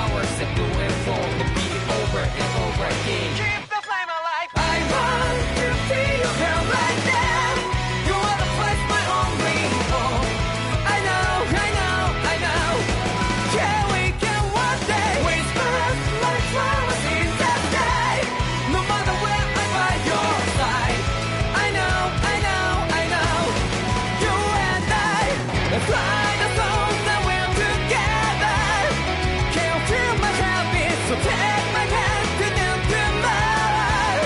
flowers that bloom and fall, the beat over and over again. Keep the flame alive. I want to see you here right now. You are the place my only home. I know, I know, I know. Can we get one day? We spread like flowers in the day. No matter where I'm by your side. I know, I know, I know. You and I, let's fly the soul that we're together. Can't feel my habit, so take my hand to them tomorrow.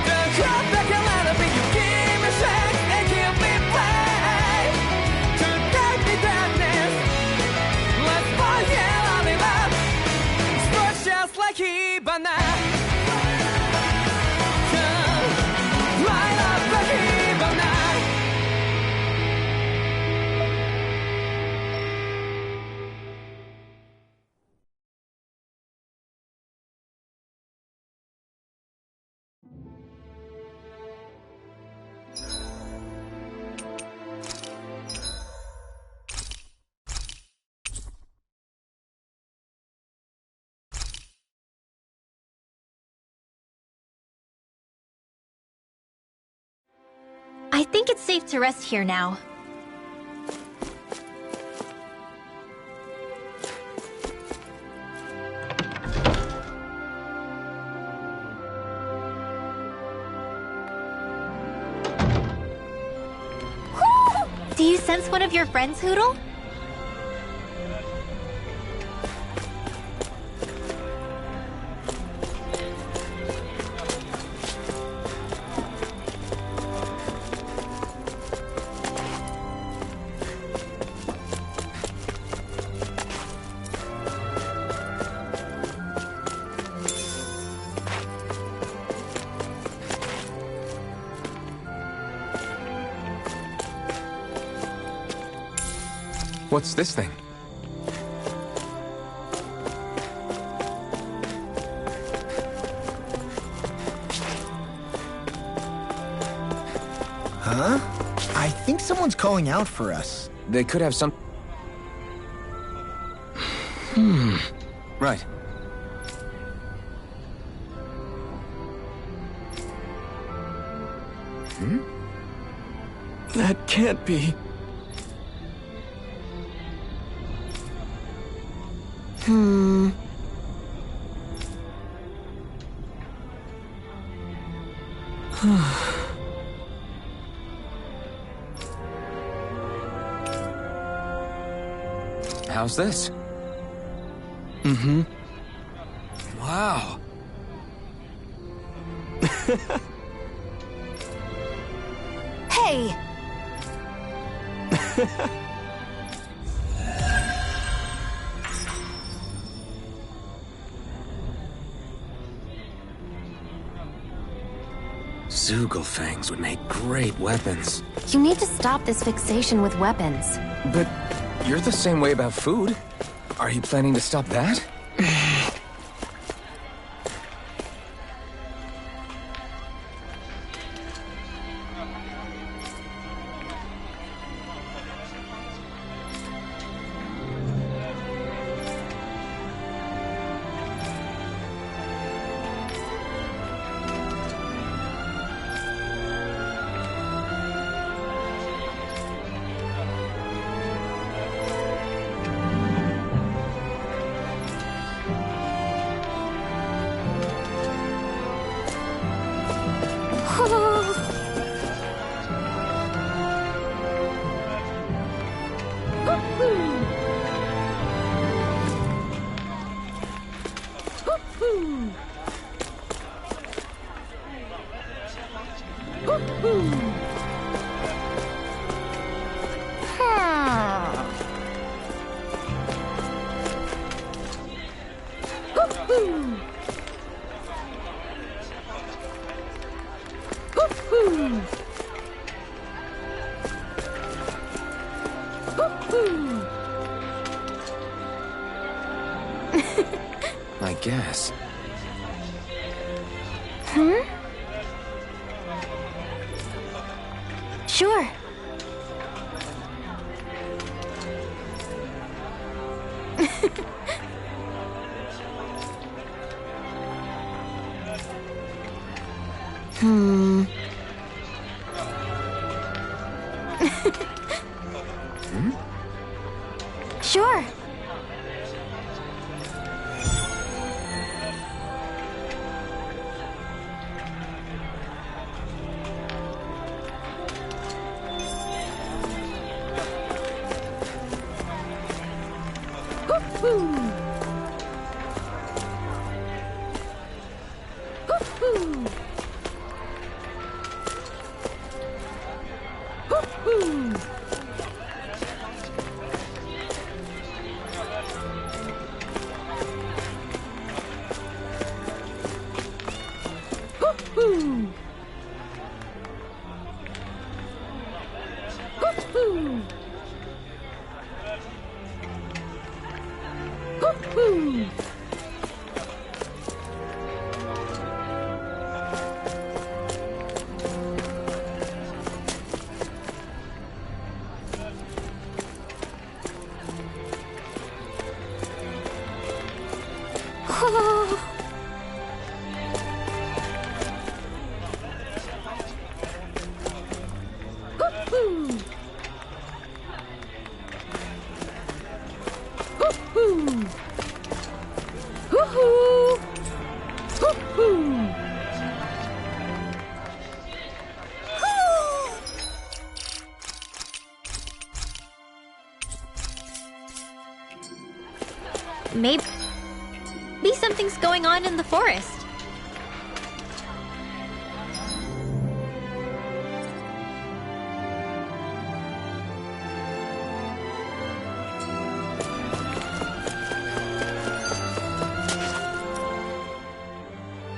Don't come back and let it be. You give me strength and give me play. To take me darkness, let's fall in love. Sparks just like Hibana. Light up like Hibana. I think it's safe to rest here now. Do you sense one of your friends, Hootle? What's this thing? Huh? I think someone's calling out for us. They could have some... Right. That can't be. How's this? Wow. Hey! Zugelfangs would make great weapons. You need to stop this fixation with weapons. But you're the same way about food. Are you planning to stop that? I guess. Sure. Sure. Maybe something's going on in the forest.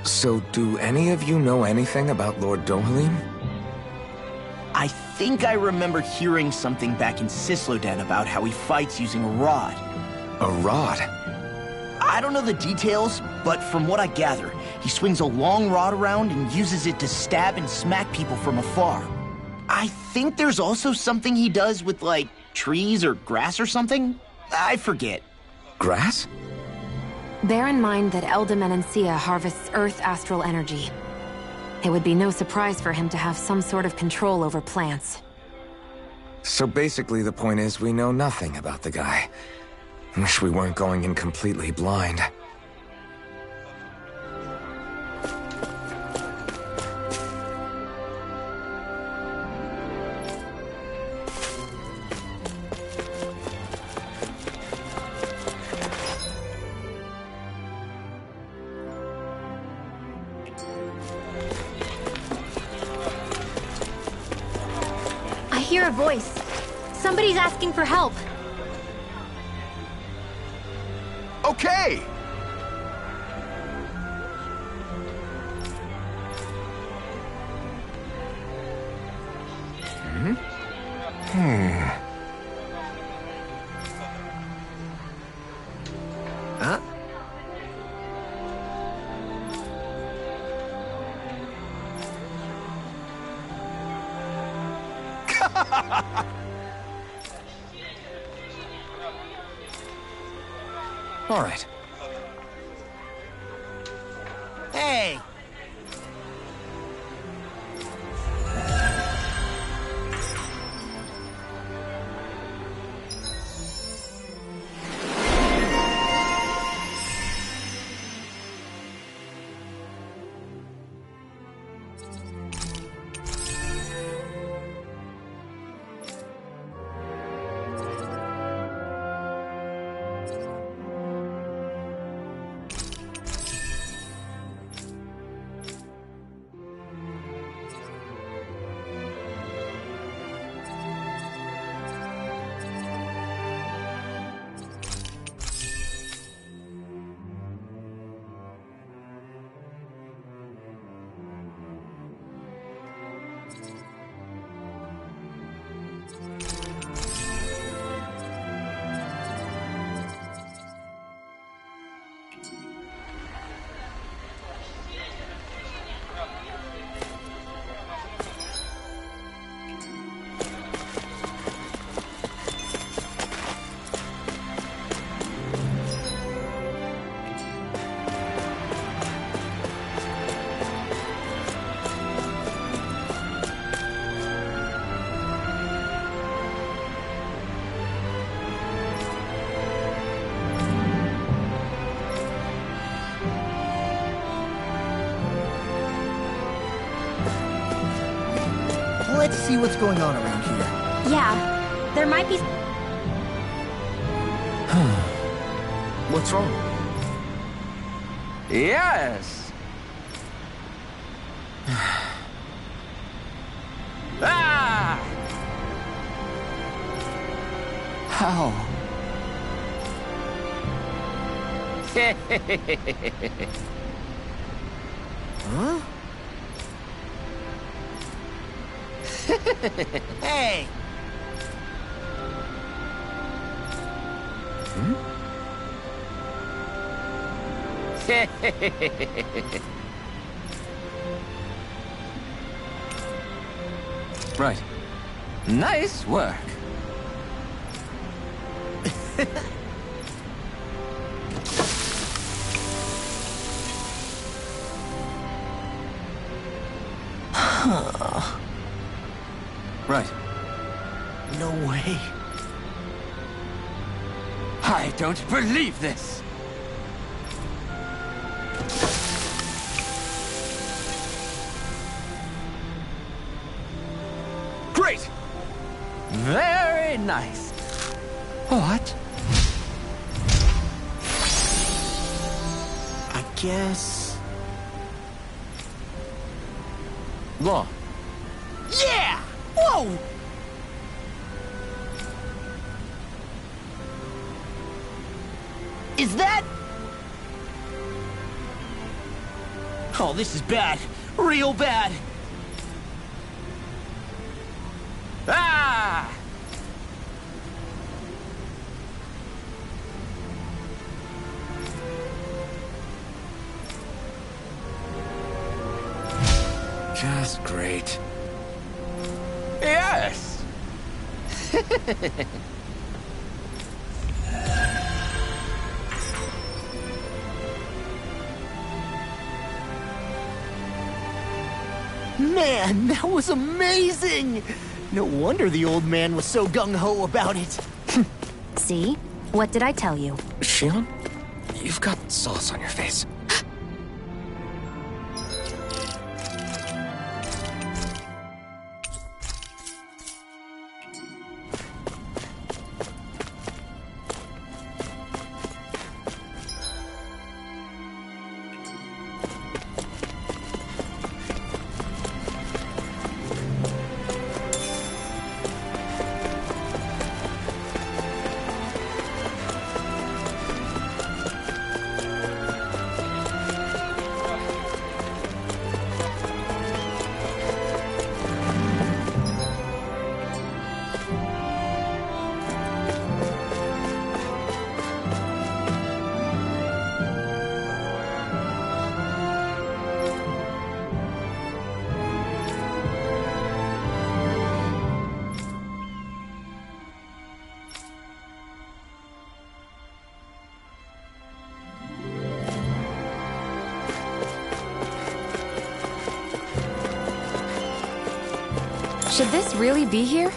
So, do any of you know anything about Lord Dohalim? I think I remember hearing something back in Sisloden about how he fights using a rod. A rod? I don't know the details, but from what I gather, he swings a long rod around and uses it to stab and smack people from afar. I think there's also something he does with, like, trees or grass or something? I forget. Grass? Bear in mind that Elda Menancia harvests Earth astral energy. It would be no surprise for him to have some sort of control over plants. So basically the point is we know nothing about the guy. Wish we weren't going in completely blind. I hear a voice. Somebody's asking for help. Okay! Huh? All right. Hey! see what's going on around here. Yeah, there might be... What's wrong? Yes! Ah! How? Huh? Hey! Right. Nice work. Right. No way. I don't believe this. Great! Very nice. What? I guess... Law. Yeah! Whoa! Is that... Oh, this is bad. Real bad. Ah! Just great. Yes! Man, that was amazing! No wonder the old man was so gung-ho about it. See? What did I tell you? Shion, you've got sauce on your face. Should this really be here?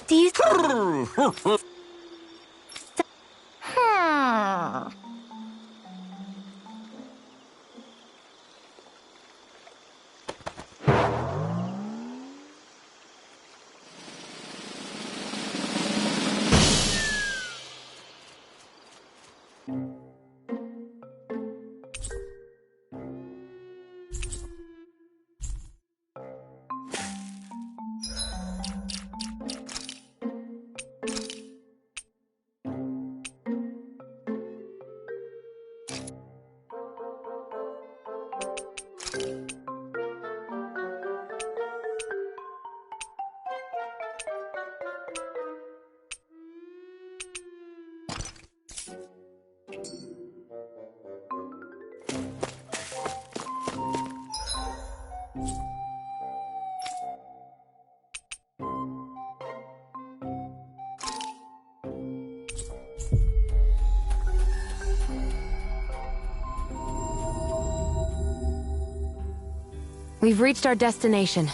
Do you... We've reached our destination.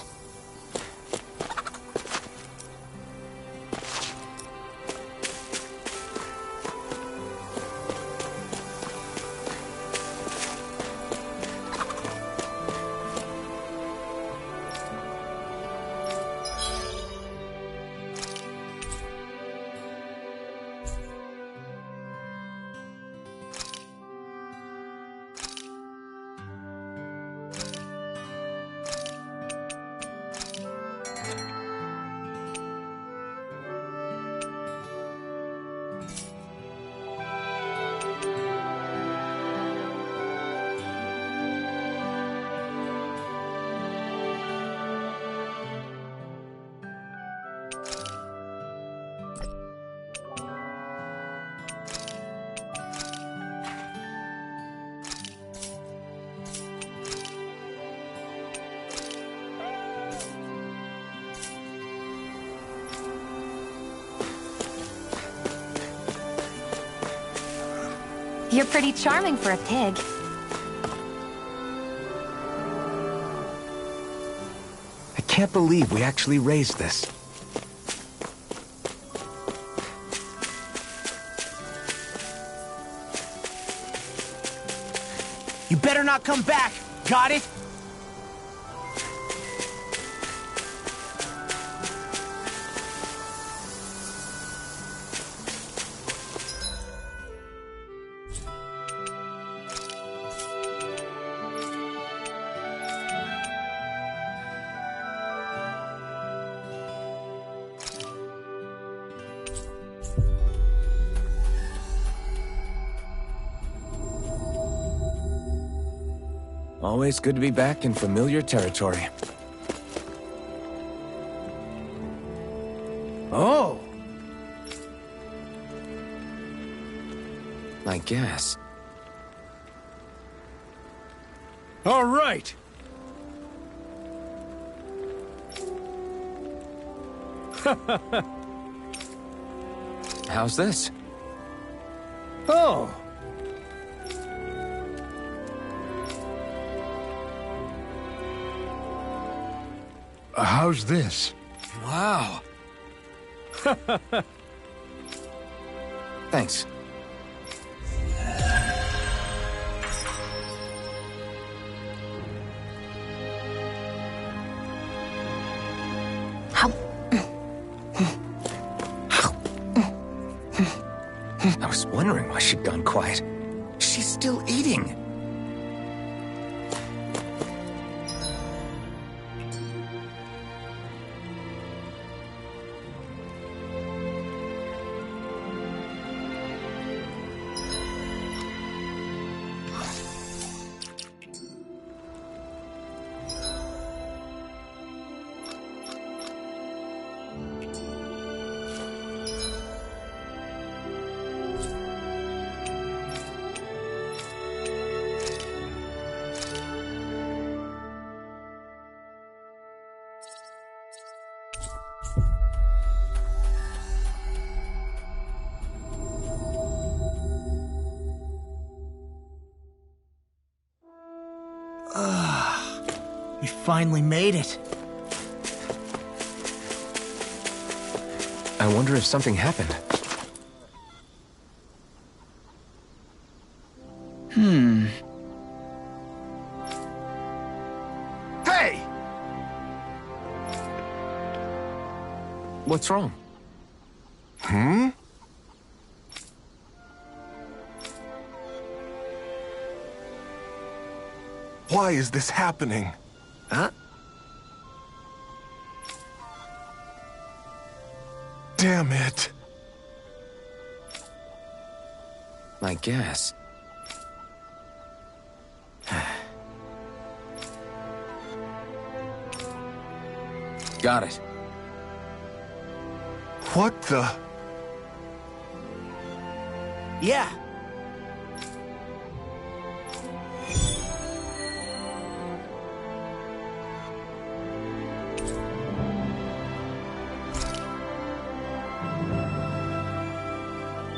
You're pretty charming for a pig. I can't believe we actually raised this. You better not come back. Got it? Always good to be back in familiar territory. Oh. I guess. All right. How's this? Oh. How's this? Wow. Thanks. I was wondering why she'd gone quiet. She's still eating. We finally made it. I wonder if something happened. Hey! What's wrong? Why is this happening? Huh? Damn it. I guess. Got it. What the? Yeah.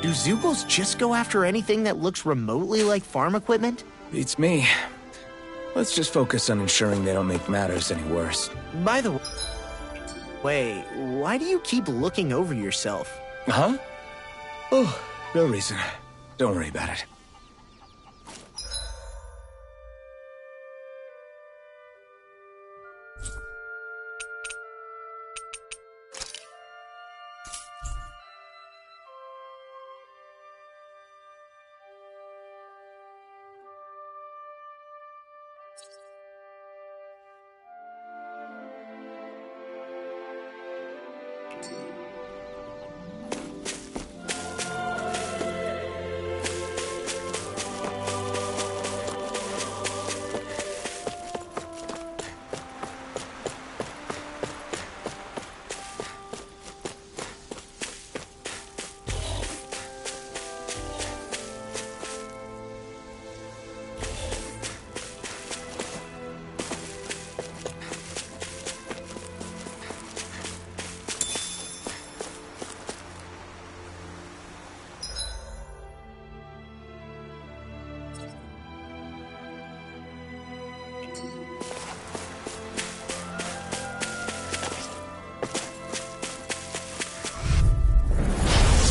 Do Zeugles just go after anything that looks remotely like farm equipment? Beats me. Let's just focus on ensuring they don't make matters any worse. By the way, why do you keep looking over yourself? Huh? Oh, no reason. Don't worry about it.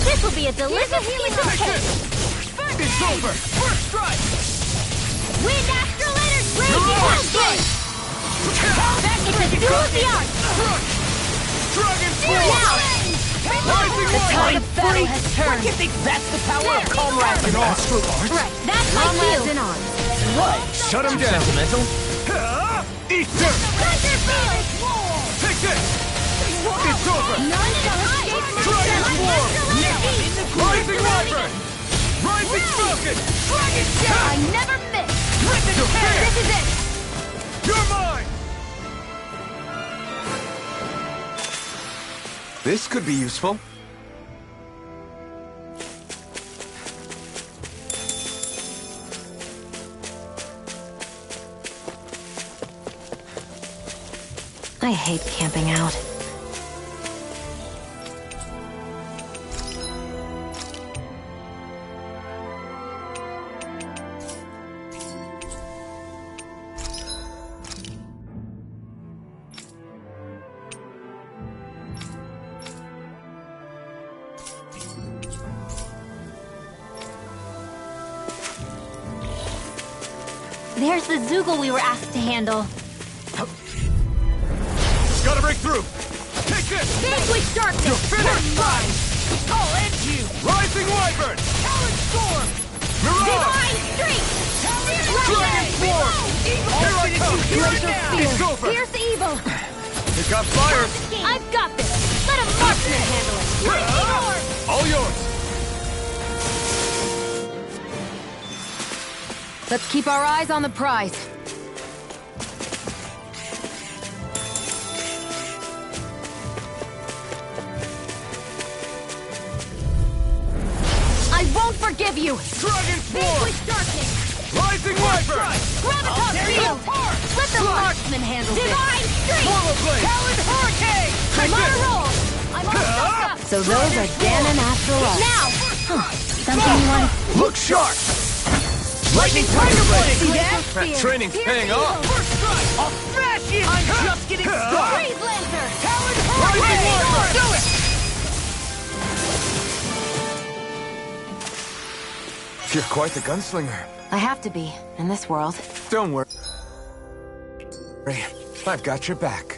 This will be a delicious piece of cake! It's over! First strike! Wind Astral Energy! Raging Back into Duel of the Arts! Dragon Now! Rising The tide of battle Freak! has What, turned! you think that's the power of comrades in arms? Right, that's my Comrades cue! in arms. What? Shut him down! Sentimental? Eat dirt! Thunder Field! Take this! It's over! None shall escape my Dragon Swarm! Energy! Rising Wyvern! Rising Falcon! Dragon Shell! I never miss! Rip it! This is it! You're mine! This could be useful. I hate camping out. There's the Zoogle we were asked to handle. Gotta break through! Take this! Vanquish Darkness! You're finished! Mine! I'll end you! Rising Wyvern! Talon Storm! Mirage! Divine Streak! Dragon Swarm! Here I come! Glacial It's Spear! over! Pierce Evil! It got fired! I've got this! Let a marksman handle it! Lightning Orb! All yours! Let's keep our eyes on the prize. I won't forgive you! Dragon Swarm! Vanquish Darkness! Rising Wyvern! Graviton Field! Let the marksman handle this! Divine Streak! Portal Blade! Talon Hurricane! I'm on a roll! I'm all stuck up! So those are Dan and Astral Arts. Now! Something you want to Look sharp! Lightning Tiger Blade! See that? That training's paying off. First strike! I'll smash it! I'm just getting started! Freeze Lancer! Talon Rising Hurricane! Wyvern! Do it! You're quite the gunslinger. I have to be, in this world. Don't worry. I've got your back.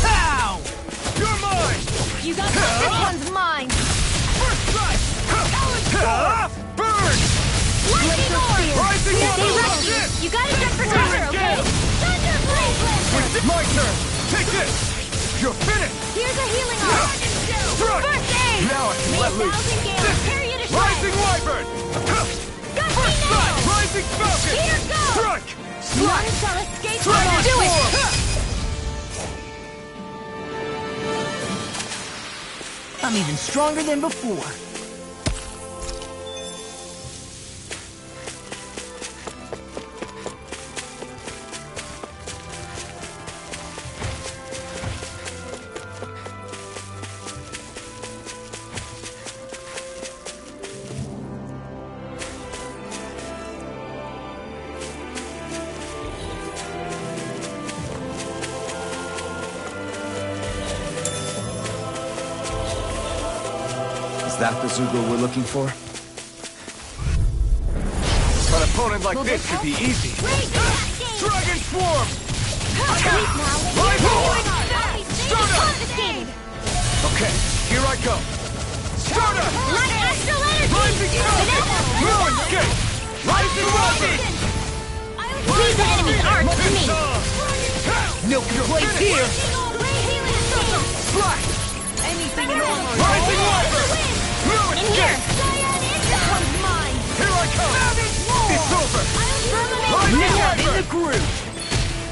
Pow! You're mine! You got this! This one's mine! First strike! Burn! Lightning Orb! Rising Stay Wyvern! ready! You gotta jump for cover, okay? Thunder Blaze Lancer! My turn! Take this! You're finished! Here's a healing orb! Strike! First aid! Now I can May let loose. 1,000 gales carry you to Rising shore! Wyvern! Got me First strike! now! Rising Falcon! Here goes! Strike! None shall escape Dragon my Do it! Swarm! I'm even stronger than before. Is that the Zugo we're looking for? An opponent like this should be easy. Dragon Swarm! Okay, here I go. Stardust! Astral energy! Rising Sun! Ruin Gate! Rising Rocket! Leave the enemy's art to me! No complaints here! Slash! Anything in all Rising Wyvern! Ruin In here! Gate! That one's mine! Here I come! It's over! Rising Wyvern! groove!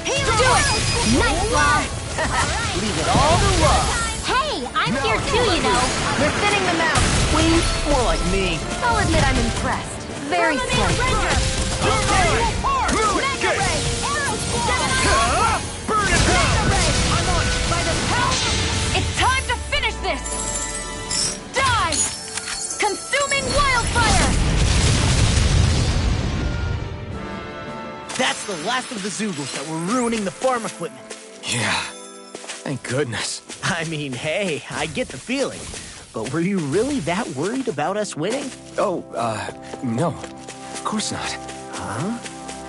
Do it! Nice, Law! Leave it all to love! Hey, I'm here too, you know. They're thinning them out! Please? More like me. I'll admit I'm impressed. Very slick. Ruin Gate! Burn it down! It's time to finish this! Die! Consuming wildfire! That's the last of the Zoogles that were ruining the farm equipment. Yeah. Thank goodness. I mean, hey, I get the feeling. But were you really that worried about us winning? Oh, no. Of course not.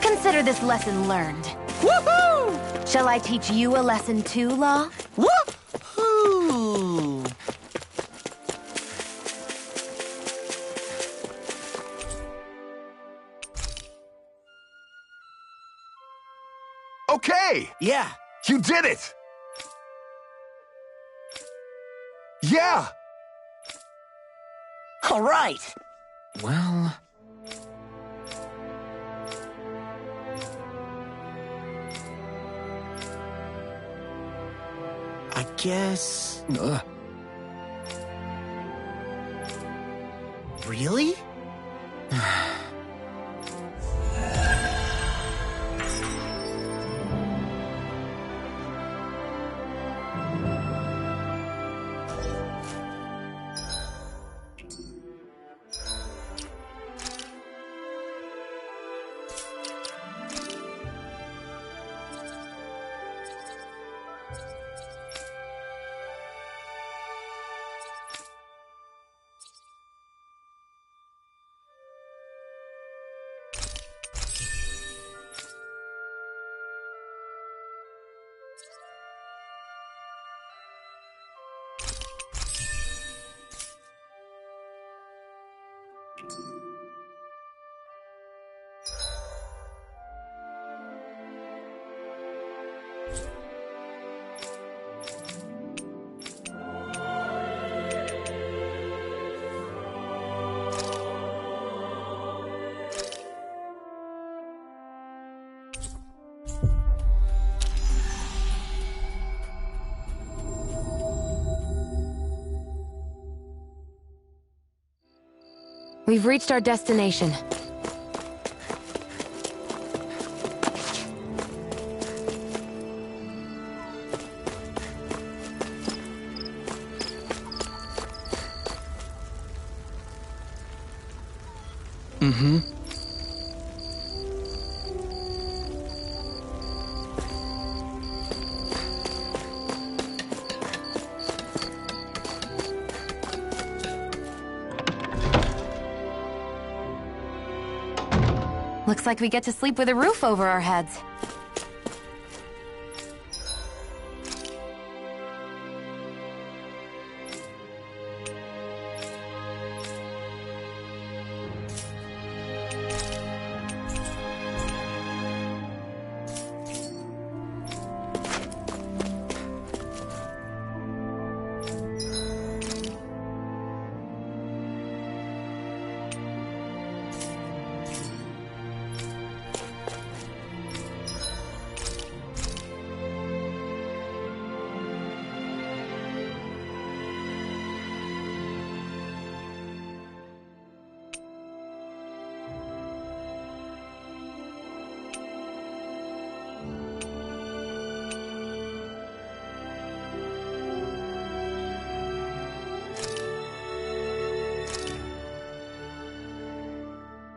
Consider this lesson learned. Woohoo! Shall I teach you a lesson too, Law? Woohoo! Okay! Yeah. You did it! Yeah! All right. Well... I guess... Really? We've reached our destination. Looks like we get to sleep with a roof over our heads.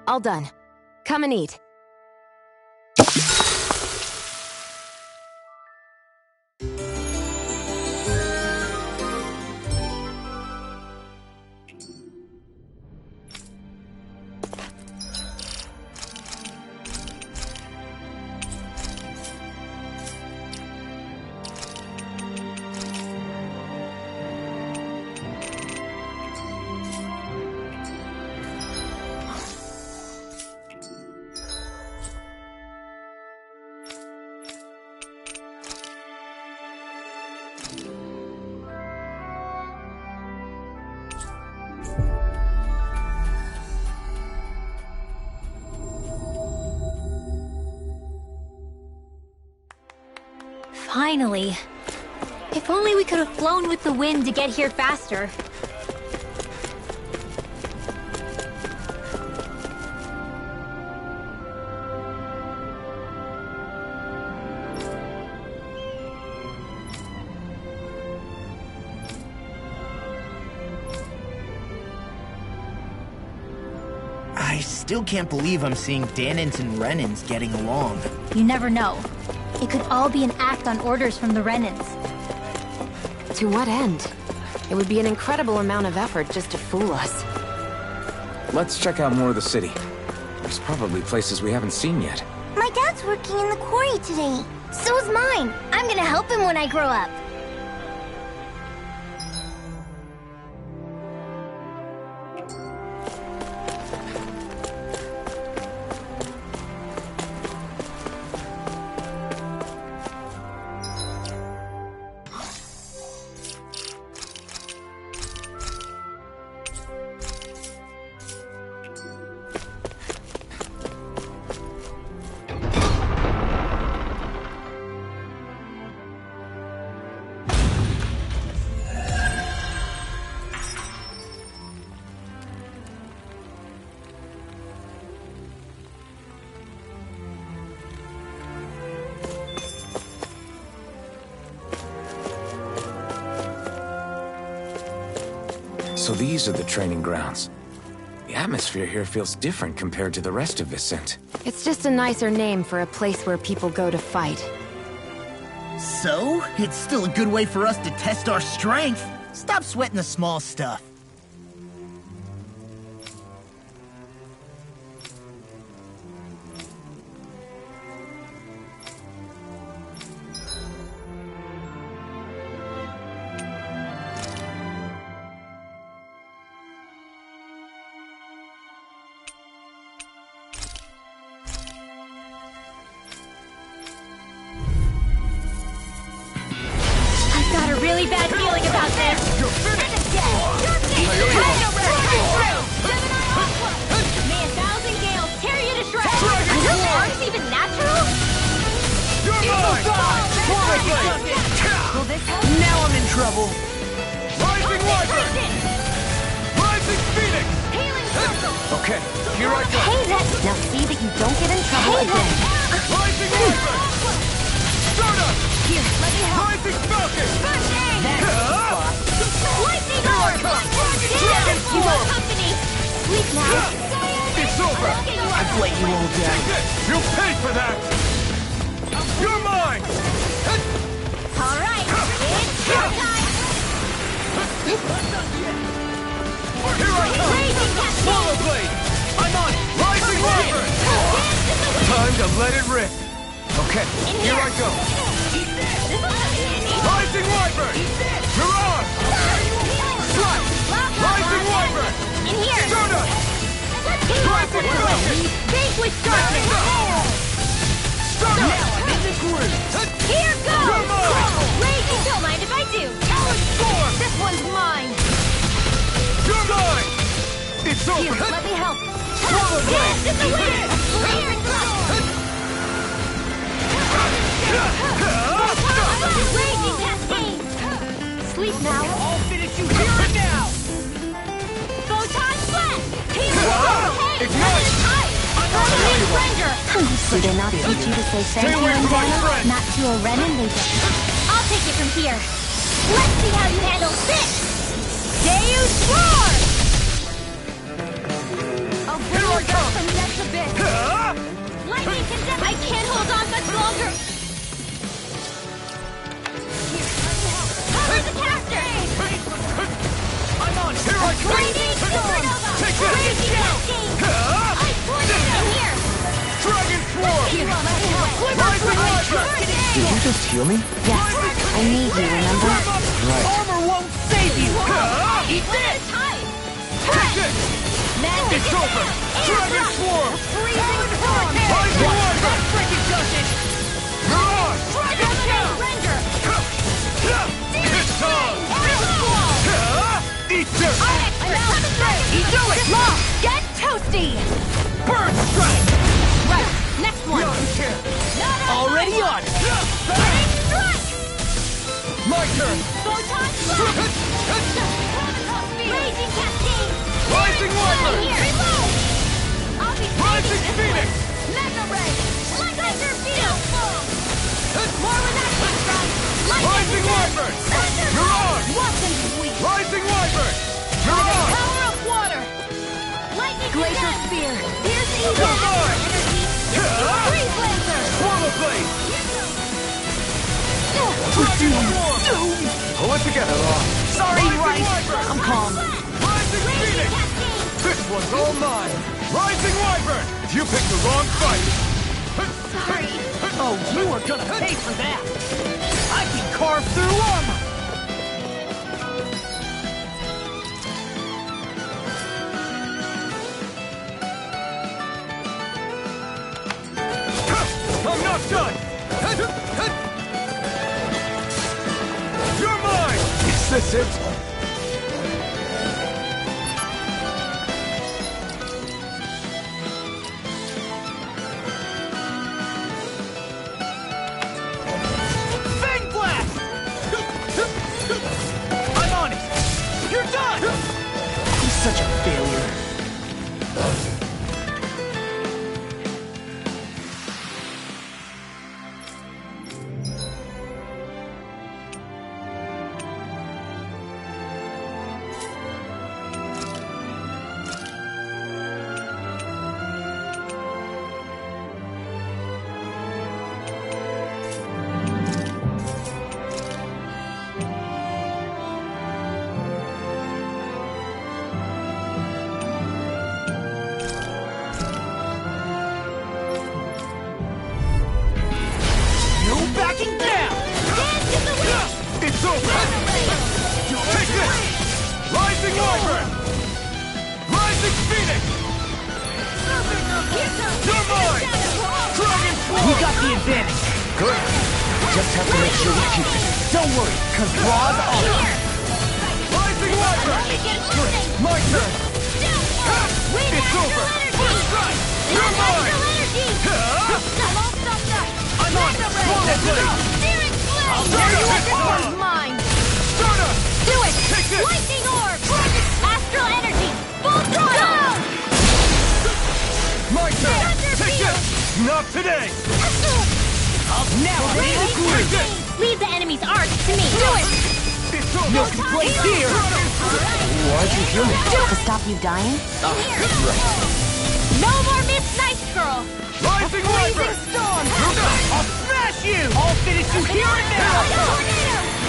All done. Come and eat. Finally. If only we could have flown with the wind to get here faster. I still can't believe I'm seeing Dahnans and Renans getting along. You never know. It could all be an act on orders from the Renans. To what end? It would be an incredible amount of effort just to fool us. Let's check out more of the city. There's probably places we haven't seen yet. My dad's working in the quarry today. So's mine. I'm gonna help him when I grow up. So these are the training grounds. The atmosphere here feels different compared to the rest of Vicent. It's just a nicer name for a place where people go to fight. So, it's still a good way for us to test our strength. Stop sweating the small stuff. Really bad feeling about this. May 1,000 gales tear you to shreds. Are those arcs even natural? Will this help? Now I'm in trouble. Rising Wyvern! Rising Phoenix! Healing circle. Okay, here I go. Hey, now see that you don't get in trouble again. Rising Wyvern! Stardust! Here, let me help. Rising Falcon! First aid. Lightning orb. Dragon You want Swarm! company? Sleep now. It's over! I've let you all down. Take it! You'll pay for that! You're mine! All right, it's showtime. Here I come! Raging cascade. Swallow Blade! I'm on it! Rising Wyvern! Time to let it rip! Okay, Here I go! Rising Wyvern! You're on! Rising Wyvern! In here. Stardust! Rising Falcon! Vanquish darkness. Stardust! Here goes. You're mine! Raging, don't mind if I do. Talon Storm! This one's mine. You're mine! It's Here, over! let me help. Swallow Blade! This is the winner. Clear and thrust. Raging cascade. Sleep now. I'll finish you here and now. Photon flash. Ignite! Ranger. Do they not teach you to say Stay thank you away in from my Dana? friend! Not to a Renan, they don't. I'll take it from here. Let's see how you handle this. Deus Roar! I'll bring you back from next abyss. Lightning condemn. I can't hold on much longer. Cover the caster. I'm on! Here I come! Lightning supernova. Take this! Raging cascade. Ice tornado here. Dragon Swarm! Here, let me help. Rising Wyvern! Did you just heal me? Yes, I need you, remember? Right. Armor won't save you. Eat this. Take this! Magic It's over! Dragon Swarm! Freezing storm. Rising Wyvern! Freaking does it. You're on! Dragon Tail. Ranger. It's time! Eat this! You do it! Long! Get toasty! Burn strike! Right, next one! Already on. Strike! My turn! Photon blast! Raging cascade! Rising Wyvern! Here! Reload! I'll be Rising saving this Phoenix! one. Mega ray! Thunder field! More with that kick strike! Rising Wyvern! You're on! Watch them sweep! Rising Wyvern! You're on! Power of water! Lightning Glacier again! Spear! Here's the Come on! energy! Freeze laser! Swallow Blade! We're doomed. Pull it together, Law. Sorry, Rising Rice. Wyvern! I'm calm. Rising Raging Phoenix! cascade! This one's all mine! Rising Wyvern! You picked the wrong fight! Sorry. Oh, you are gonna pay for that. I can carve through armor. I'm not done! You're mine! Is this it? Fang blast! I'm on it. You're done. He's such a failure. No backing down. It's over! Take this! Rising Wyvern! Rising Phoenix! You're mine! Dragon We Force! got the advantage. Good. Just have to make sure we keep it. Don't worry, cause Raw's on it. Rising Wyvern! My turn! It's over! First strike! You're mine! I'm on it. Swallow Blade. This one's mine! Stardust! Do it! Take this! Lightning orb! Astral energy! Full throttle! My turn! Thunder Take field! this! Not today! Now I'm in the groove. Take this! Leave the enemy's arch to me! Do it! It's over! No complaints here. Why'd you heal me? To stop you dying? No more Miss Nice Girl! Rising Wyvern! Storm. I'll smash you. I'll finish you here and now.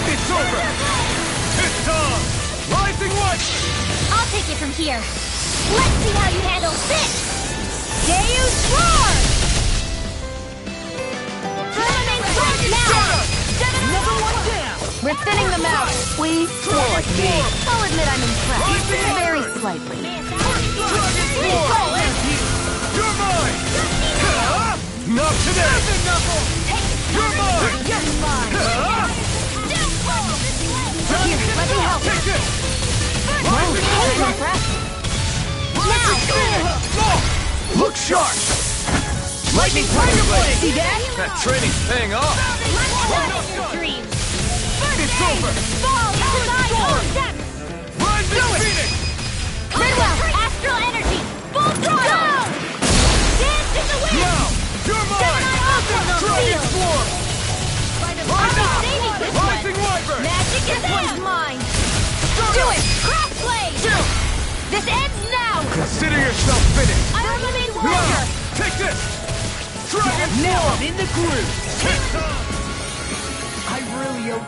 It's over! It's on! Rising Wyvern! I'll take it from here. Let's see how you handle this! Deus Roar! Flaming Sword now! Another one down. We're thinning them out. Please? More like me. I'll admit I'm impressed. Very slightly. Dragon Force! You're mine! Not today! You're mine! You're mine! Here, let me help. Take this! Whoa, that's impressive. Now! Look sharp! Lightning Tiger Blade. See that? That training's paying off! Dreams! It's over! Fall to thy own depths! Rising Phoenix! Midwell! Astral energy! Full throttle! Dance in the wind! Now! You're mine! Ultimate Dragon field! Form! I'll be saving this one! Rising Wyvern! Magic is one's mine! Do it! Cross blade! This ends now! Consider yourself finished! I will remain warrior! Now! Take this! Dragon Now Form! I'm in the groove. It's on! I really hope.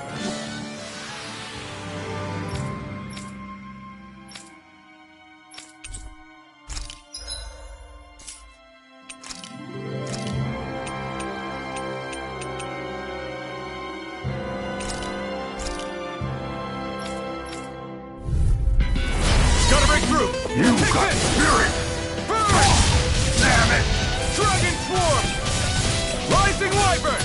Gotta break through! You got spirit! Burn! Damn it! Dragon Form! Rising Wyvern!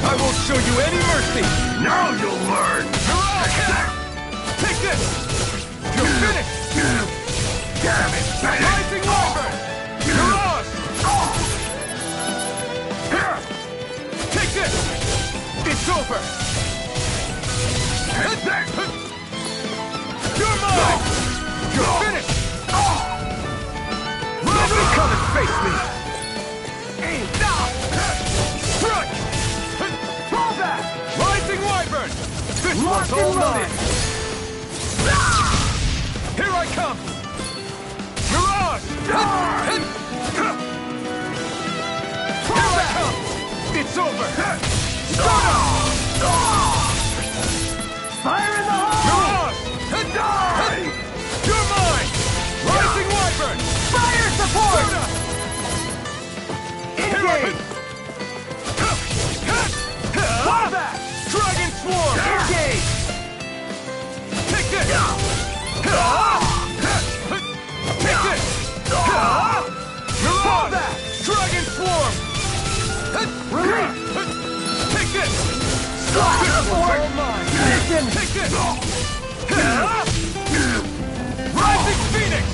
I won't show you any mercy! Now you'll learn! You're all set! Take this! You're finished! Damn it, Bennett! Rising Wyvern! You're ours! Take this! It's over! You're mine! You're finished! Come and face me! Strike! Fall back! Rising Wyvern! This one's all mine! Here I come! Mirage! Here I come! It's over! Fire in the hole! Mirage! Die! You're mine! Rising Wyvern! Fire support! Engage! Fall back! Dragon Swarm! Engage! Take this! Take this! Fall back! Dragon Swarm! Release! Take this! Slide support! Listen! Take this! Rising Phoenix!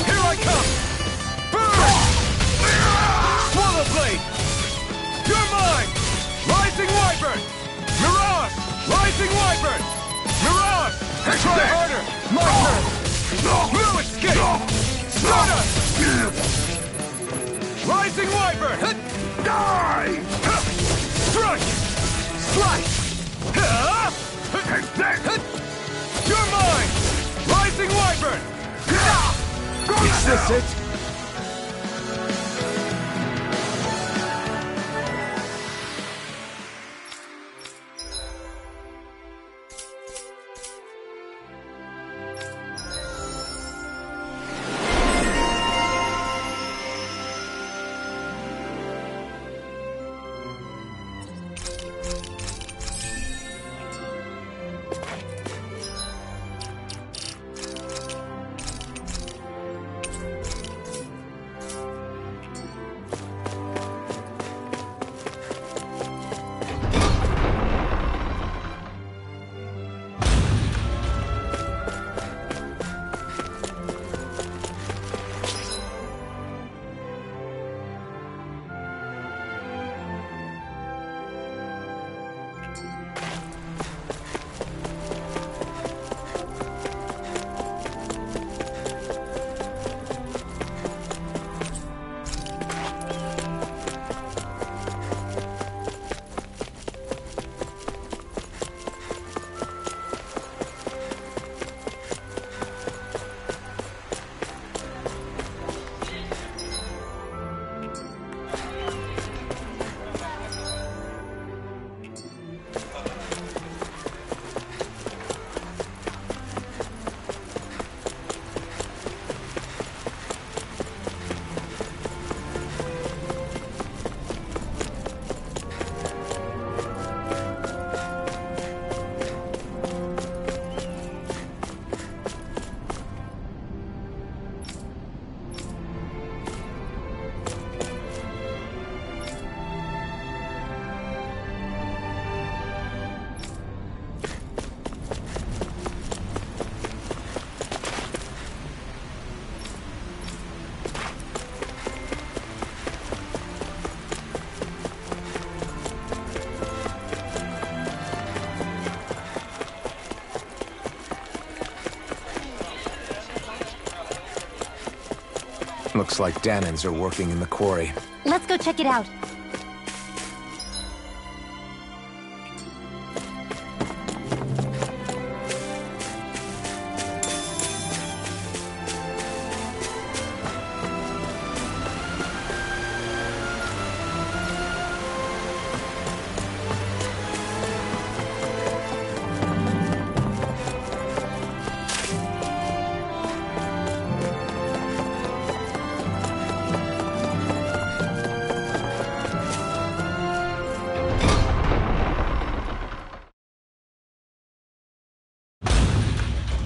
Here I come! Burn! Swallow Blade! You're mine! Rising Wyvern! Mirage! Rising Wyvern! Mirage! Try harder! My turn! No escape! Stardust! Rising Wyvern! Die! Strike! Slice! You're mine! Rising Wyvern! Is this it? Looks like Dahnans are working in the quarry. Let's go check it out.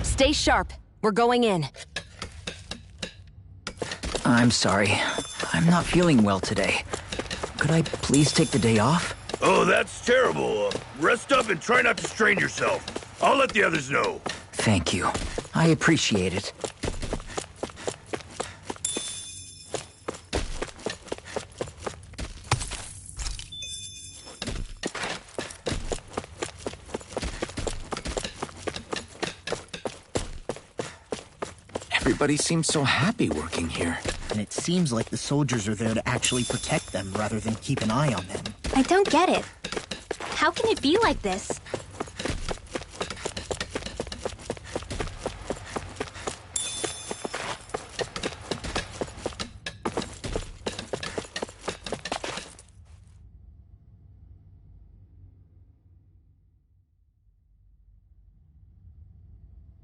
Stay sharp. We're going in. I'm sorry. I'm not feeling well today. Could I please take the day off? Oh, that's terrible. Rest up and try not to strain yourself. I'll let the others know. Thank you. I appreciate it. Everybody seems so happy working here. And it seems like the soldiers are there to actually protect them rather than keep an eye on them. I don't get it. How can it be like this?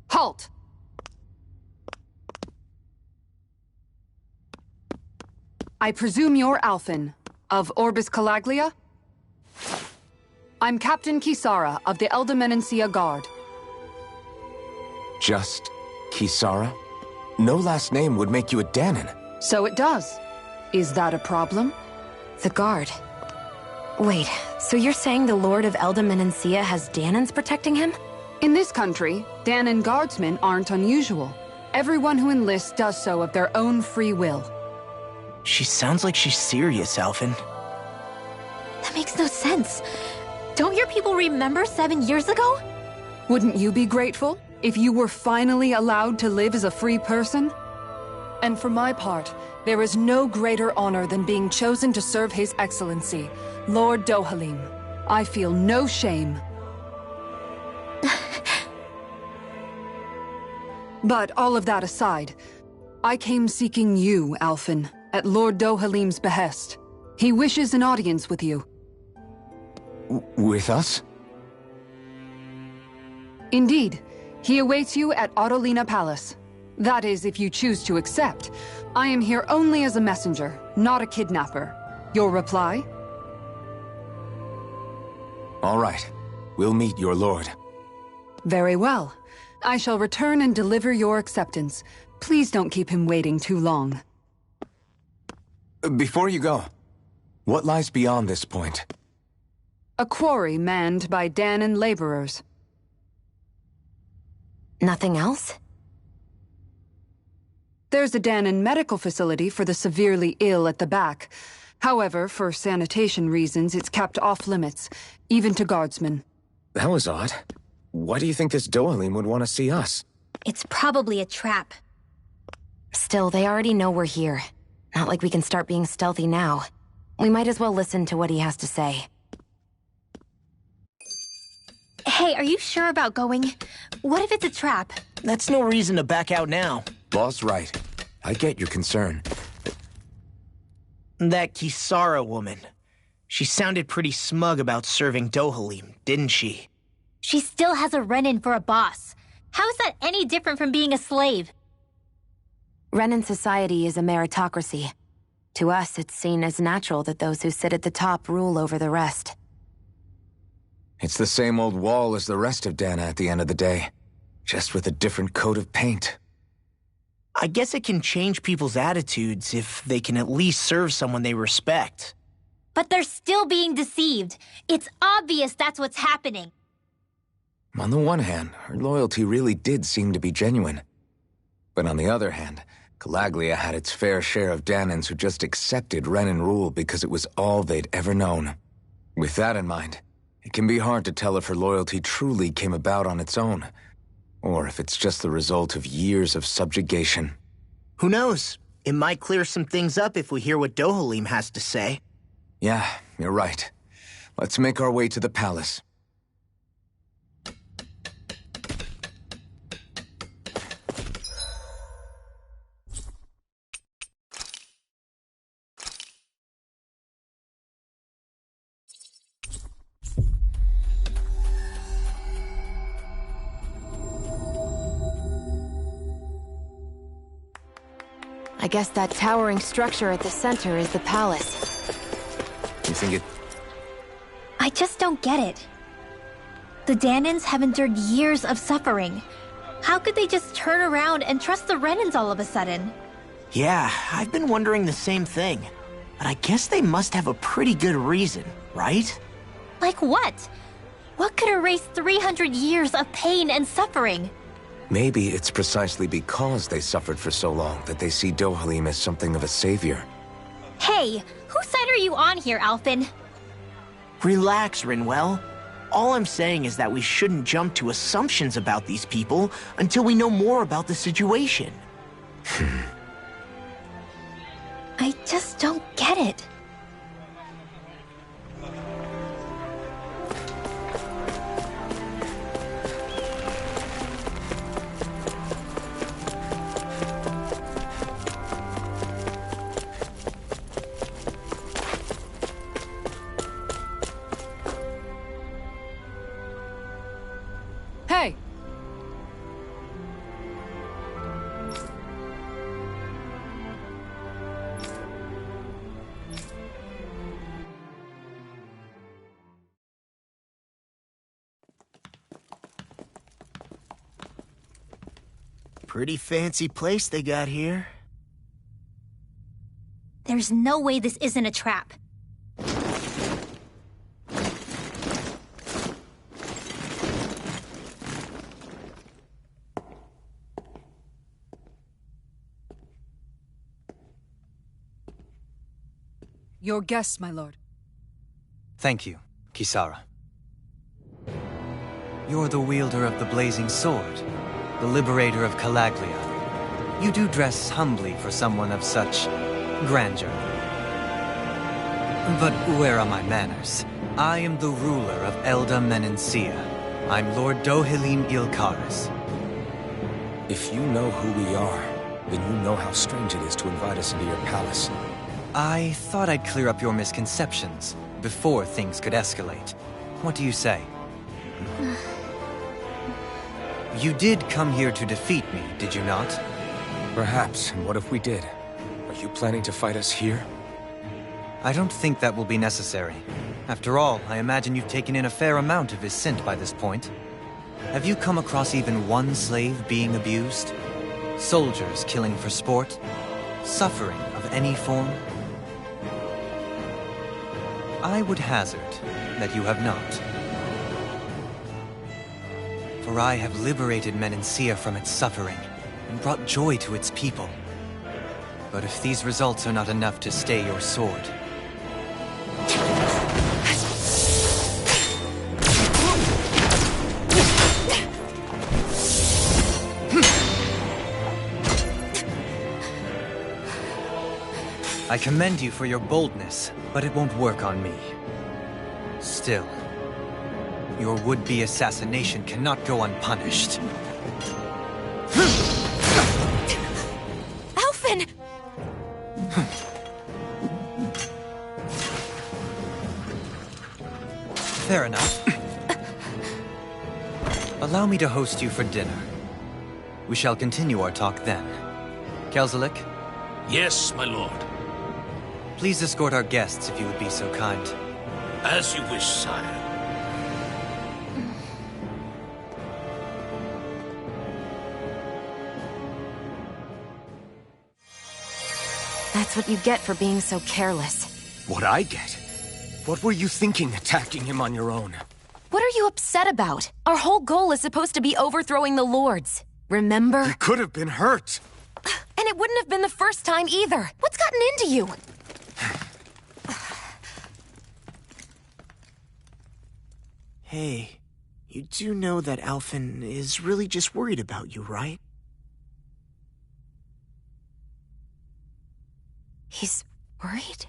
Halt! I presume you're Alphen, of Orbis Calaglia? I'm Captain Kisara of the Elda Guard. Just Kisara? No last name would make you a Dahnan. So it does. Is that a problem? The Guard. Wait, so you're saying the Lord of Elda Menancia has Dahnans protecting him? In this country, Dahnan guardsmen aren't unusual. Everyone who enlists does so of their own free will. She sounds like she's serious, Alphen. That makes no sense. Don't your people remember 7 years ago? Wouldn't you be grateful if you were finally allowed to live as a free person? And for my part, there is no greater honor than being chosen to serve His Excellency, Lord Dohalim. I feel no shame. But all of that aside, I came seeking you, Alphen, at Lord Dohalim's behest. He wishes an audience with you. With us? Indeed. He awaits you at Autolina Palace. That is, if you choose to accept. I am here only as a messenger, not a kidnapper. Your reply? All right. We'll meet your lord. Very well. I shall return and deliver your acceptance. Please don't keep him waiting too long. Before you go, what lies beyond this point? A quarry manned by Dahnan laborers. Nothing else? There's a Dahnan medical facility for the severely ill at the back. However, for sanitation reasons, it's kept off limits, even to guardsmen. That was odd. Why do you think this Dohalim would want to see us? It's probably a trap. Still, they already know we're here. Not like we can start being stealthy now. We might as well listen to what he has to say. Hey, are you sure about going? What if it's a trap? That's no reason to back out now. Boss right. I get your concern. That Kisara woman. She sounded pretty smug about serving Dohalim, didn't she? She still has a Renan for a boss. How is that any different from being a slave? Renan society is a meritocracy. To us, it's seen as natural that those who sit at the top rule over the rest. It's the same old wall as the rest of Dahna at the end of the day. Just with a different coat of paint. I guess it can change people's attitudes if they can at least serve someone they respect. But they're still being deceived. It's obvious that's what's happening. On the one hand, her loyalty really did seem to be genuine. But on the other hand, Calaglia had its fair share of Dahnans who just accepted Renan rule because it was all they'd ever known. With that in mind, it can be hard to tell if her loyalty truly came about on its own, or if it's just the result of years of subjugation. Who knows? It might clear some things up if we hear what Dohalim has to say. Yeah, you're right. Let's make our way to the palace. I guess that towering structure at the center is the palace. You think it... I just don't get it. The Dahnans have endured years of suffering. How could they just turn around and trust the Renans all of a sudden? Yeah, I've been wondering the same thing. But I guess they must have a pretty good reason, right? Like what? What could erase 300 years of pain and suffering? Maybe it's precisely because they suffered for so long that they see Dohalim as something of a savior. Hey, whose side are you on here, Alphen? Relax, Rinwell. All I'm saying is that we shouldn't jump to assumptions about these people until we know more about the situation. I just don't get it. Hey! Pretty fancy place they got here. There's no way this isn't a trap. Your guests, my lord. Thank you, Kisara. You're the wielder of the blazing sword, the liberator of Calaglia. You do dress humbly for someone of such grandeur. But where are my manners? I am the ruler of Elda Menencia. I'm Lord Dohalim Ilkaris. If you know who we are, then you know how strange it is to invite us into your palace. I thought I'd clear up your misconceptions before things could escalate. What do you say? You did come here to defeat me, did you not? Perhaps, and what if we did? Are you planning to fight us here? I don't think that will be necessary. After all, I imagine you've taken in a fair amount of his scent by this point. Have you come across even one slave being abused? Soldiers killing for sport? Suffering of any form? I would hazard that you have not. For I have liberated Menencia from its suffering and brought joy to its people. But if these results are not enough to stay your sword... I commend you for your boldness, but it won't work on me. Still, your would-be assassination cannot go unpunished. Alphen! Fair enough. Allow me to host you for dinner. We shall continue our talk then. Kelzelik? Yes, my lord. Please escort our guests if you would be so kind. As you wish, sire. That's what you get for being so careless. What I get? What were you thinking, attacking him on your own? What are you upset about? Our whole goal is supposed to be overthrowing the Lords. Remember? He could have been hurt. And it wouldn't have been the first time either. What's gotten into you? Hey, you do know that Alphen is really just worried about you, right? He's worried?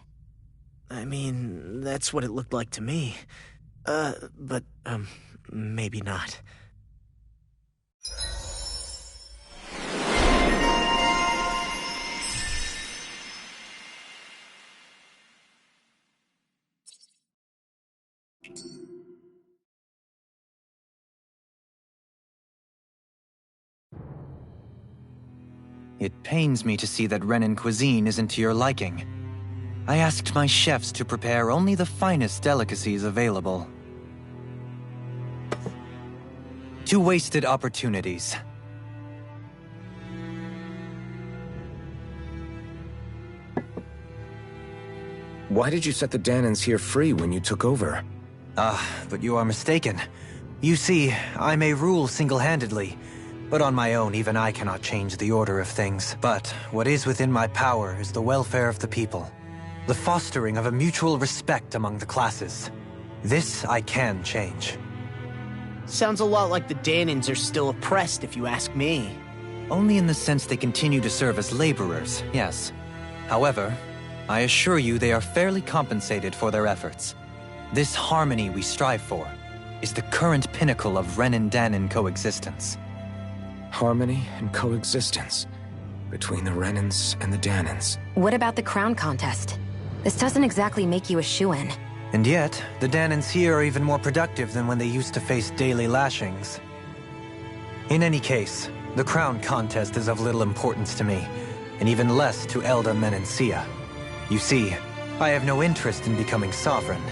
I mean, that's what it looked like to me. But maybe not. It pains me to see that Renan cuisine isn't to your liking. I asked my chefs to prepare only the finest delicacies available. 2 wasted opportunities. Why did you set the Danans here free when you took over? But you are mistaken. You see, I may rule single-handedly, but on my own even I cannot change the order of things. But what is within my power is the welfare of the people. The fostering of a mutual respect among the classes. This I can change. Sounds a lot like the Danans are still oppressed, if you ask me. Only in the sense they continue to serve as laborers, yes. However, I assure you they are fairly compensated for their efforts. This harmony we strive for is the current pinnacle of Renin-Danin coexistence. Harmony and coexistence between the Renins and the Danins. What about the crown contest? This doesn't exactly make you a shoo-in. And yet, the Danins here are even more productive than when they used to face daily lashings. In any case, the crown contest is of little importance to me, and even less to Elda Menencia. You see, I have no interest in becoming sovereign.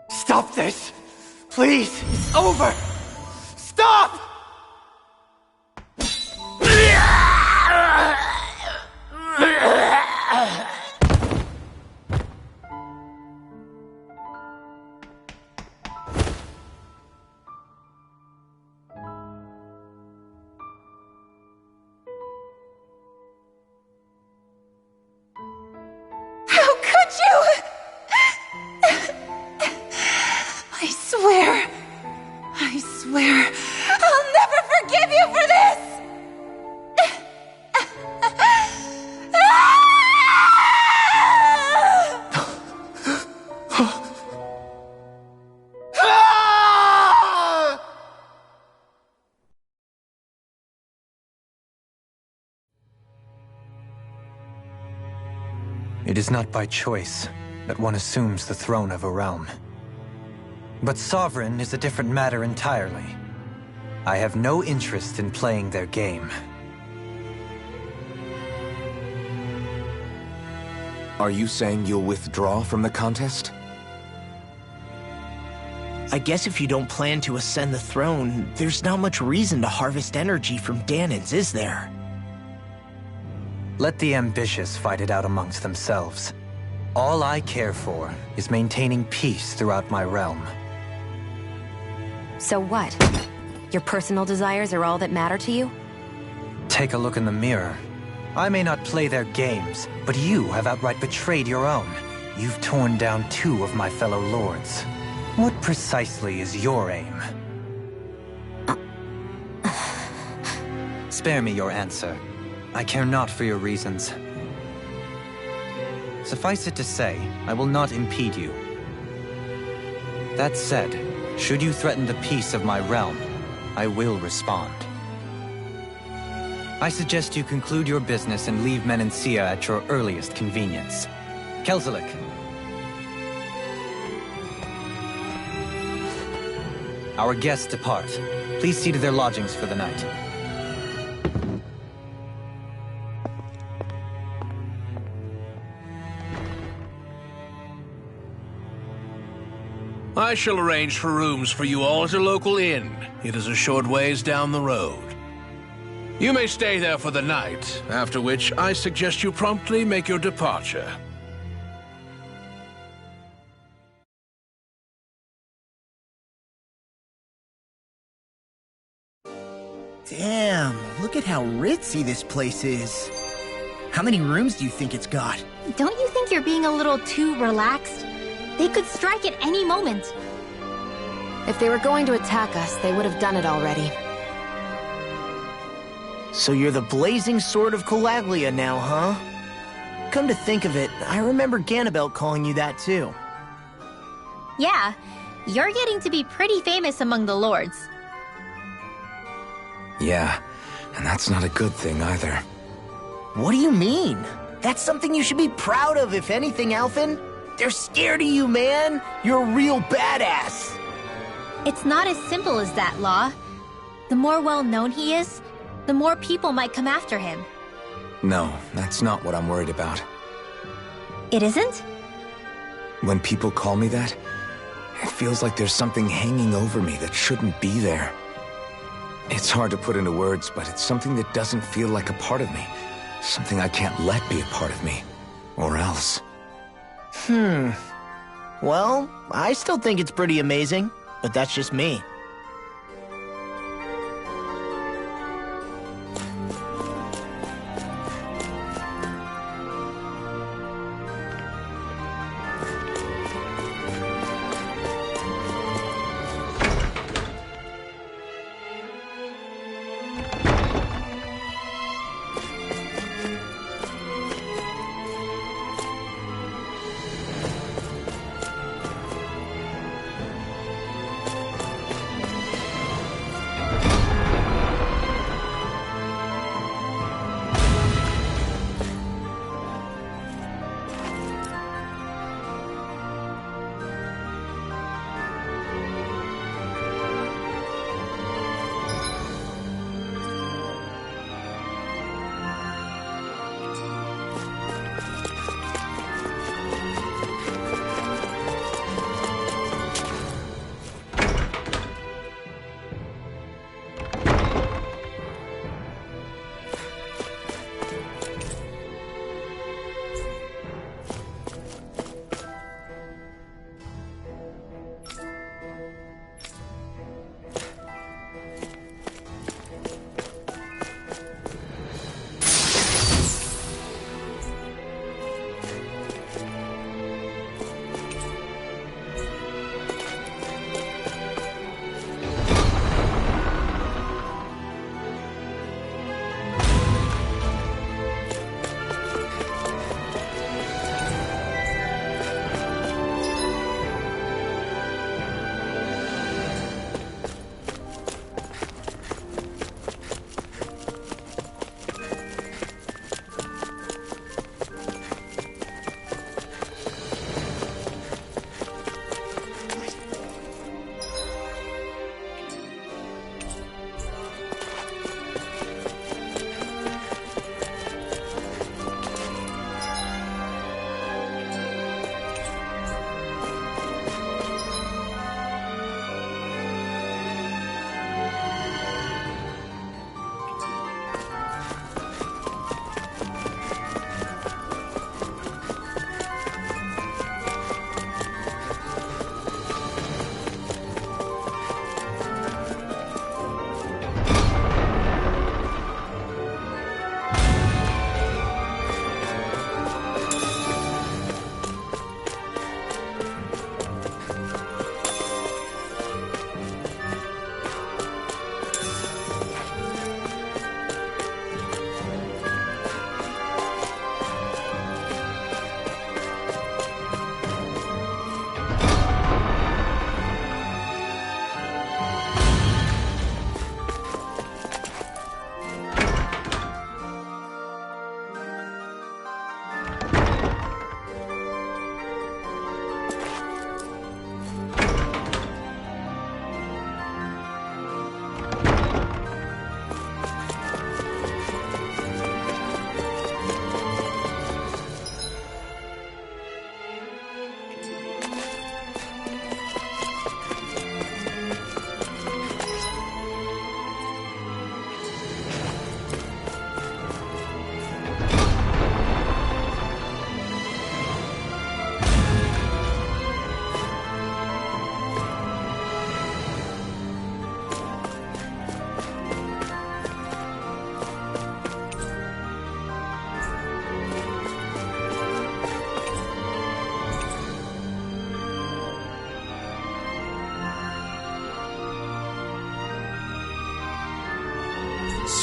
Stop this! Please! It's over! Stop! How could you? I swear, I'll never forgive you for this! It is not by choice that one assumes the throne of a realm. But sovereign is a different matter entirely. I have no interest in playing their game. Are you saying you'll withdraw from the contest? I guess if you don't plan to ascend the throne, there's not much reason to harvest energy from Danins, is there? Let the ambitious fight it out amongst themselves. All I care for is maintaining peace throughout my realm. So what? Your personal desires are all that matter to you? Take a look in the mirror. I may not play their games, but you have outright betrayed your own. You've torn down 2 of my fellow lords. What precisely is your aim? Spare me your answer. I care not for your reasons. Suffice it to say, I will not impede you. That said, should you threaten the peace of my realm, I will respond. I suggest you conclude your business and leave Menencia at your earliest convenience. Kelzelik. Our guests depart. Please see to their lodgings for the night. I shall arrange for rooms for you all at a local inn. It is a short ways down the road. You may stay there for the night, after which I suggest you promptly make your departure. Damn, look at how ritzy this place is. How many rooms do you think it's got? Don't you think you're being a little too relaxed? They could strike at any moment. If they were going to attack us, they would have done it already. So you're the blazing sword of Calaglia now, huh? Come to think of it, I remember Ganabelt calling you that too. Yeah, You're getting to be pretty famous among the lords. Yeah, and that's not a good thing either. What do you mean? That's something you should be proud of, if anything, Alphen. They're scared of you, man. You're a real badass. It's not as simple as that, Law. The more well-known he is, the more people might come after him. No, that's not what I'm worried about. It isn't? When people call me that, it feels like there's something hanging over me that shouldn't be there. It's hard to put into words, but it's something that doesn't feel like a part of me. Something I can't let be a part of me. Or else. Well, I still think it's pretty amazing, but that's just me.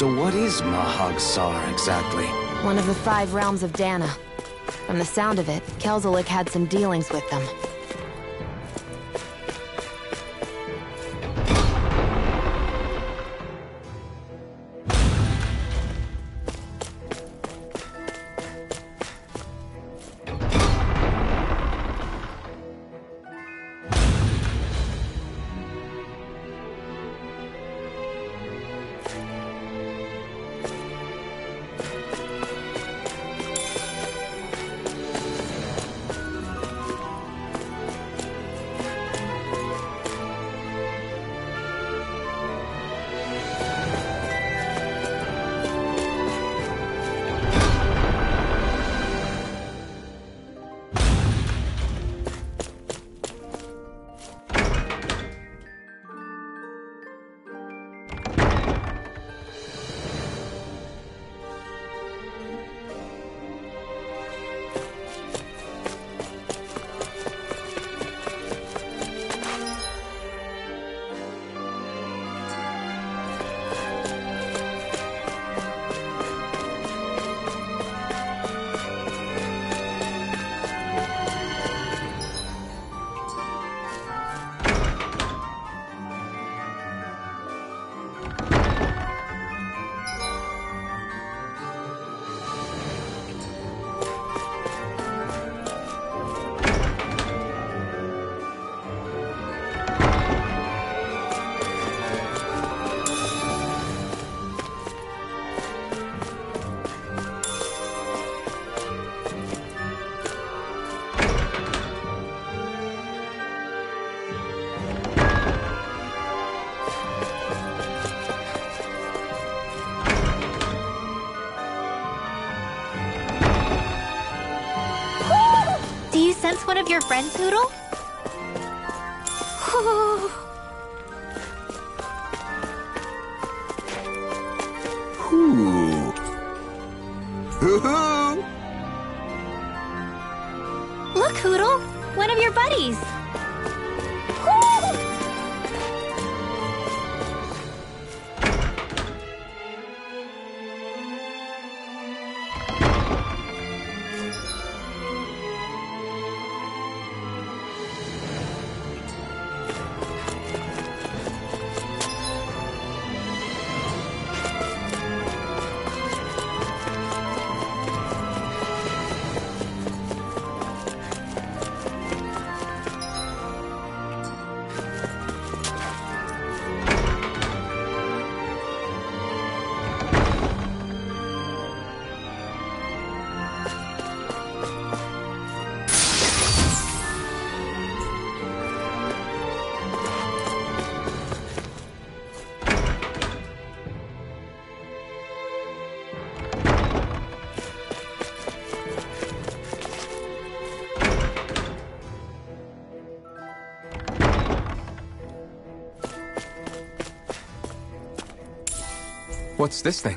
So what is Mahag Saar exactly? One of the 5 realms of Dana. From the sound of it, Kelzelik had some dealings with them. one of your friends, Hootle? Ooh. Hoo-hoo! Look, Hootle! One of your buddies! What's this thing?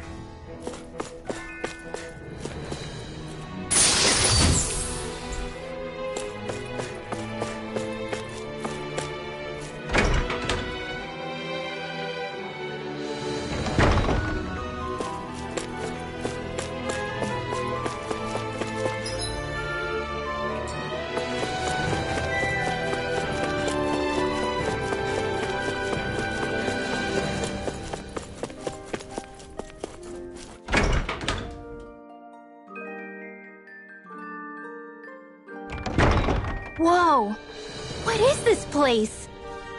Whoa! What is this place?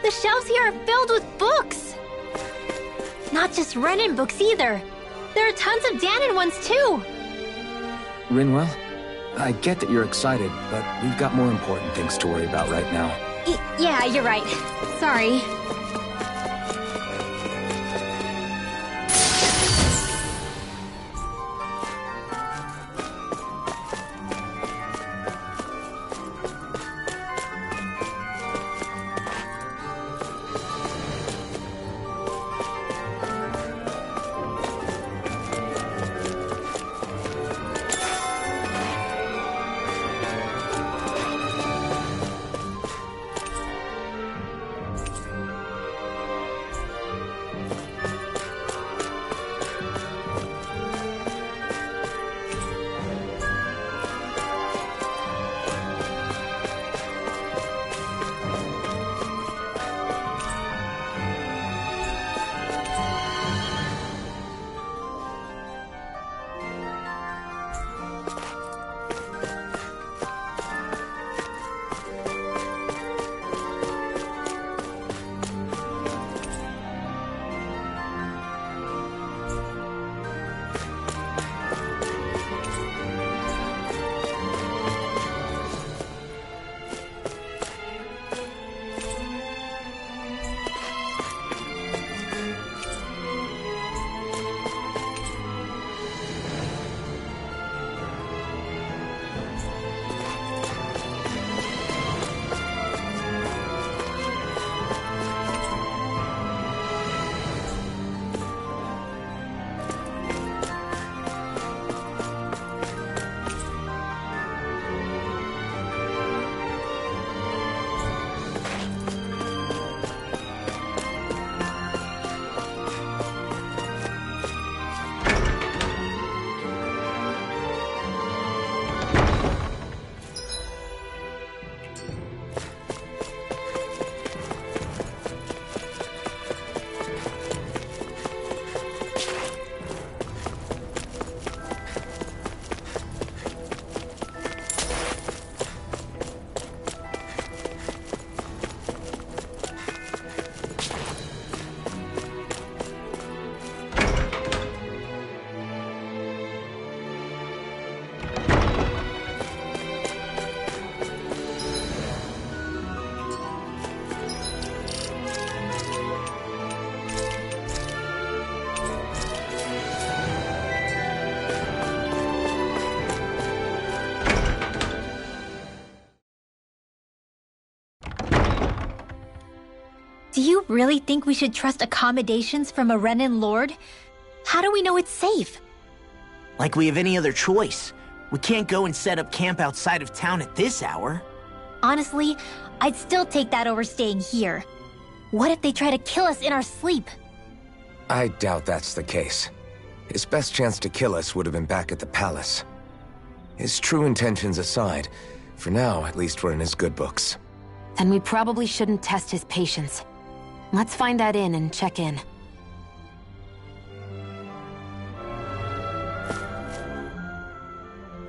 The shelves here are filled with books! Not just Renin books either. There are tons of Danon ones too! Rinwell, I get that you're excited, but we've got more important things to worry about right now. Yeah, you're right. Sorry. Do you really think we should trust accommodations from a Renan Lord? How do we know it's safe? Like we have any other choice. We can't go and set up camp outside of town at this hour. Honestly, I'd still take that over staying here. What if they try to kill us in our sleep? I doubt that's the case. His best chance to kill us would have been back at the palace. His true intentions aside, for now, at least we're in his good books. Then we probably shouldn't test his patience. Let's find that inn and check in.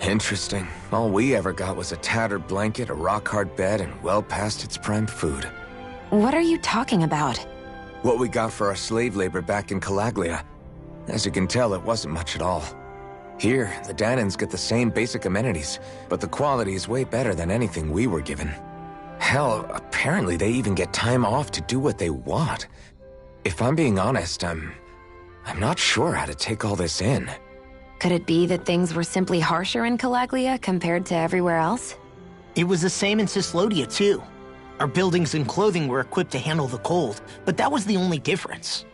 Interesting. All we ever got was a tattered blanket, a rock-hard bed, and well past its prime food. What are you talking about? What we got for our slave labor back in Calaglia. As you can tell, it wasn't much at all. Here, the Danans get the same basic amenities, but the quality is way better than anything we were given. Hell, apparently they even get time off to do what they want. If I'm being honest, I'm not sure how to take all this in. Could it be that things were simply harsher in Calaglia compared to everywhere else? It was the same in Cyslodia, too. Our buildings and clothing were equipped to handle the cold, but that was the only difference.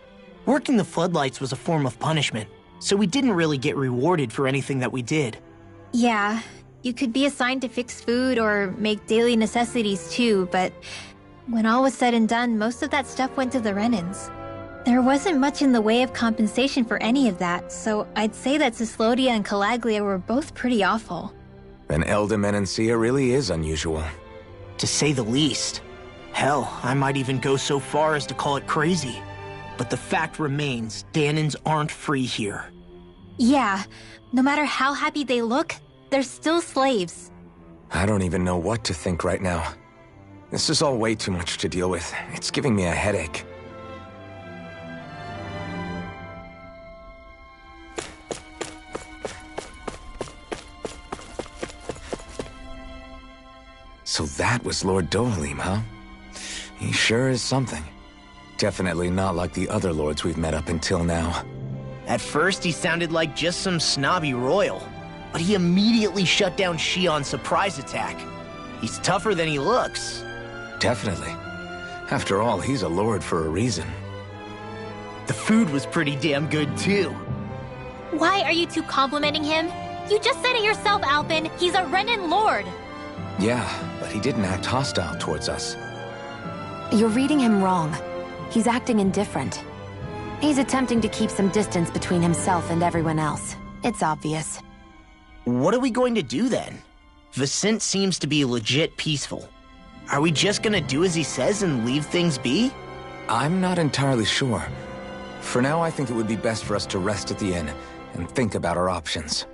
Working the floodlights was a form of punishment, so we didn't really get rewarded for anything that we did. Yeah, you could be assigned to fix food or make daily necessities too, but when all was said and done, most of that stuff went to the Renans. There wasn't much in the way of compensation for any of that, so I'd say that Cyslodia and Calaglia were both pretty awful. Then Elde Menancia really is unusual. To say the least. Hell, I might even go so far as to call it crazy. But the fact remains, Danans aren't free here. Yeah, no matter how happy they look, they're still slaves. I don't even know what to think right now. This is all way too much to deal with. It's giving me a headache. So that was Lord Dohalim, huh? He sure is something. Definitely not like the other lords we've met up until now. At first, he sounded like just some snobby royal, but he immediately shut down Shion's surprise attack. He's tougher than he looks. Definitely. After all, he's a lord for a reason. The food was pretty damn good, too. Why are you two complimenting him? You just said it yourself, Alpin. He's a Renan Lord. Yeah, but he didn't act hostile towards us. You're reading him wrong. He's acting indifferent. He's attempting to keep some distance between himself and everyone else. It's obvious. What are we going to do then? Vicente seems to be legit peaceful. Are we just gonna do as he says and leave things be? I'm not entirely sure. For now, I think it would be best for us to rest at the inn and think about our options.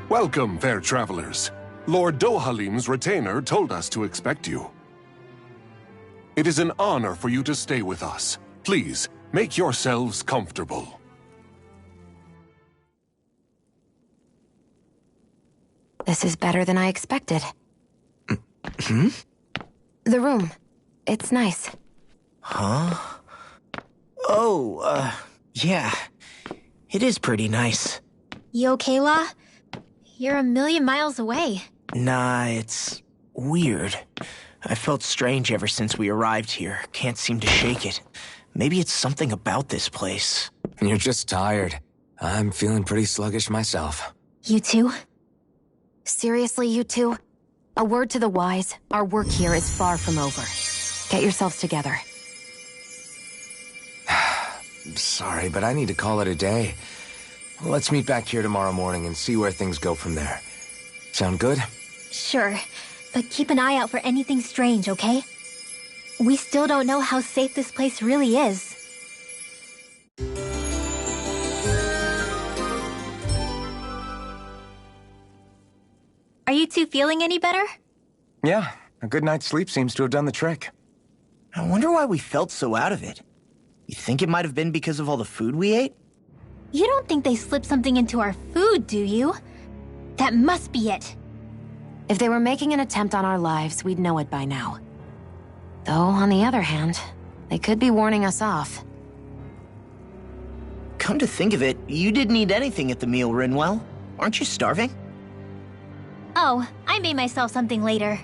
Welcome, fair travelers. Lord Dohalim's retainer told us to expect you. It is an honor for you to stay with us. Please, make yourselves comfortable. This is better than I expected. Hmm? The room. It's nice. Huh? Oh, yeah. It is pretty nice. You okay, La? You're a million miles away. Nah, it's weird. I felt strange ever since we arrived here. Can't seem to shake it. Maybe it's something about this place. You're just tired. I'm feeling pretty sluggish myself. You too? Seriously, you two? A word to the wise, our work here is far from over. Get yourselves together. Sorry, but I need to call it a day. Let's meet back here tomorrow morning and see where things go from there. Sound good? Sure, but keep an eye out for anything strange, okay? We still don't know how safe this place really is. Are you two feeling any better? Yeah, a good night's sleep seems to have done the trick. I wonder why we felt so out of it. You think it might have been because of all the food we ate? You don't think they slipped something into our food, do you? That must be it. If they were making an attempt on our lives, we'd know it by now. Though, on the other hand, they could be warning us off. Come to think of it, you didn't eat anything at the meal, Rinwell. Aren't you starving? Oh, I made myself something later.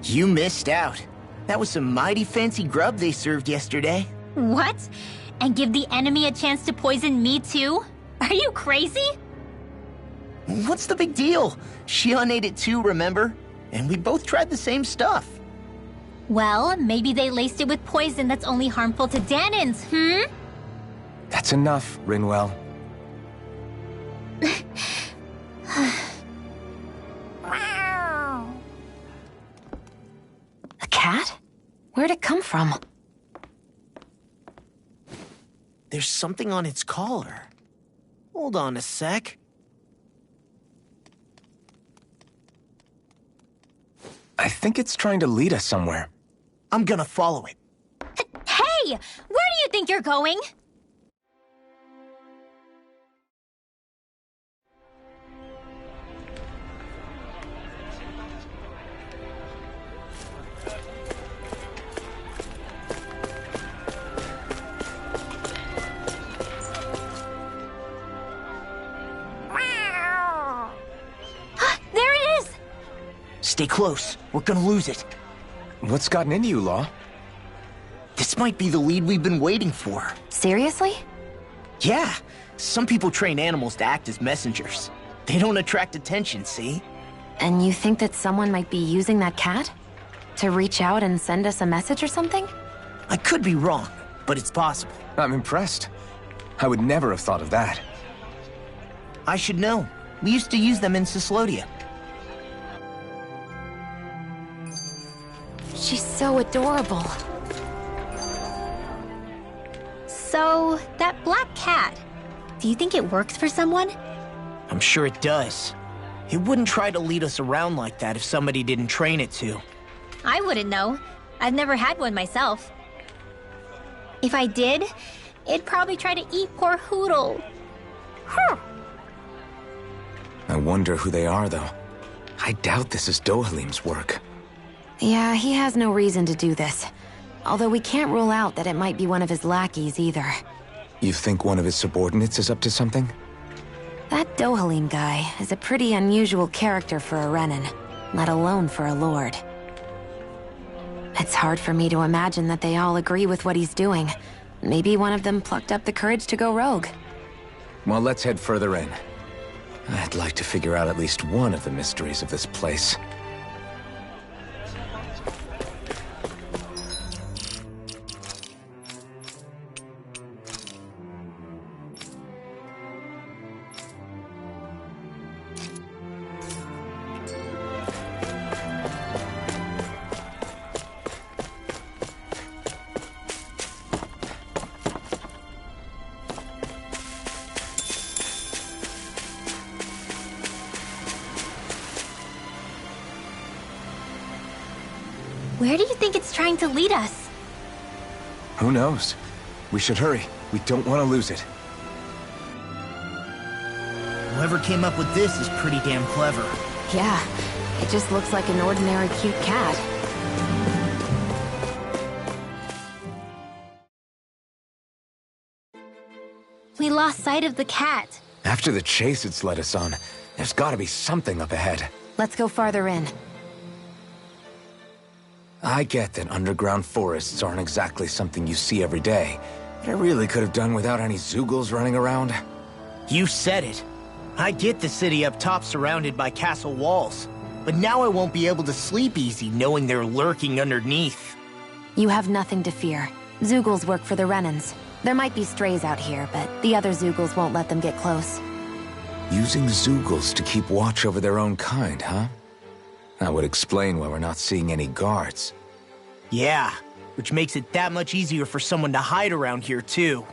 You missed out. That was some mighty fancy grub they served yesterday. What? And give the enemy a chance to poison me too? Are you crazy? What's the big deal? Shion ate it too, remember? And we both tried the same stuff. Well, maybe they laced it with poison that's only harmful to Danins, hmm? That's enough, Rinwell. A cat? Where'd it come from? There's something on its collar. Hold on a sec. I think it's trying to lead us somewhere. I'm gonna follow it. Hey! Where do you think you're going? There it is! Stay close. We're gonna lose it. What's gotten into you, Law? This might be the lead we've been waiting for. Seriously? Yeah. Some people train animals to act as messengers. They don't attract attention, see? And you think that someone might be using that cat? To reach out and send us a message or something? I could be wrong, but it's possible. I'm impressed. I would never have thought of that. I should know. We used to use them in Cyslodia. She's so adorable. So, that black cat, do you think it works for someone? I'm sure it does. It wouldn't try to lead us around like that if somebody didn't train it to. I wouldn't know. I've never had one myself. If I did, it'd probably try to eat poor Hootle. I wonder who they are, though. I doubt this is Dohalim's work. Yeah, he has no reason to do this. Although we can't rule out that it might be one of his lackeys either. You think one of his subordinates is up to something? That Dohalim guy is a pretty unusual character for a Renan, let alone for a lord. It's hard for me to imagine that they all agree with what he's doing. Maybe one of them plucked up the courage to go rogue. Well, let's head further in. I'd like to figure out at least one of the mysteries of this place. Where do you think it's trying to lead us? Who knows? We should hurry. We don't want to lose it. Whoever came up with this is pretty damn clever. Yeah, it just looks like an ordinary cute cat. We lost sight of the cat. After the chase it's led us on, there's gotta be something up ahead. Let's go farther in. I get that underground forests aren't exactly something you see every day, but I really could have done without any Zeugles running around. You said it. I get the city up top surrounded by castle walls, but now I won't be able to sleep easy knowing they're lurking underneath. You have nothing to fear. Zeugles work for the Renans. There might be strays out here, but the other Zeugles won't let them get close. Using Zeugles to keep watch over their own kind, huh? That would explain why we're not seeing any guards. Yeah, which makes it that much easier for someone to hide around here, too.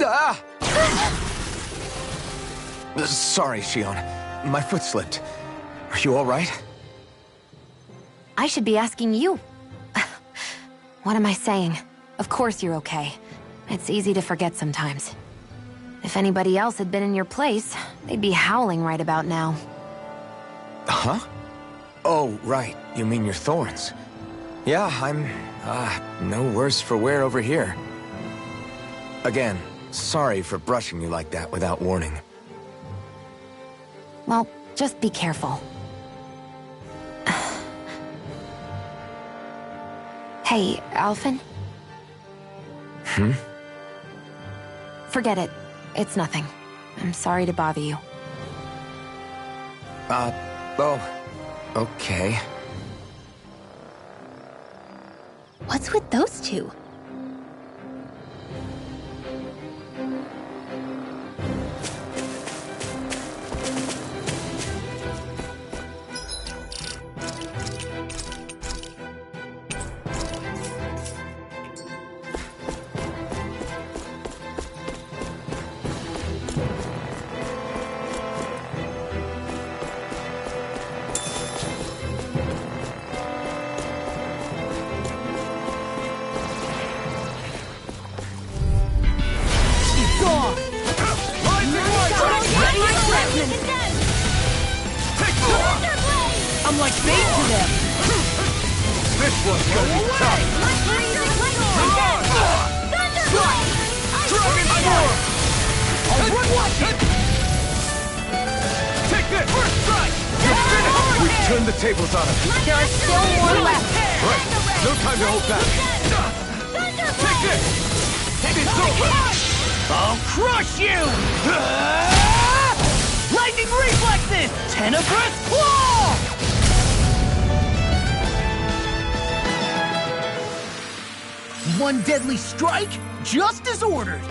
Ah! Sorry, Shion. My foot slipped. Are you all right? I should be asking you. What am I saying? Of course you're okay. It's easy to forget sometimes. If anybody else had been in your place, they'd be howling right about now. Huh? Oh, right. You mean your thorns. Yeah, I'm, no worse for wear over here. Again, sorry for brushing you like that without warning. Well, just be careful. Hey, Alphen? Hmm? Forget it. It's nothing. I'm sorry to bother you. Oh, okay. What's with those two? I'm like bait to them. This one's gonna be tough. Dragon Storm! Take this! First strike! You're finished! We've turned the tables on him. There are still more left. Right. No time to hold back. Take this! It's over! I'll crush you! Lightning reflexes! Tenebrous claw! One deadly strike, just as ordered.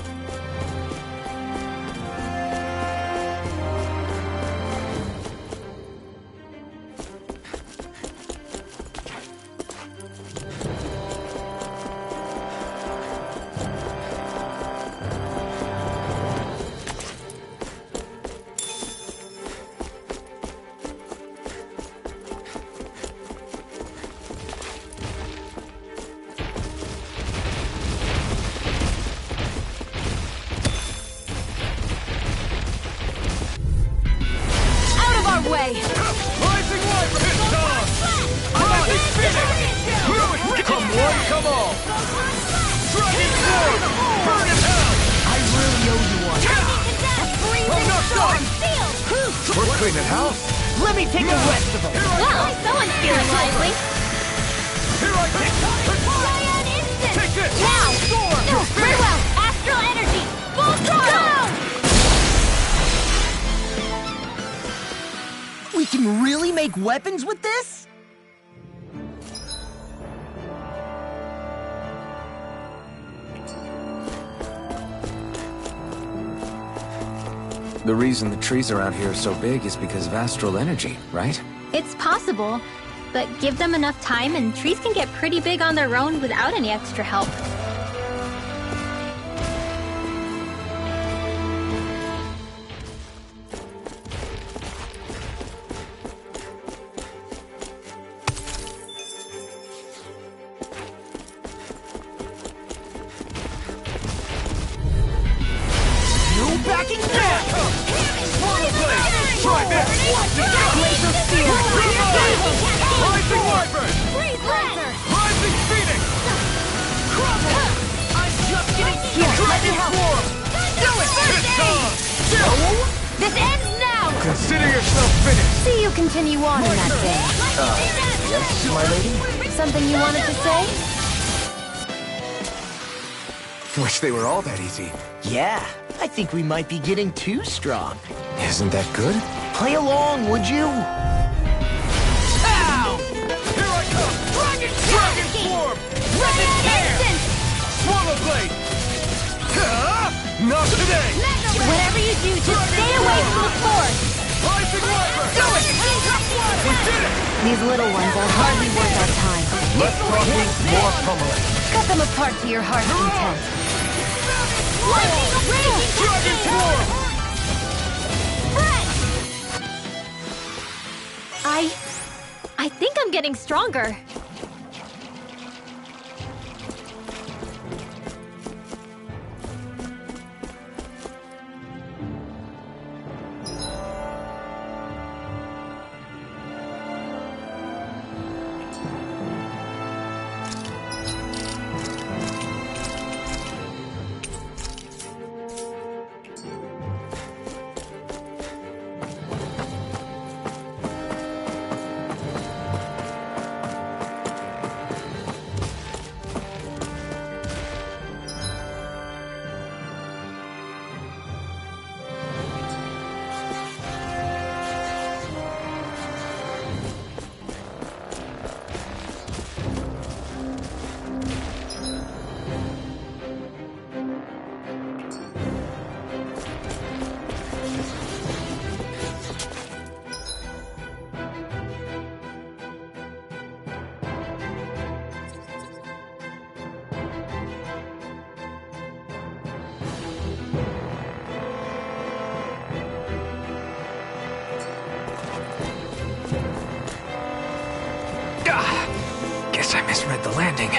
Way. Rising Wyvern! It's on! Rising Phoenix! Come one, come all! Dragon Storm! Burn in hell! I really owe you one. I'm not done! We're cleaning house. Let me take the rest of them. Wow, someone's feeling lively. Here I come! Take this! Now! Storm! No, very well. Astral energy! Full throttle! We can really make weapons with this? The reason the trees around here are so big is because of astral energy, right? It's possible, but give them enough time and trees can get pretty big on their own without any extra help. Backing down! Try this! Laser steel! Rising Wyvern! Freeze laser! Rising Phoenix! Consider yourself finished! See you continue on in that vein. Yes, my lady? Something you wanted to say? Wish they were all that easy. Yeah, I think we might be getting too strong. Isn't that good? Play along, would you? Ow! Here I come! Dragon form! Resistance! Swallow blade! Not today! Whatever you do, just stay away from the force! Rising Wyvern! Do it! We did it! These little ones are hardly worth our time. Less talking, more pummeling. Cut them apart to your heart's content. Dragon form! I think I'm getting stronger. Guess I misread the landing.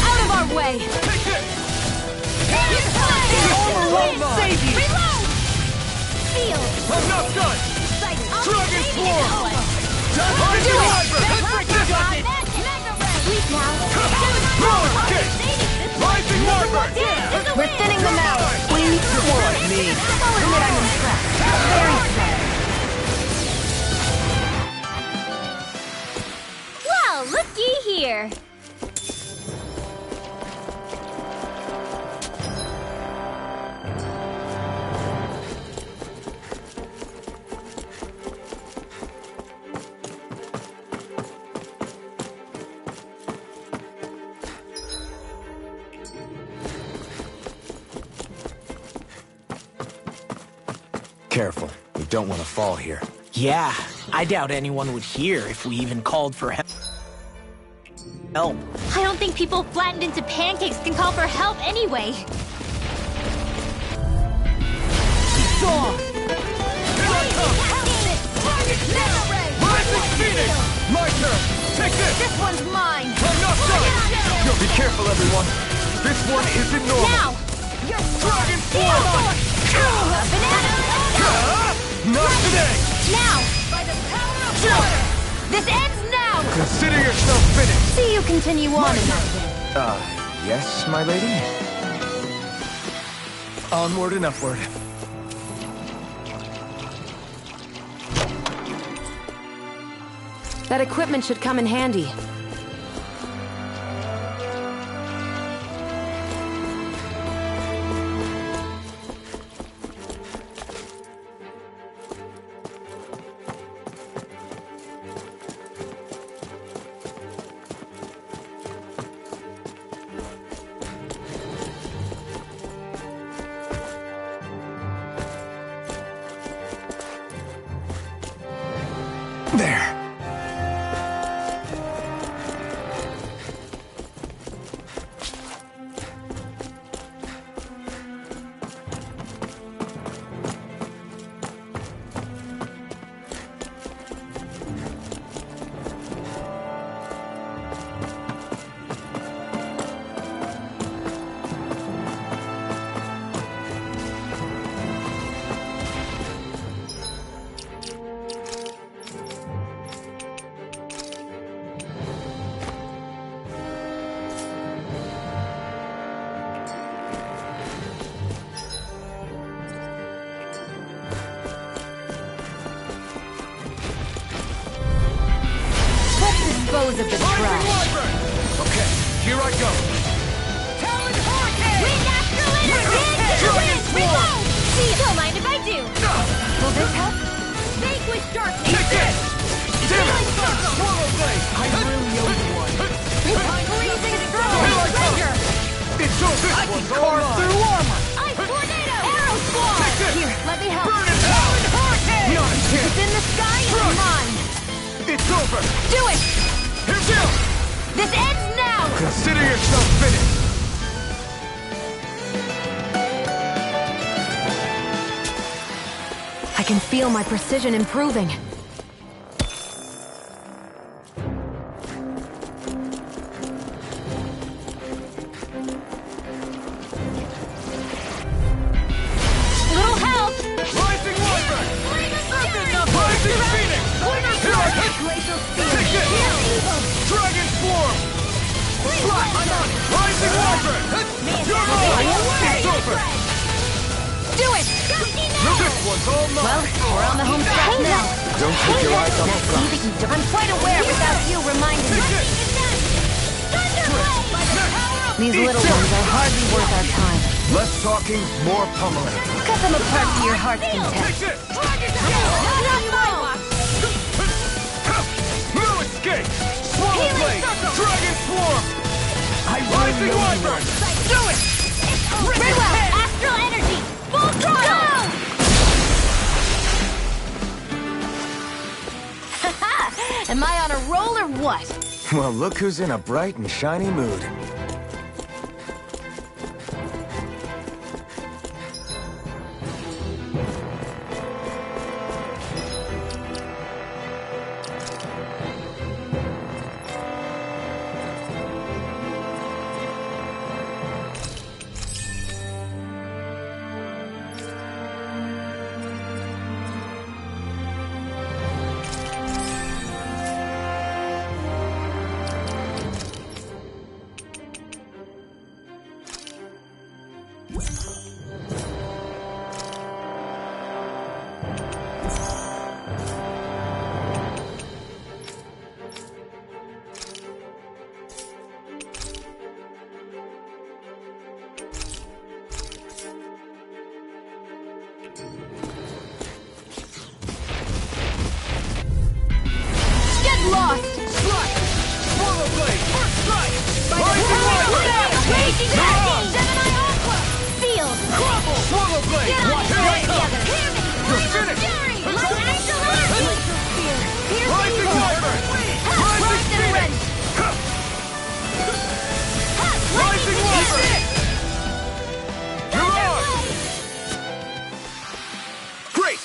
Out of our way! Take it! Armor won't save you! Reload! Feel! I'm not done! Dragon form! Do it! Sleep now! Roller kick! Rising Wyvern! We're thinning them out! Please, more like me. I'll admit I'm impressed. Very so. Well, looky here. Careful. We don't want to fall here. Yeah, I doubt anyone would hear if we even called for help. I don't think people flattened into pancakes can call for help anyway. Rising Phoenix! My turn! Take this! This one's mine! I'm not done! Yo, be careful, everyone! This one isn't normal! Now! Dragon form! Not today! Now! This ends now! Consider yourself finished! See you continue on in that vein. Yes, my lady? Onward and upward. That equipment should come in handy. There. dispose of the trash. Okay, here I go. Talon Hurricane! Wind Astral Energy! Reload! See, don't mind if I do. Will this help? Vanquish darkness! Kick it! Damn it! Circle! Swallow blade! I really owe you one. Freezing Scroll! Trigger! It's over! This one's all mine! Through armor. Ice Tornado! Arrow Squad! Here, let me help. Burn it out! Hurricane! Not a If chance! it's in the sky, it's mine. It's over! Do it! Here, Jill! This ends now! Consider yourself finished! I can feel my precision improving. Little help! Rising Wyvern! Rising Phoenix! Here I come! Glacial Take speed. it! Dragon Swarm! Slap! Rising Wyvern! You're mine! It's over! Do it! This one's all mine! Well, we're on the home stretch now. Don't take your eyes off the prize. I'm quite aware without you reminding me. These little ones are hardly worth our time. Less talking, more pummeling. Cut them apart to your heart's content. Take it! No escape! Swallow Blade! Dragon Swarm! Rising Wyvern! Do it! Very well! Astral Energy! Full throttle! Haha! Am I on a roll or what? Well, look who's in a bright and shiny mood. Lost! Strike! Swallow Blade! First strike! Rising Wyvern! Raging Dragon! Gemini Aqua! Seal! Crumble! Swallow Blade! Get on Watch the it way come! together! Hear me! You're finished! Fury! Light Astral Energy! Pierce Rising evil! Wyvern! Blast Rising and Phoenix! rend! Rising Wyvern! You're on! Great!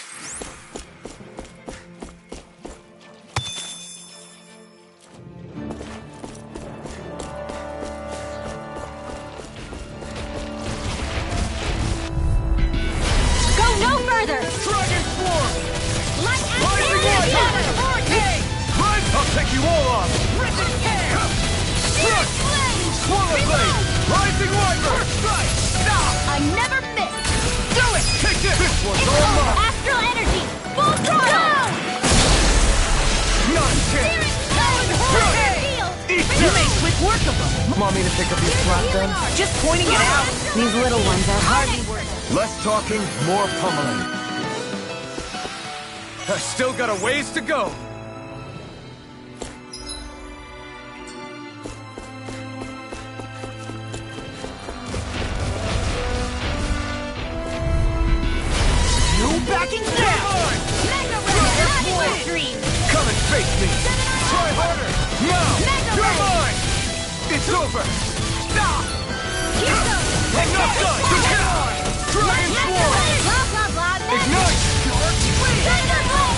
Go no further! Dragon Swarm! Light Rising Astral Wyvern! Energy! Hurricane! Rise! I'll take you all on! Ripid Tear! Struck! Swallow Blade! Rising Wyvern! First strike! Stop! I never miss! Do it! Take this! This one's all mine! Astral Energy! Full throttle! Not a chance! Eat You this! made quick work of them. Want me to pick up your slack then? Just pointing it out. These little ones are hardly worth it. Less talking, more pummeling. I still got a ways to go! No backing down. Mega Ray! Stream! Come and face me! Try harder! Now! Mega You're Ray! mine! It's over! Stop! Here goes! I'm not done! Get on! Dragon Swarm! Blah, blah, blah! Ignite!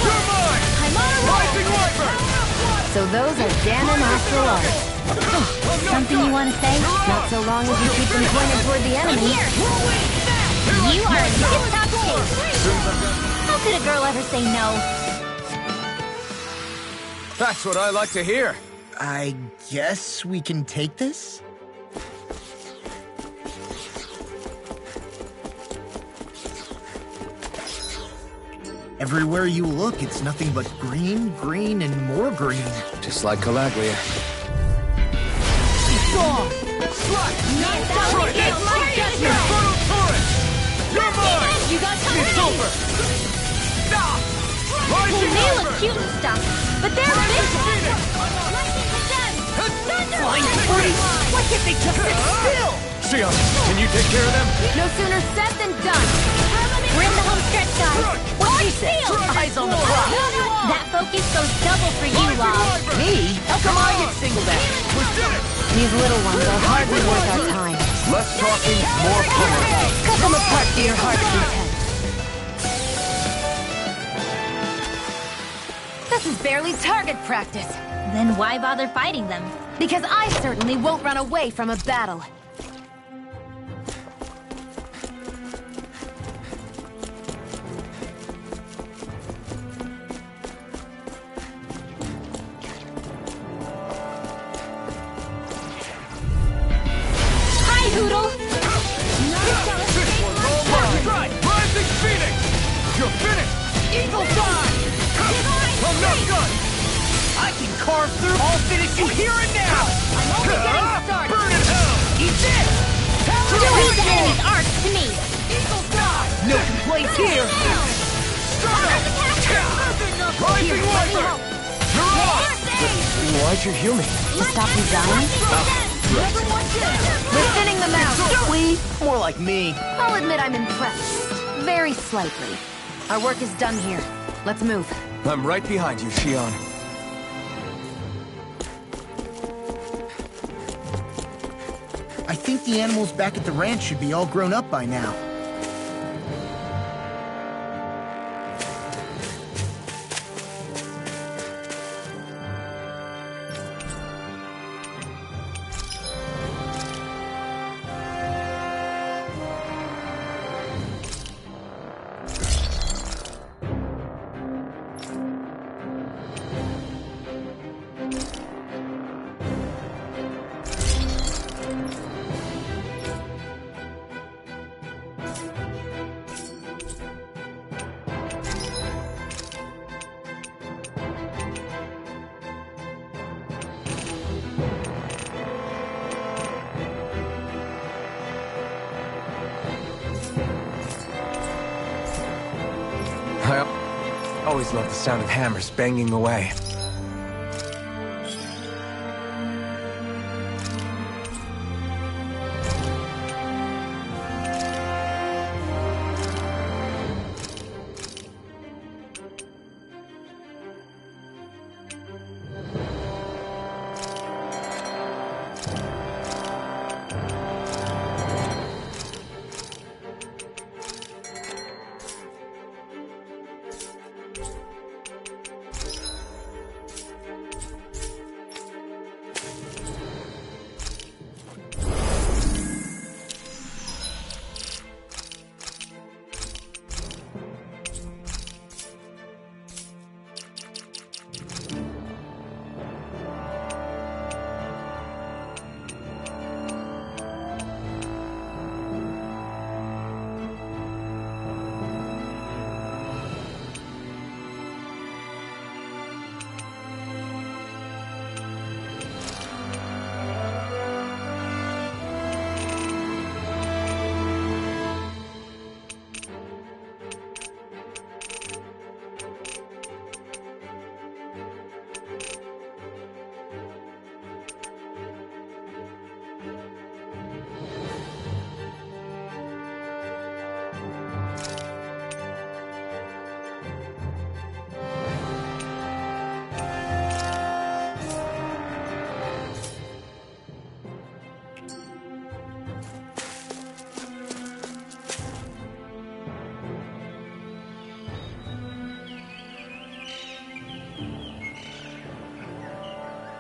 You're mine! I'm on a roll! Rising Wyvern! So those are Dan and Astral Arts. Something you want to say? Not so long as you keep them pointed toward the enemy. Here! You are in tip-top shape! How could a girl ever say no? That's what I like to hear. I guess we can take this? Everywhere you look, it's nothing but green, green, and more green. Just like Calaglia. You got something? It's over! Stop! They look cute and stuff, but they're vicious! Flying freeze! Why can't they just sit still? Xion, can you take care of them? No sooner said than done. We're in the home stretch, guys. What's your seal? Eyes on the prize. That focus goes double for you, Log. Me? How come I get singled out? These little ones are hardly worth our time. Less talking, more pulling. Cut them apart to your heart's content. This is barely target practice. Then why bother fighting them? Because I certainly won't run away from a battle. Hi, Hoodle! Right! Rising Phoenix! You're finished! Eagle Dive! I'm not done! I can carve through. I'll finish you here and now. I'm only getting started! Burn in hell! Eat this. Do these enemies' arcs to me! Eagle Dive! No complaints here. Rising Viper! You're on! Why'd you heal me? To stop you dying? We're thinning them out. We? More like me. I'll admit I'm impressed. Very slightly. Our work is done here. Let's move. I'm right behind you, Xion. I think the animals back at the ranch should be all grown up by now. I always love the sound of hammers banging away.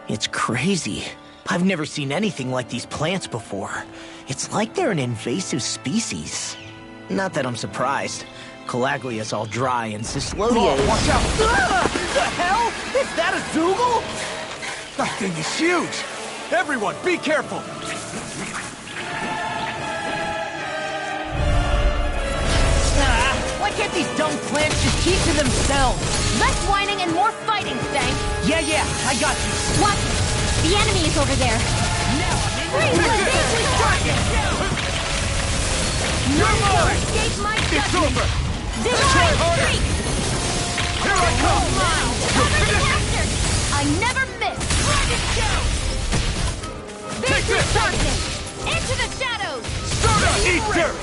It's crazy. I've never seen anything like these plants before. It's like they're an invasive species. Not that I'm surprised. Calaglia's all dry and Cyslodia is... Watch out! The hell? Is that a Zoogle? That thing is huge! Everyone, be careful! Why can't these dumb plants just keep to themselves? Less whining and more fighting, Stank! Yeah, I got you. Watch it! The enemy is over there! Now I'm in Freeze the the Nature's darkness! No more escape my It's judgment! over! Divine harder. Streak! Here I come! Captured! I never miss! Take Nature's this! darkness! Into the shadows! Soda, eat dirt!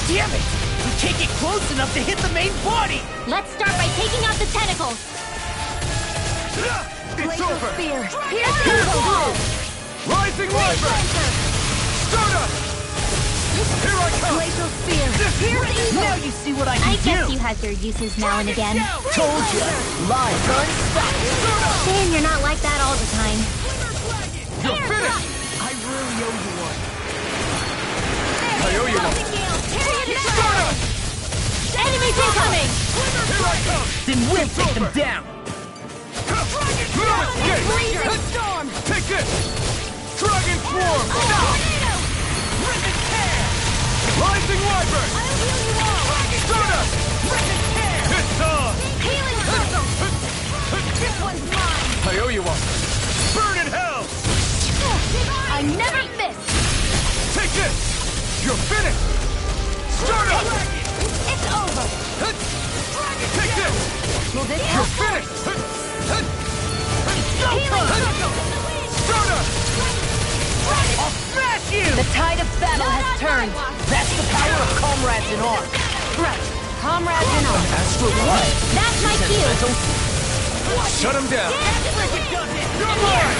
Damn it! We can't get close enough to hit the main body! Let's start by taking out the tentacles! It's over! Spear! Pierce the wall! Rising Wyvern! Soda! Here I come! Glacial Spear! Pierce evil! Now you see what I can I guess do! you have your uses now and again. Told ya! Live unstoppable! Shame you're not like that all the time. You're finished! I really owe you one. I owe you one! Soda! Enemies incoming! Here I come! Then we'll take them down! Freezing storm! Take this! Dragon Swarm! Rising Wyvern! Soda! It's on! Healing circle! This one's mine! I owe you one! Burn in hell! I never miss! Take this! You're finished! Start up! It's over! Take this! Will this You're help? finished! Healing circle! Start up! I'll smash you! The tide of battle has turned! That's the power of comrades in arms! Right. Comrades in arms. Astral what? That's my cue! Shut him down! You're mine!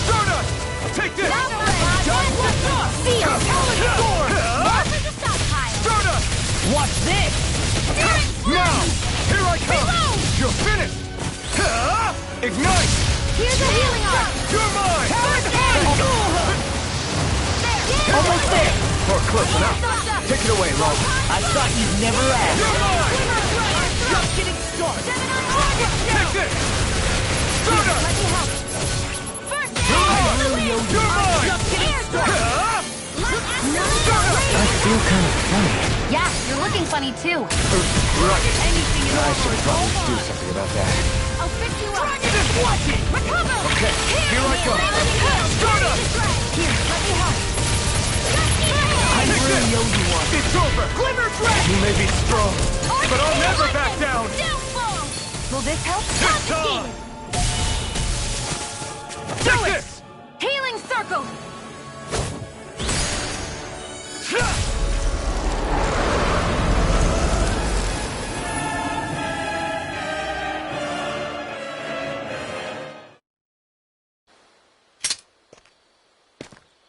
Start up! Take this! Feel! Start up! Watch this! Now! Here I come! You're finished! Ignite! Here's a healing arm! You're mine! Almost there! Or close enough. Take it away, Lo. I thought you'd never ask. You're mine! Just getting started. Take this! Start up! I really owe you. You're mine! Just getting started. I feel kind of funny. Yeah, you're looking funny too. Right. Anything in I order. should probably do something about that. I'll fix you up. Just watch it! Recover! Okay, here I go. Start up! Here, let me help. I really owe you one. It's over! Glimmer Dragon! You may be strong, but I'll never back down! Downfall! Will this help? It's on! Do Take it! this! Healing circle!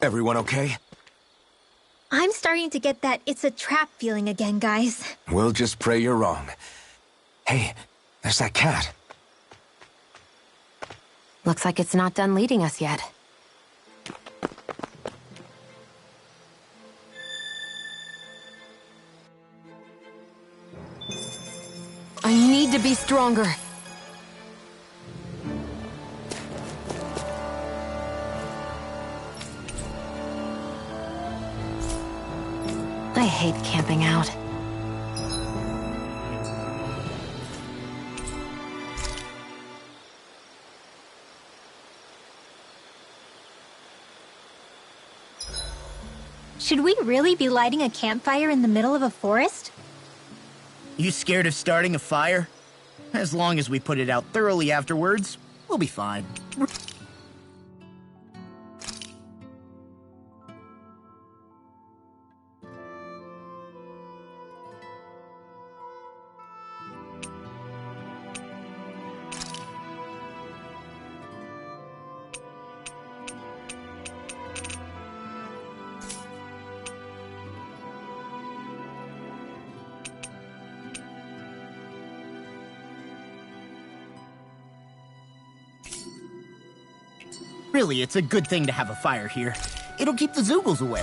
Everyone okay? I'm starting to get that it's a trap feeling again, guys. We'll just pray you're wrong. Hey, there's that cat. Looks like it's not done leading us yet. I need to be stronger. I hate camping out. Should we really be lighting a campfire in the middle of a forest? You scared of starting a fire? As long as we put it out thoroughly afterwards, we'll be fine. Really, it's a good thing to have a fire here. It'll keep the Zoogles away.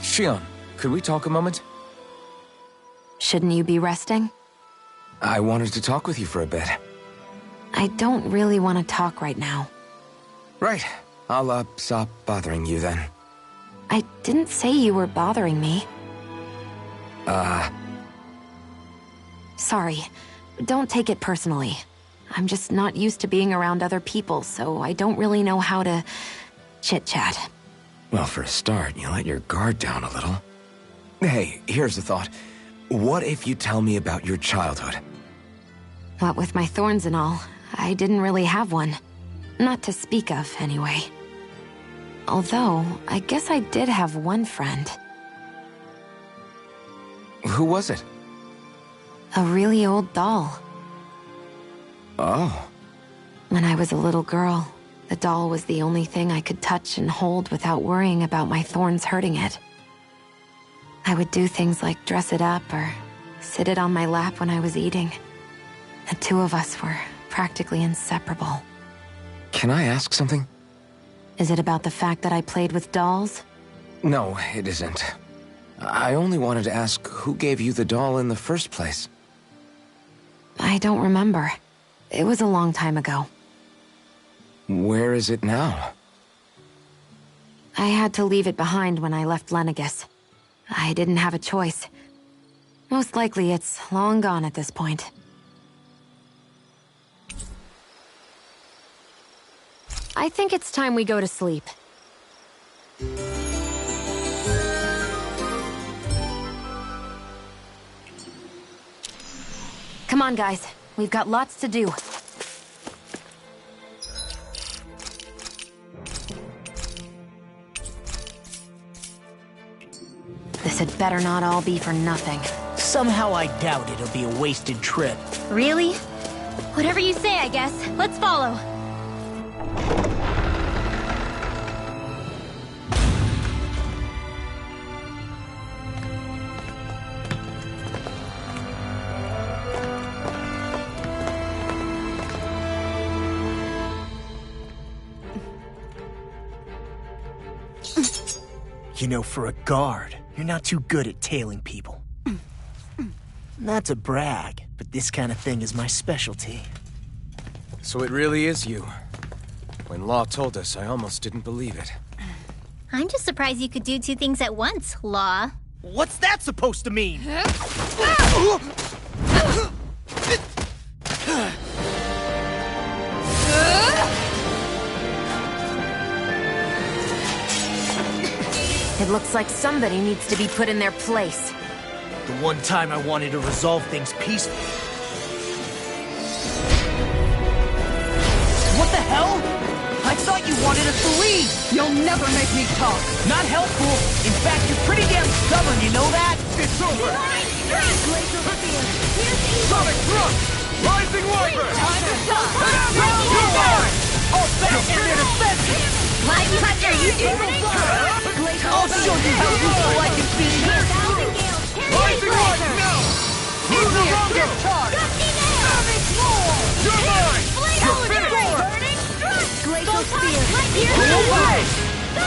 Shion, could we talk a moment? Shouldn't you be resting? I wanted to talk with you for a bit. I don't really want to talk right now. Right. I'll, stop bothering you then. I didn't say you were bothering me. Sorry. Don't take it personally. I'm just not used to being around other people, so I don't really know how to chit-chat. Well, for a start, you let your guard down a little. Hey, here's a thought. What if you tell me about your childhood? What with my thorns and all, I didn't really have one. Not to speak of, anyway. Although, I guess I did have one friend. Who was it? A really old doll. Oh. When I was a little girl, the doll was the only thing I could touch and hold without worrying about my thorns hurting it. I would do things like dress it up or sit it on my lap when I was eating. The two of us were practically inseparable. Can I ask something? Is it about the fact that I played with dolls? No, it isn't. I only wanted to ask who gave you the doll in the first place. I don't remember. It was a long time ago. Where is it now? I had to leave it behind when I left Lenegis. I didn't have a choice. Most likely it's long gone at this point. I think it's time we go to sleep. Come on, guys. We've got lots to do. This had better not all be for nothing. Somehow I doubt it'll be a wasted trip. Really? Whatever you say, I guess. Let's follow. You know, for a guard, you're not too good at tailing people. Not to brag, but this kind of thing is my specialty. So it really is you. When Law told us, I almost didn't believe it. I'm just surprised you could do two things at once, Law. What's that supposed to mean? It looks like somebody needs to be put in their place. The one time I wanted to resolve things peacefully. What the hell? I thought you wanted us to leave! You'll never make me talk! Not helpful! In fact, you're pretty damn stubborn, you know that? It's over! Sonic Thrust! Rising Wyvern! You're mine! All back and their defenses! Live Thunder, you I'll show you how useful I can be! Rising Wyvern now! Use the Rongo! You're mine! You're finished! Glacial Spear! Go away!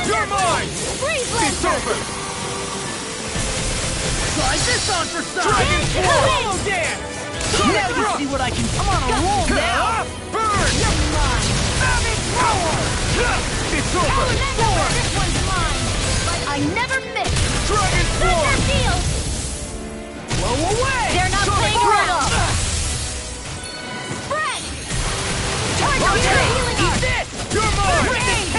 You're mine! It's over! Try this on for size! Dragon Swarm! Solo dance! Now you see what I can do! I'm on a roll now! Burn! You're mine! Savage Power! It's over! This one's mine! But I never miss! Dragon Swarm! Blow away! They're not playing around! Spread! Tiger Tree! Eat this! You're mine!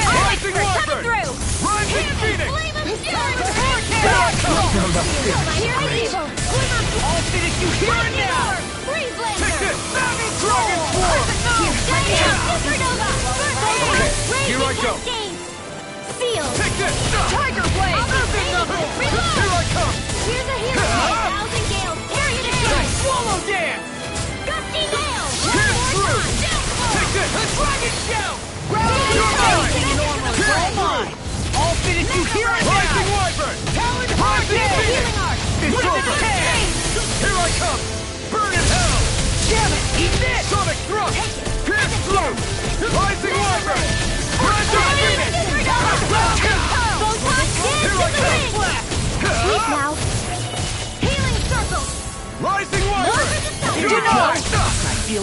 Rising Wyvern! Through! Rising Phoenix! Flame of Fury! I'll finish you here and now! Freeze Laser! Take this! Dragon Swarm! Supernova! Here I go! Seal! Take this! Tiger Blade! Reload! Here I come! Here's a hero! 1,000 gales! Carry it in! Swallow dance! Gusty Nail! Here's through! Take this! Dragon Shell! You're mine! All mine! I'll finish you here and now! Rising Wyvern! Talon Rising Hurricane! Phoenix! It's over! Here I come! Burn in hell! Damn it! Eat this! Sonic Thrust! Pierce through! Rising Wyvern! Rising Phoenix!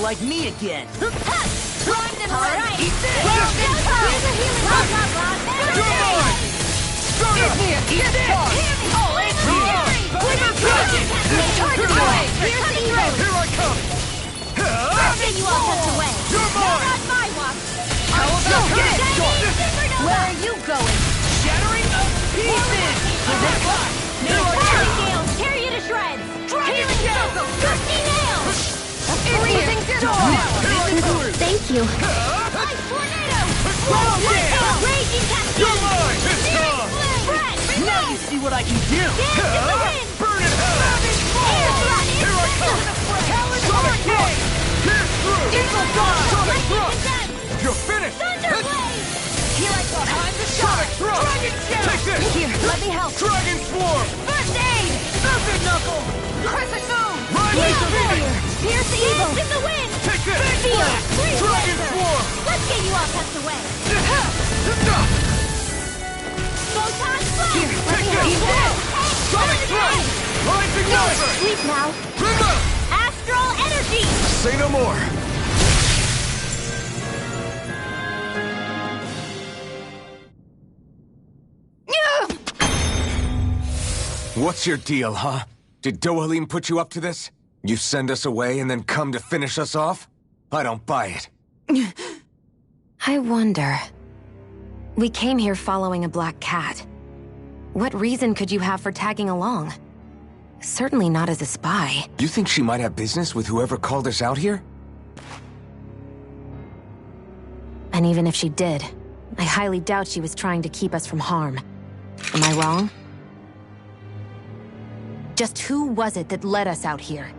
like me again. Blind and ready. Eat this! Here's a healing hot. You're mine! Start up! Eat this! Oh, it's here! Quiver dragon! Target away! Here's the evil! Here I come! I'll get you all tucked away! You're mine! Not my watch! How about Get this? Where are you going? Shattering of pieces! Here I come! Nails, tear you to shreds! Healing circle, thirsty nails! Freezing storm! Thank you. Ice tornado! Raging cascade! You're mine! It's time! Now you see what I can do! Burn in hell! Here I come! Sonic Thrust! Pierce through! Sonic Thrust! You're finished! Here I go! Time to Sonic Thrust! Dragon Shell! Take this! Here, let me help! Dragon Swarm! First aid! Surface knuckle! Crescent moon! Laser Barrier! Pierce the evil! In the wind! Take this! Steel! Dragon Swarm! Let's get you all tucked away! Photon Blast! Here, let me Take help! this! Sonic Thrust! Rising Wyvern! Sleep now! Remember! Astral Energy! Say no more! What's your deal, huh? Did Dohalim put you up to this? You send us away and then come to finish us off? I don't buy it. I wonder. We came here following a black cat. What reason could you have for tagging along? Certainly not as a spy. You think she might have business with whoever called us out here? And even if she did, I highly doubt she was trying to keep us from harm. Am I wrong? Just who was it that led us out here?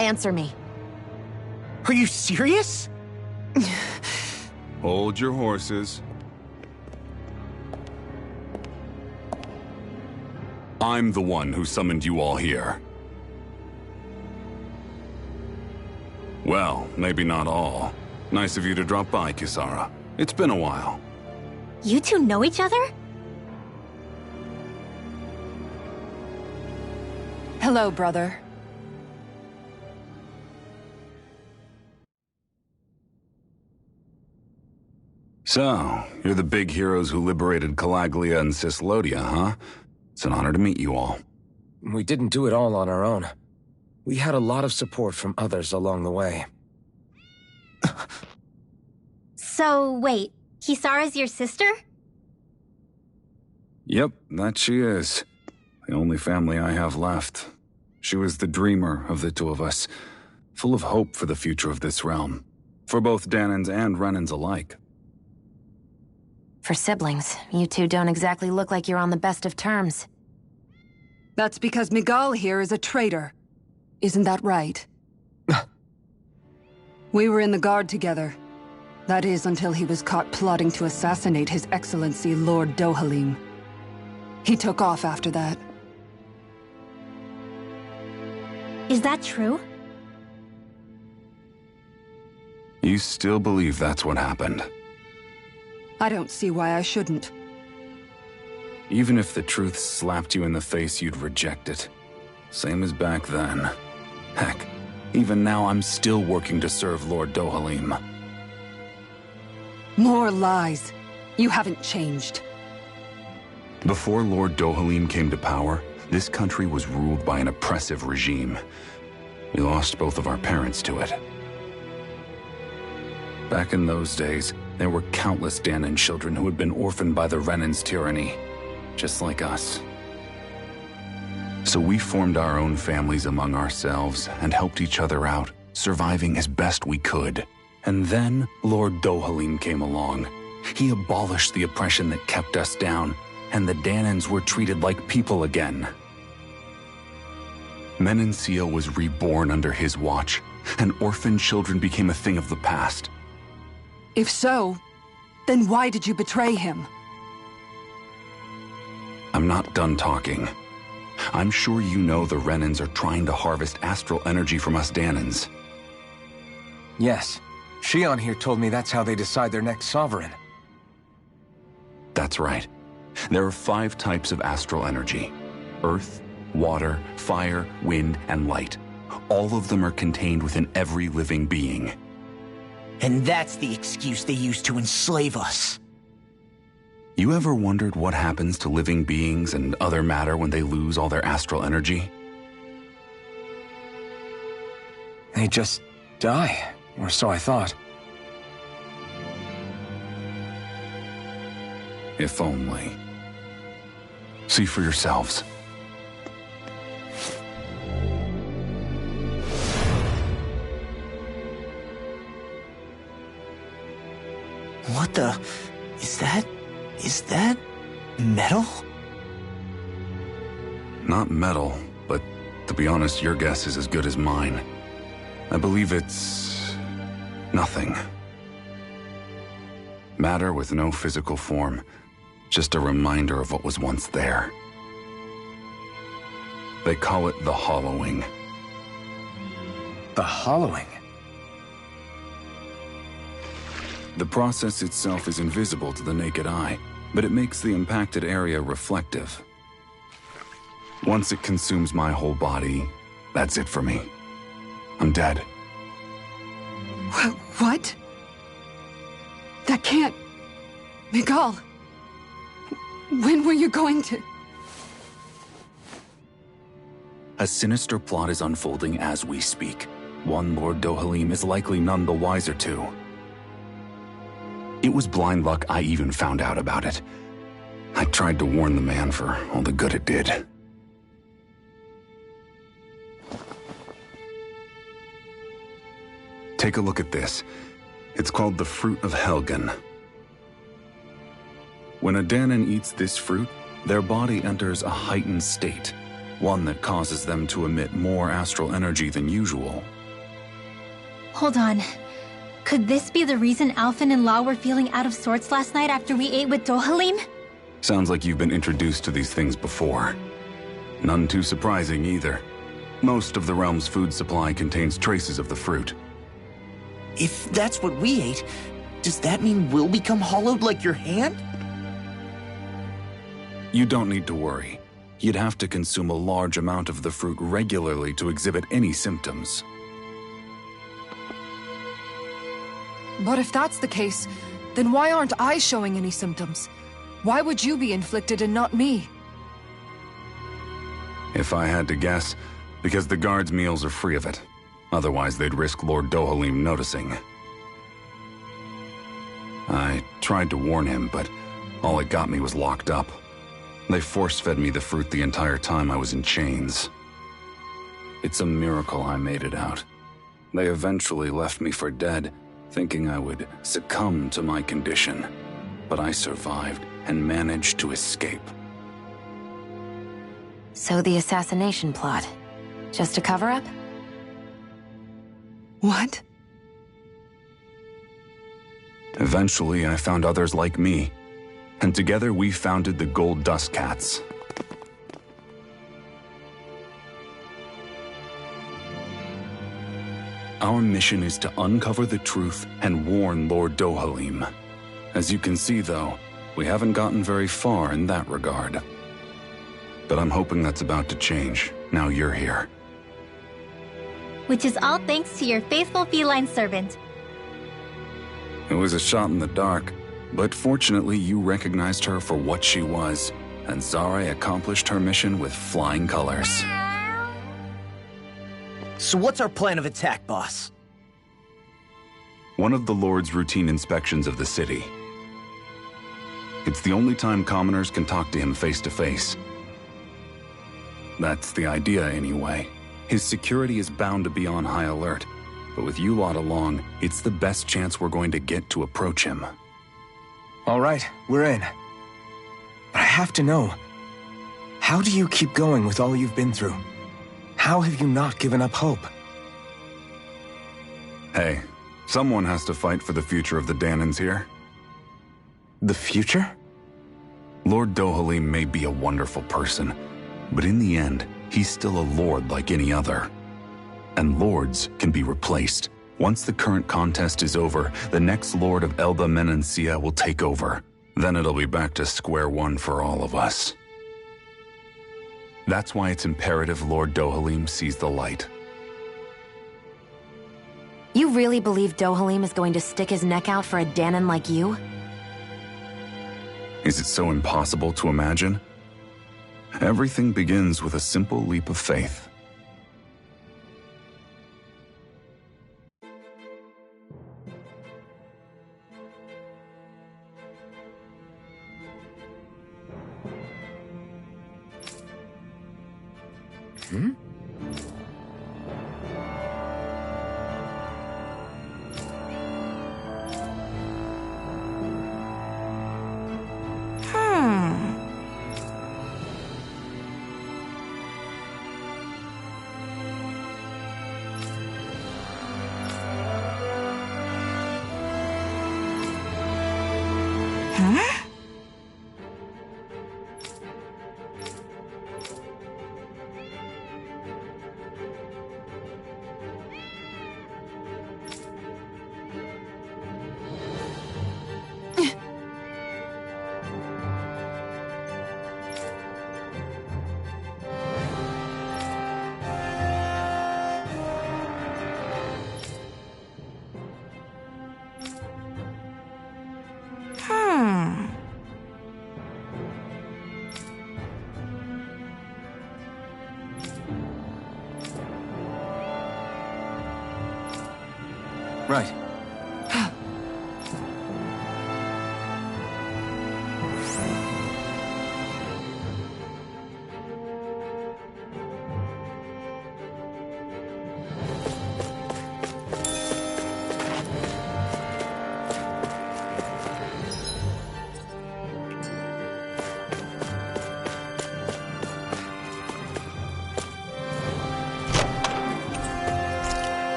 Answer me. Are you serious? Hold your horses. I'm the one who summoned you all here. Well, maybe not all. Nice of you to drop by, Kisara. It's been a while. You two know each other? Hello, brother. So, you're the big heroes who liberated Calaglia and Cislodia, huh? It's an honor to meet you all. We didn't do it all on our own. We had a lot of support from others along the way. So, wait. Kisara's your sister? Yep, that she is. The only family I have left. She was the dreamer of the two of us, full of hope for the future of this realm, for both Dahnans and Renans alike. For siblings, you two don't exactly look like you're on the best of terms. That's because Miguel here is a traitor. Isn't that right? We were in the Guard together. That is, until he was caught plotting to assassinate His Excellency Lord Dohalim. He took off after that. Is that true? You still believe that's what happened? I don't see why I shouldn't. Even if the truth slapped you in the face, you'd reject it. Same as back then. Heck, even now I'm still working to serve Lord Dohalim. More lies. You haven't changed. Before Lord Dohalim came to power, this country was ruled by an oppressive regime. We lost both of our parents to it. Back in those days, there were countless Dahnan children who had been orphaned by the Renan's tyranny, just like us. So we formed our own families among ourselves and helped each other out, surviving as best we could. And then Lord Dohalim came along. He abolished the oppression that kept us down, and the Dahnans were treated like people again. Menancia was reborn under his watch, and orphaned children became a thing of the past. If so, then why did you betray him? I'm not done talking. I'm sure you know the Renans are trying to harvest astral energy from us Dahnans. Yes. Shion here told me that's how they decide their next sovereign. That's right. There are 5 types of astral energy: earth, water, fire, wind, and light. All of them are contained within every living being. And that's the excuse they use to enslave us. You ever wondered what happens to living beings and other matter when they lose all their astral energy? They just die, or so I thought. If only. See for yourselves. What the... Is that metal? Not metal, but to be honest, your guess is as good as mine. I believe it's... nothing. Matter with no physical form. Just a reminder of what was once there. They call it the hollowing. The hollowing? The process itself is invisible to the naked eye, but it makes the impacted area reflective. Once it consumes my whole body, that's it for me. I'm dead. What? That can't... Miguel! When were you going to... A sinister plot is unfolding as we speak. One Lord Dohalim is likely none the wiser to. It was blind luck I even found out about it. I tried to warn the man for all the good it did. Take a look at this. It's called the Fruit of Helgen. When a Dahnan eats this fruit, their body enters a heightened state, one that causes them to emit more astral energy than usual. Hold on. Could this be the reason Alphen and Law were feeling out of sorts last night after we ate with Dohalim? Sounds like you've been introduced to these things before. None too surprising either. Most of the realm's food supply contains traces of the fruit. If that's what we ate, does that mean we'll become hollowed like your hand? You don't need to worry. You'd have to consume a large amount of the fruit regularly to exhibit any symptoms. But if that's the case, then why aren't I showing any symptoms? Why would you be inflicted and not me? If I had to guess, because the guards' meals are free of it. Otherwise, they'd risk Lord Dohalim noticing. I tried to warn him, but all it got me was locked up. They force-fed me the fruit the entire time I was in chains. It's a miracle I made it out. They eventually left me for dead, thinking I would succumb to my condition. But I survived and managed to escape. So the assassination plot, just a cover-up? What? Eventually, I found others like me, and together we founded the Gold Dust Cats. Our mission is to uncover the truth and warn Lord Dohalim. As you can see, though, we haven't gotten very far in that regard. But I'm hoping that's about to change, now you're here. Which is all thanks to your faithful feline servant. It was a shot in the dark, but fortunately you recognized her for what she was, and Zare accomplished her mission with flying colors. So what's our plan of attack, boss? One of the Lord's routine inspections of the city. It's the only time commoners can talk to him face to face. That's the idea, anyway. His security is bound to be on high alert, but with you lot along, it's the best chance we're going to get to approach him. All right, we're in. But I have to know, how do you keep going with all you've been through? How have you not given up hope? Hey, someone has to fight for the future of the Dahnans here. The future? Lord Dohalim may be a wonderful person, but in the end, he's still a lord like any other. And lords can be replaced. Once the current contest is over, the next lord of Elba Menancia will take over. Then it'll be back to square one for all of us. That's why it's imperative Lord Dohalim sees the light. You really believe Dohalim is going to stick his neck out for a Dahnan like you? Is it so impossible to imagine? Everything begins with a simple leap of faith. Hmm? Right.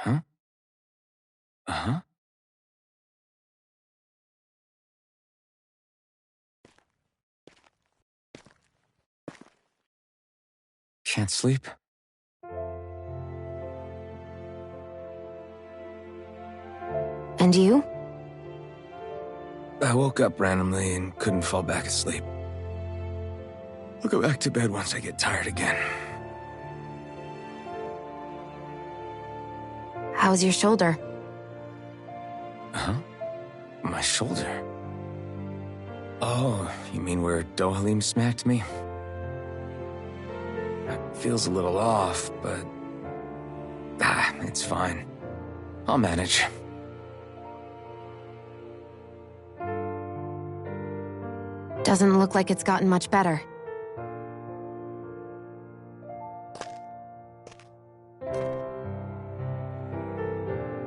Huh? Uh-huh. Can't sleep? And you? I woke up randomly and couldn't fall back asleep. I'll go back to bed once I get tired again. How's your shoulder? Huh? My shoulder? Oh, you mean where Dohalim smacked me? It feels a little off, but... it's fine. I'll manage. Doesn't look like it's gotten much better.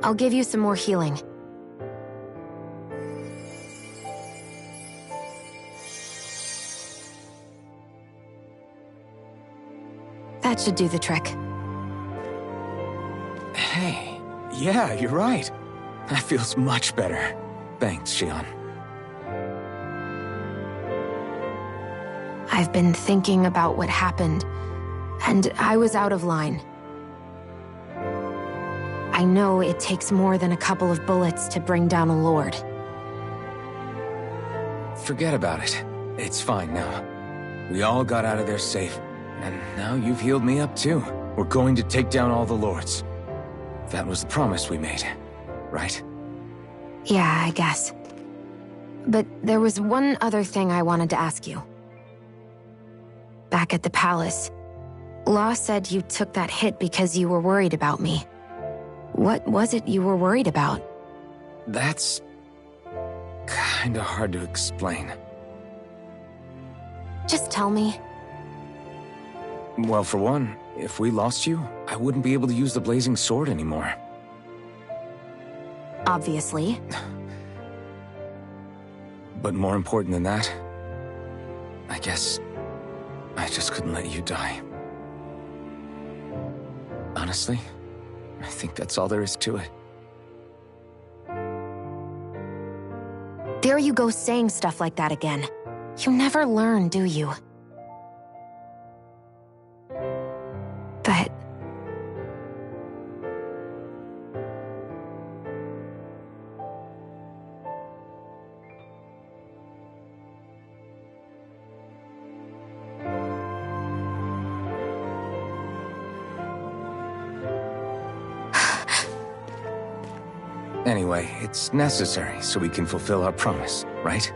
I'll give you some more healing. That should do the trick. Hey, yeah, you're right. That feels much better. Thanks, Shion. I've been thinking about what happened, and I was out of line. I know it takes more than a couple of bullets to bring down a lord. Forget about it. It's fine now. We all got out of there safe, and now you've healed me up too. We're going to take down all the lords. That was the promise we made, right? Yeah, I guess. But there was one other thing I wanted to ask you. Back at the palace, Law said you took that hit because you were worried about me. What was it you were worried about? That's... kinda hard to explain. Just tell me. Well, for one, if we lost you, I wouldn't be able to use the blazing sword anymore. Obviously. But more important than that, I guess I just couldn't let you die. Honestly, I think that's all there is to it. There you go saying stuff like that again. You never learn, do you? But... Anyway, it's necessary so we can fulfill our promise, right?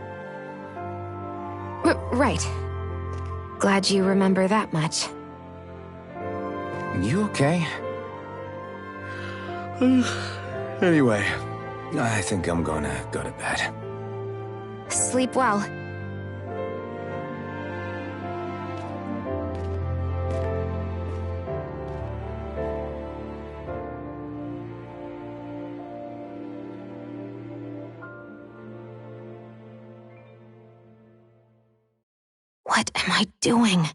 Right. Glad you remember that much. You okay? Anyway, I think I'm gonna go to bed. Sleep well. What am I doing?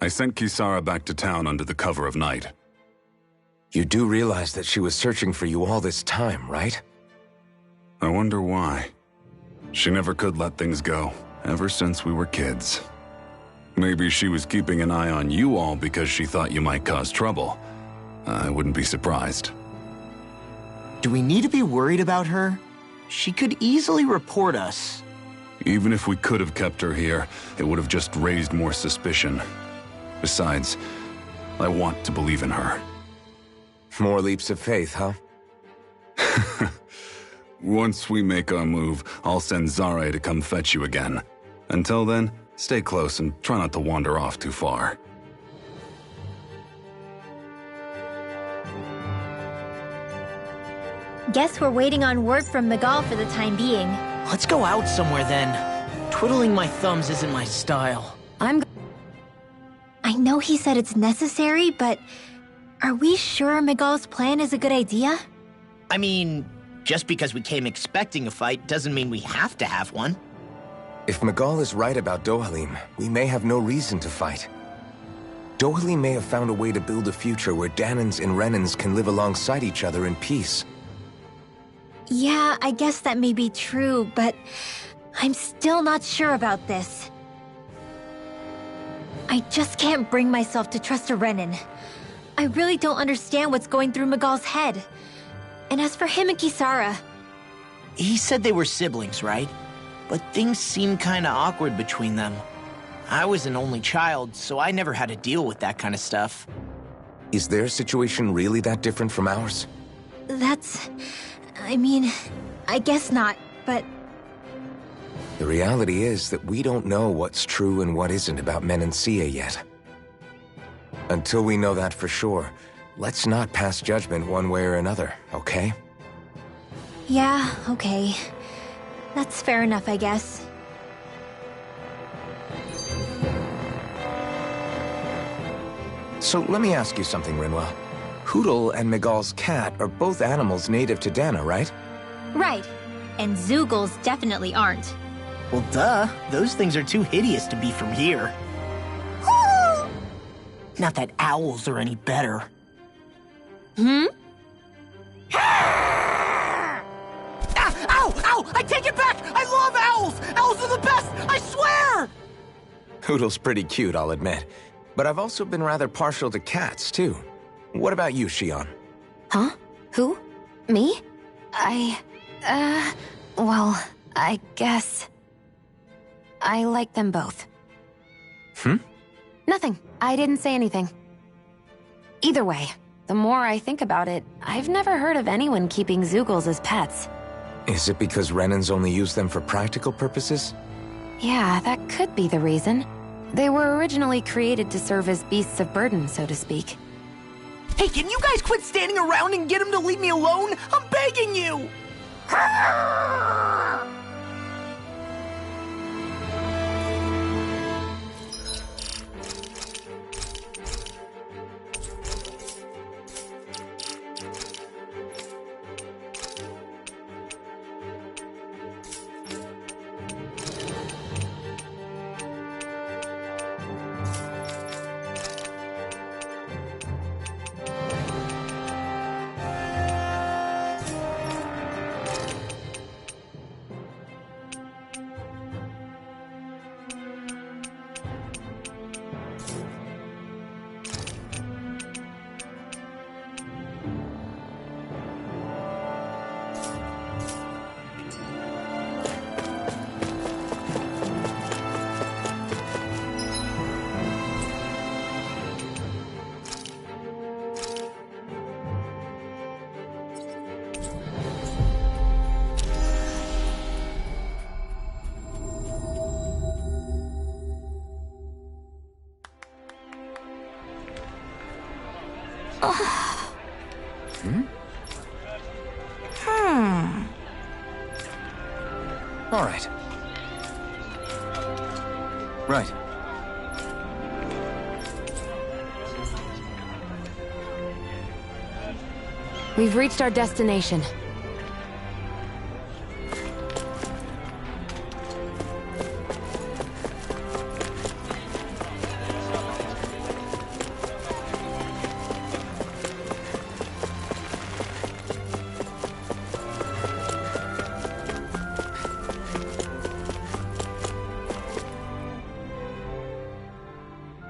I sent Kisara back to town under the cover of night. You do realize that she was searching for you all this time, right? I wonder why. She never could let things go, ever since we were kids. Maybe she was keeping an eye on you all because she thought you might cause trouble. I wouldn't be surprised. Do we need to be worried about her? She could easily report us. Even if we could have kept her here, it would have just raised more suspicion. Besides, I want to believe in her. More leaps of faith, huh? Once we make our move, I'll send Zare to come fetch you again. Until then, stay close and try not to wander off too far. Guess we're waiting on word from Miguel for the time being. Let's go out somewhere then. Twiddling my thumbs isn't my style. I know he said it's necessary, but are we sure Miguel's plan is a good idea? I mean, just because we came expecting a fight doesn't mean we have to have one. If Miguel is right about Dohalim, we may have no reason to fight. Dohalim may have found a way to build a future where Dahnans and Renans can live alongside each other in peace. Yeah, I guess that may be true, but I'm still not sure about this. I just can't bring myself to trust a Renan. I really don't understand what's going through Miguel's head. And as for him and Kisara... He said they were siblings, right? But things seemed kinda awkward between them. I was an only child, so I never had to deal with that kind of stuff. Is their situation really that different from ours? That's... I mean, I guess not, but... The reality is that we don't know what's true and what isn't about Menancia yet. Until we know that for sure, let's not pass judgment one way or another, okay? Yeah, okay. That's fair enough, I guess. So let me ask you something, Rinwell. Hootle and Miguel's cat are both animals native to Dahna, right? Right. And Zoogles definitely aren't. Well, duh. Those things are too hideous to be from here. Not that owls are any better. Hmm? Ow! Ow! I take it back! I love owls! Owls are the best! I swear! Hootle's pretty cute, I'll admit. But I've also been rather partial to cats, too. What about you, Shion? Huh? Who? Me? Well, I guess... I like them both. Nothing. I didn't say anything. Either way, the more I think about it, I've never heard of anyone keeping Zoogles as pets. Is it because Renans only use them for practical purposes? Yeah, that could be the reason. They were originally created to serve as beasts of burden, so to speak. Hey, can you guys quit standing around and get him to leave me alone? I'm begging you! All right. Right. We've reached our destination.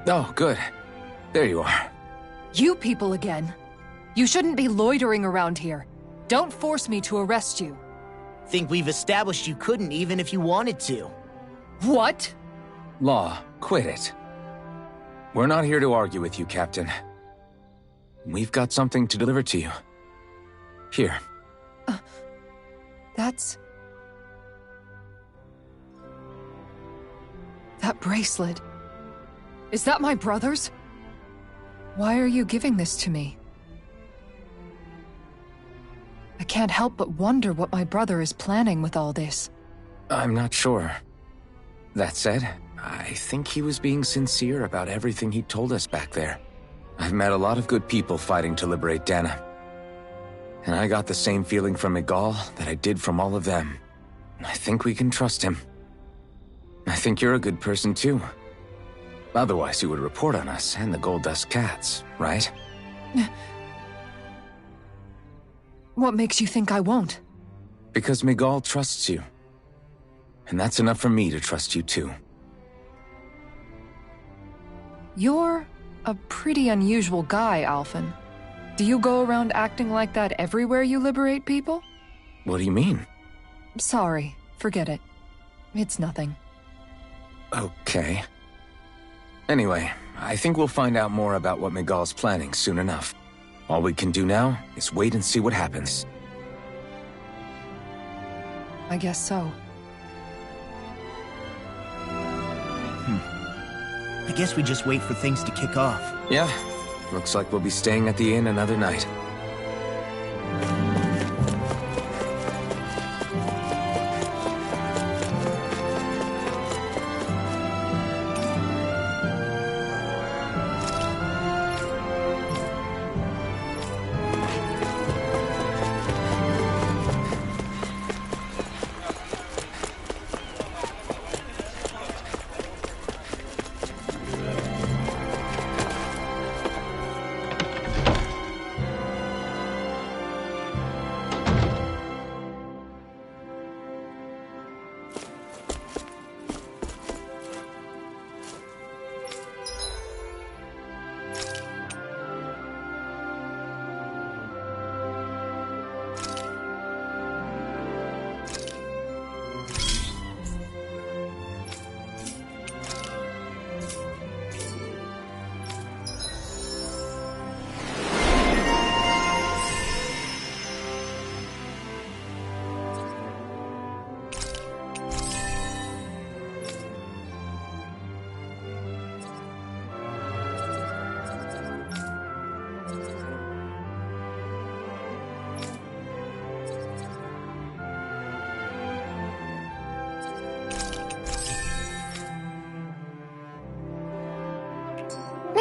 Oh, good. There you are. You people again. You shouldn't be loitering around here. Don't force me to arrest you. Think we've established you couldn't even if you wanted to. What? Law, quit it. We're not here to argue with you, Captain. We've got something to deliver to you. Here. That's... That bracelet. Is that my brother's? Why are you giving this to me? I can't help but wonder what my brother is planning with all this. I'm not sure. That said, I think he was being sincere about everything he told us back there. I've met a lot of good people fighting to liberate Dana. And I got the same feeling from Miguel that I did from all of them. I think we can trust him. I think you're a good person too. Otherwise you would report on us and the Gold Dust Cats, right? What makes you think I won't? Because Miguel trusts you. And that's enough for me to trust you too. You're a pretty unusual guy, Alphen. Do you go around acting like that everywhere you liberate people? What do you mean? Sorry, forget it. It's nothing. Okay. Anyway, I think we'll find out more about what Miguel's planning soon enough. All we can do now is wait and see what happens. I guess so. I guess we just wait for things to kick off. Yeah, looks like we'll be staying at the inn another night.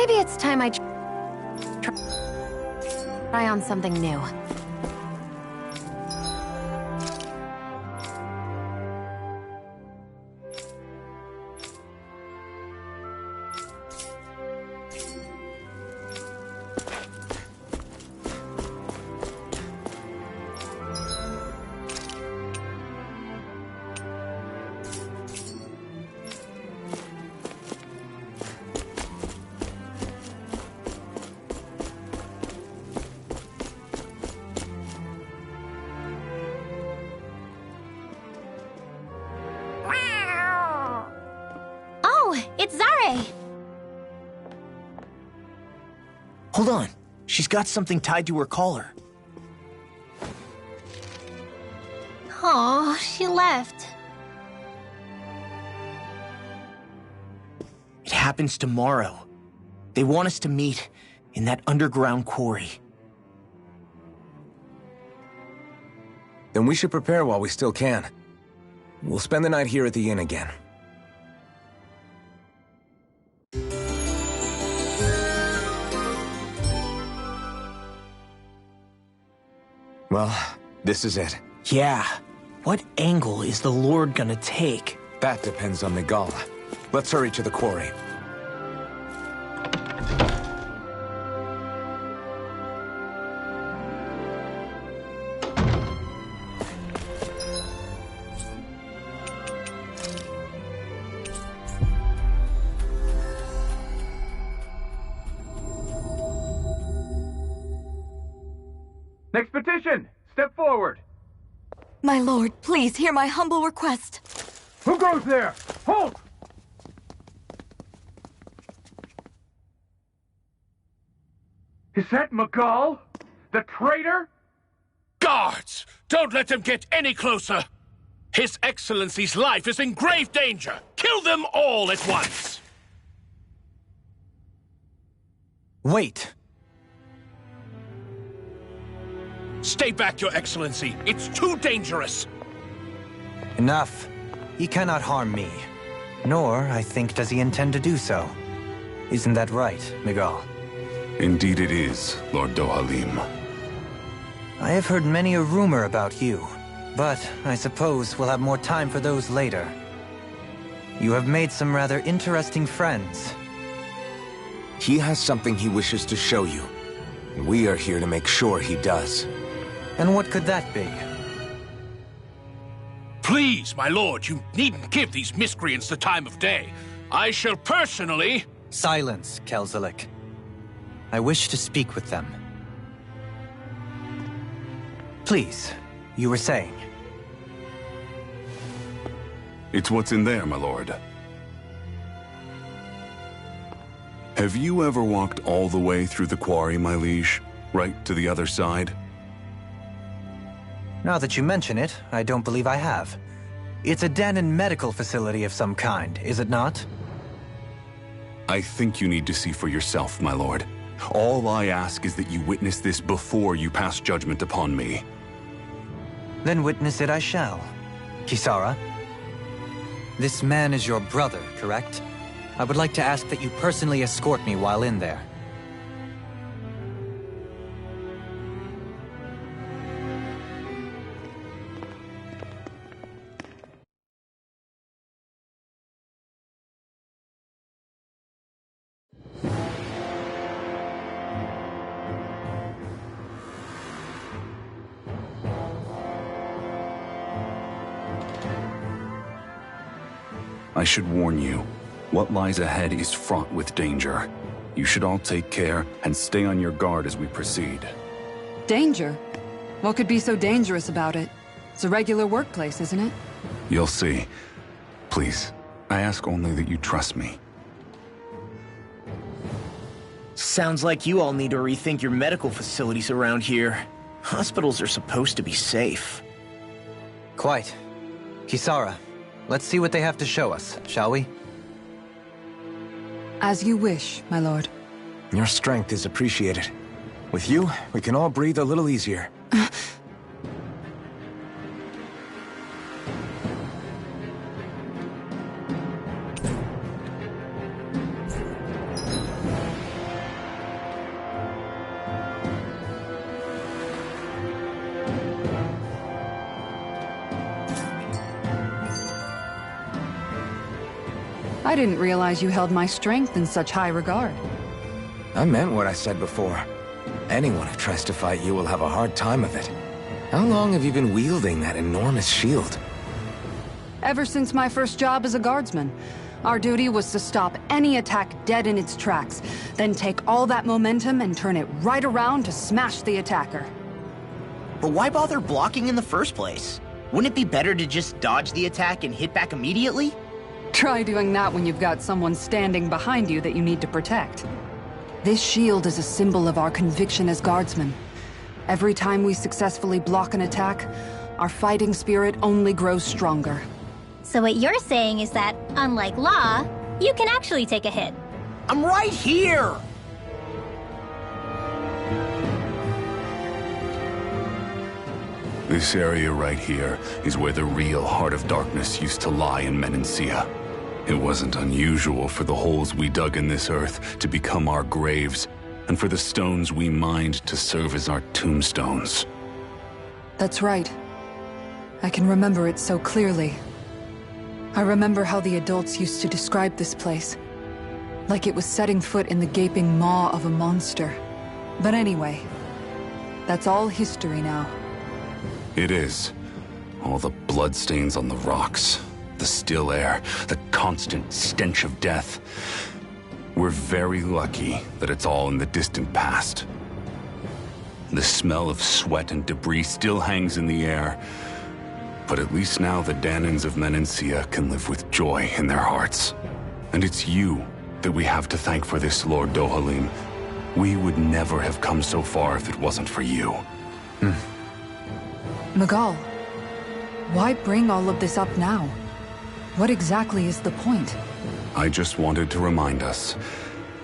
Maybe it's time I try on something new. Hold on. She's got something tied to her collar. Oh, she left. It happens tomorrow. They want us to meet in that underground quarry. Then we should prepare while we still can. We'll spend the night here at the inn again. Well, this is it. Yeah. What angle is the Lord gonna take? That depends on Miguel. Let's hurry to the quarry. Next petition! Step forward! My lord, please hear my humble request. Who goes there? Halt! Is that Miguel? The traitor? Guards! Don't let them get any closer! His Excellency's life is in grave danger! Kill them all at once! Wait! Stay back, Your Excellency. It's too dangerous. Enough. He cannot harm me. Nor, I think, does he intend to do so. Isn't that right, Miguel? Indeed it is, Lord Dohalim. I have heard many a rumor about you, but I suppose we'll have more time for those later. You have made some rather interesting friends. He has something he wishes to show you. We are here to make sure he does. And what could that be? Please, my lord, you needn't give these miscreants the time of day. I shall personally... Silence, Kelzelik. I wish to speak with them. Please, you were saying. It's what's in there, my lord. Have you ever walked all the way through the quarry, my liege? Right to the other side? Now that you mention it, I don't believe I have. It's a Dahnan medical facility of some kind, is it not? I think you need to see for yourself, my lord. All I ask is that you witness this before you pass judgment upon me. Then witness it I shall. Kisara, this man is your brother, correct? I would like to ask that you personally escort me while in there. I should warn you, what lies ahead is fraught with danger. You should all take care and stay on your guard as we proceed. Danger? What could be so dangerous about it? It's a regular workplace, isn't it? You'll see. Please, I ask only that you trust me. Sounds like you all need to rethink your medical facilities around here. Hospitals are supposed to be safe. Quite. Kisara, let's see what they have to show us, shall we? As you wish, my lord. Your strength is appreciated. With you, we can all breathe a little easier. I didn't realize you held my strength in such high regard. I meant what I said before. Anyone who tries to fight you will have a hard time of it. How long have you been wielding that enormous shield? Ever since my first job as a guardsman. Our duty was to stop any attack dead in its tracks, then take all that momentum and turn it right around to smash the attacker. But why bother blocking in the first place? Wouldn't it be better to just dodge the attack and hit back immediately? Try doing that when you've got someone standing behind you that you need to protect. This shield is a symbol of our conviction as guardsmen. Every time we successfully block an attack, our fighting spirit only grows stronger. So what you're saying is that, unlike Law, you can actually take a hit. I'm right here! This area right here is where the real Heart of Darkness used to lie in Menancia. It wasn't unusual for the holes we dug in this earth to become our graves, and for the stones we mined to serve as our tombstones. That's right. I can remember it so clearly. I remember how the adults used to describe this place. Like it was setting foot in the gaping maw of a monster. But anyway, that's all history now. It is. All the bloodstains on the rocks, the still air, the constant stench of death. We're very lucky that it's all in the distant past. The smell of sweat and debris still hangs in the air, but at least now the Dahnans of Menancia can live with joy in their hearts. And it's you that we have to thank for this, Lord Dohalim. We would never have come so far if it wasn't for you. Miguel, why bring all of this up now? What exactly is the point? I just wanted to remind us.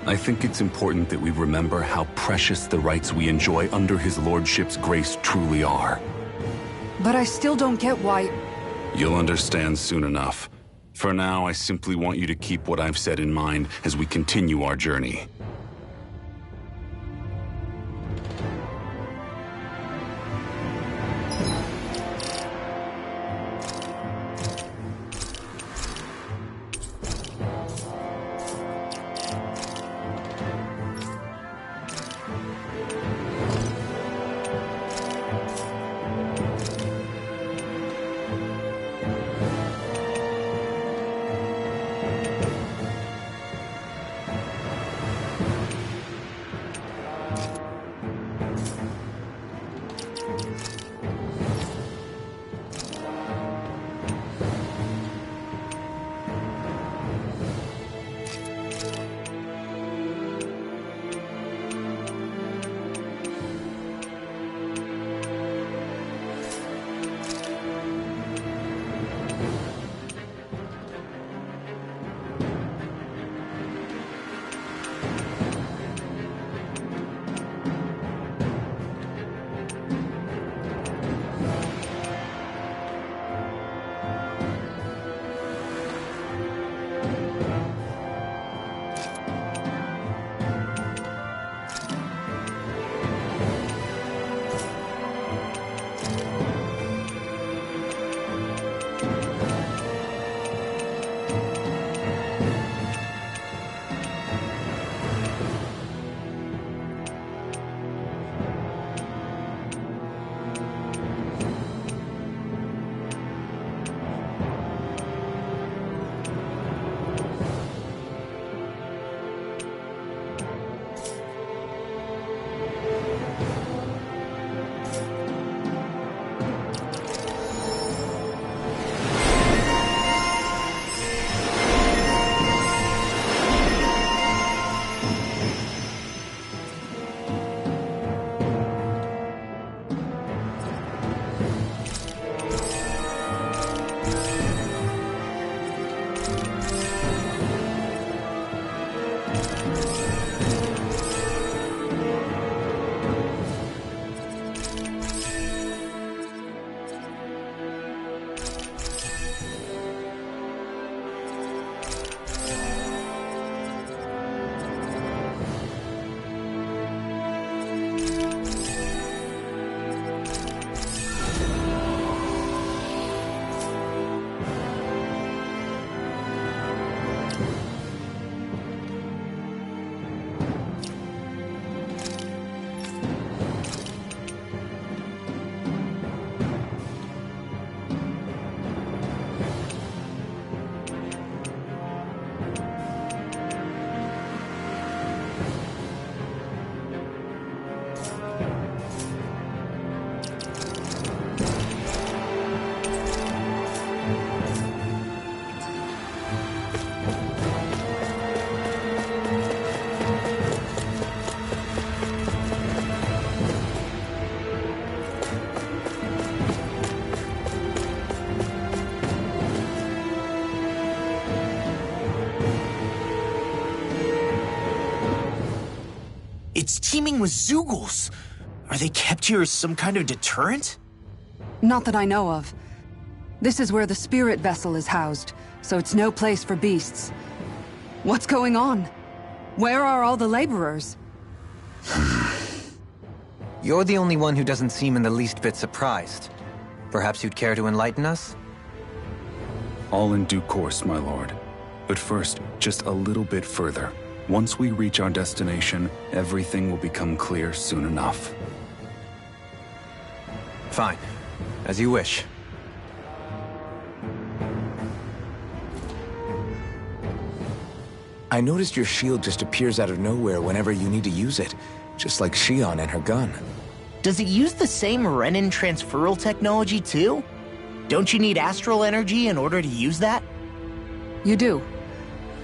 I think it's important that we remember how precious the rights we enjoy under his lordship's grace truly are. But I still don't get why... You'll understand soon enough. For now, I simply want you to keep what I've said in mind as we continue our journey. It's teeming with Zeugles. Are they kept here as some kind of deterrent? Not that I know of. This is where the spirit vessel is housed, so it's no place for beasts. What's going on? Where are all the laborers? You're the only one who doesn't seem in the least bit surprised. Perhaps you'd care to enlighten us? All in due course, my lord. But first, just a little bit further. Once we reach our destination, everything will become clear soon enough. Fine. As you wish. I noticed your shield just appears out of nowhere whenever you need to use it, just like Shion and her gun. Does it use the same Renin transferal technology too? Don't you need astral energy in order to use that? You do.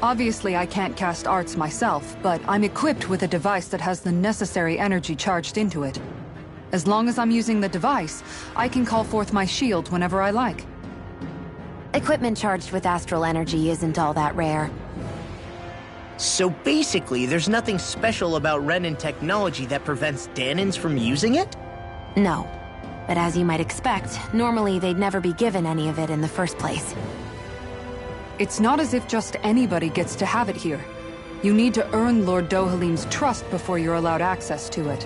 Obviously, I can't cast arts myself, but I'm equipped with a device that has the necessary energy charged into it. As long as I'm using the device, I can call forth my shield whenever I like. Equipment charged with astral energy isn't all that rare. So basically, there's nothing special about Renin technology that prevents Dahnans from using it? No. But as you might expect, normally they'd never be given any of it in the first place. It's not as if just anybody gets to have it here. You need to earn Lord Dohalim's trust before you're allowed access to it.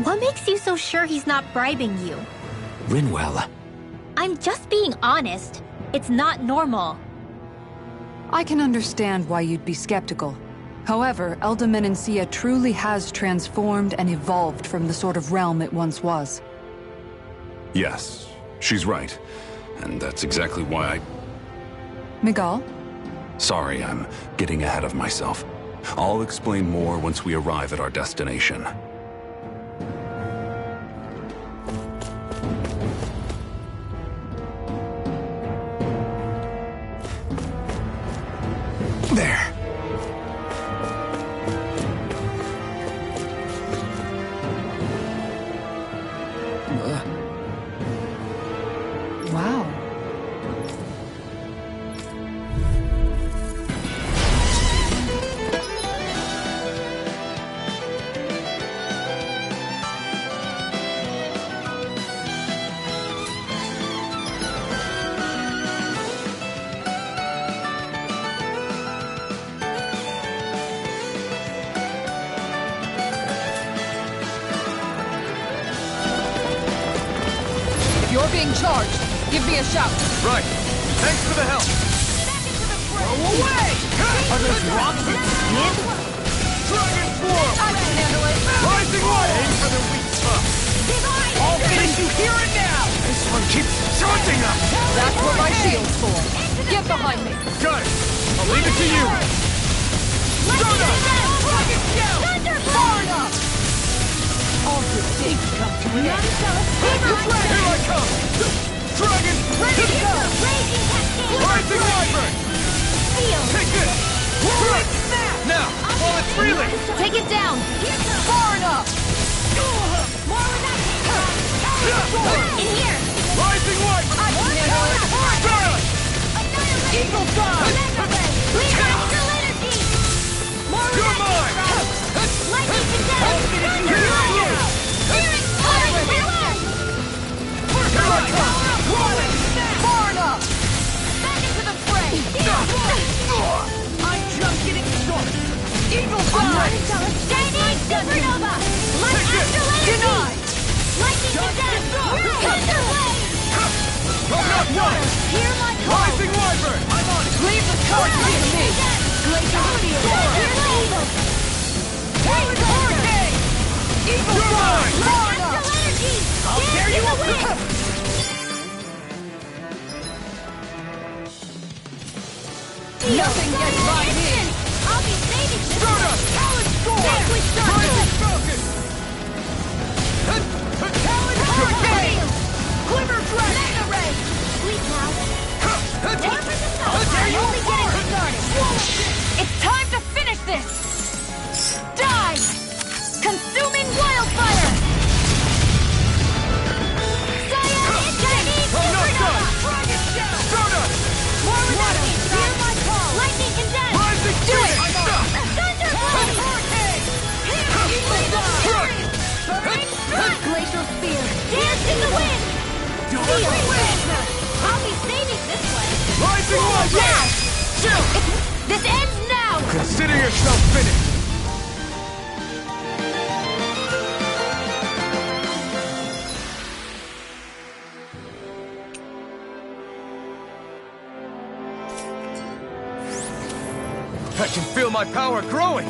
What makes you so sure he's not bribing you? Rinwell. I'm just being honest. It's not normal. I can understand why you'd be skeptical. However, Elda Menancia truly has transformed and evolved from the sort of realm it once was. Yes, she's right. And that's exactly why Miguel? Sorry, I'm getting ahead of myself. I'll explain more once we arrive at our destination. There. Wow. You're being charged. Give me a shout. Right. Thanks for the help. Throw away! Are those rocks with skin? Dragon Swarm! I can handle it. Rising Light! Aim for the weak spot. I'll finish you here and now! This one keeps taunting us! That's what my shield's for. Get behind me. Got it. I'll leave it to you. Donut! Far enough! All good things come to an end. Here I come! Dragon! Ready to go! Rising Wyvern! Take this! Now, while it's reeling! Take it down! Far enough! In here! Rising Wyvern! I can handle it! Donut! Eagle Fly! You're mine! I'll finish you here! Here I come! Far enough! Back into the fray! I'm just getting started! Eagle Fly! Shining Supernova! Light Astral Energy! Denied! Lightning Condemned! Thunder Blade! Donut one! Hear my call! Rising Wyvern! I'm on it! Leave the target to me! Glacier Field! Hurricane! Eagle You're Fly! mine! Far enough! Astral Energy! I'll tear you apart! Nothing gets by me! I'll be saving this! Donut! Talon Storm! Vanquish Rising Darkness! Falcon! Talon Hurricane! Glimmer Dragon! Mega Ray! Sleep now. More for the sun! I'll tear you Only getting apart! started! It's time to finish this! Die! Consuming Wildfire! Cyanide Chinese Supernova! Dragon Shell! Donut! More energy! Hear my call! Lightning Condemned! Rising Do it! Phoenix! Thunder Blade! Hurricane! Chill! This ends now! Consider yourself finished! I can feel my power growing!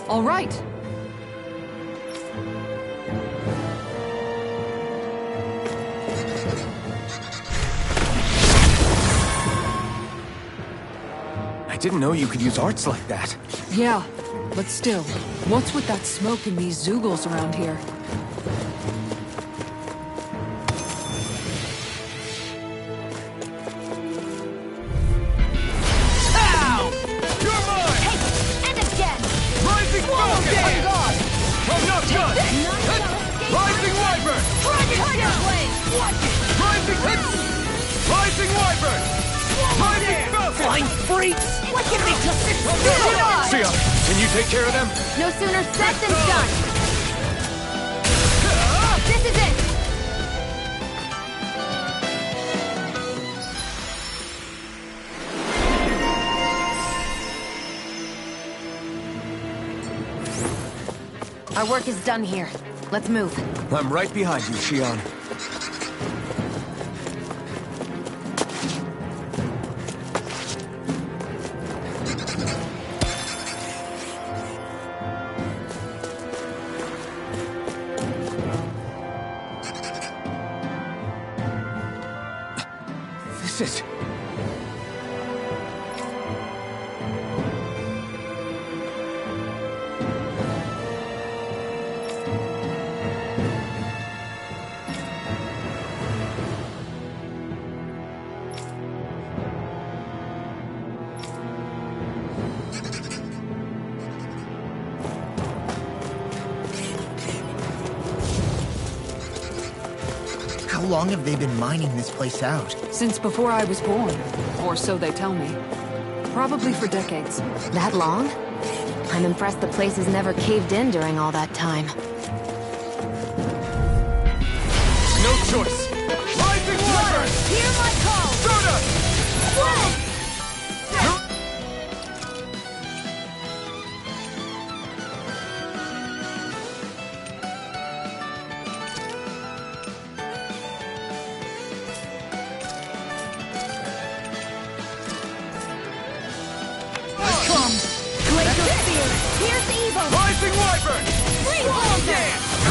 All right. I didn't know you could use arts like that. Yeah, but still, what's with that smoke and these Zeugles around here? Sia, can you take care of them? No sooner said than done! This is it! Our work is done here. Let's move. I'm right behind you, Shion. This is... How long have they been mining this place out? Since before I was born. Or so they tell me. Probably for decades. That long? I'm impressed the place has never caved in during all that time. No choice! Rising Water! Hear my call! Soda! Flip! Here's the Evo! Rising Wyvern! Free Volta!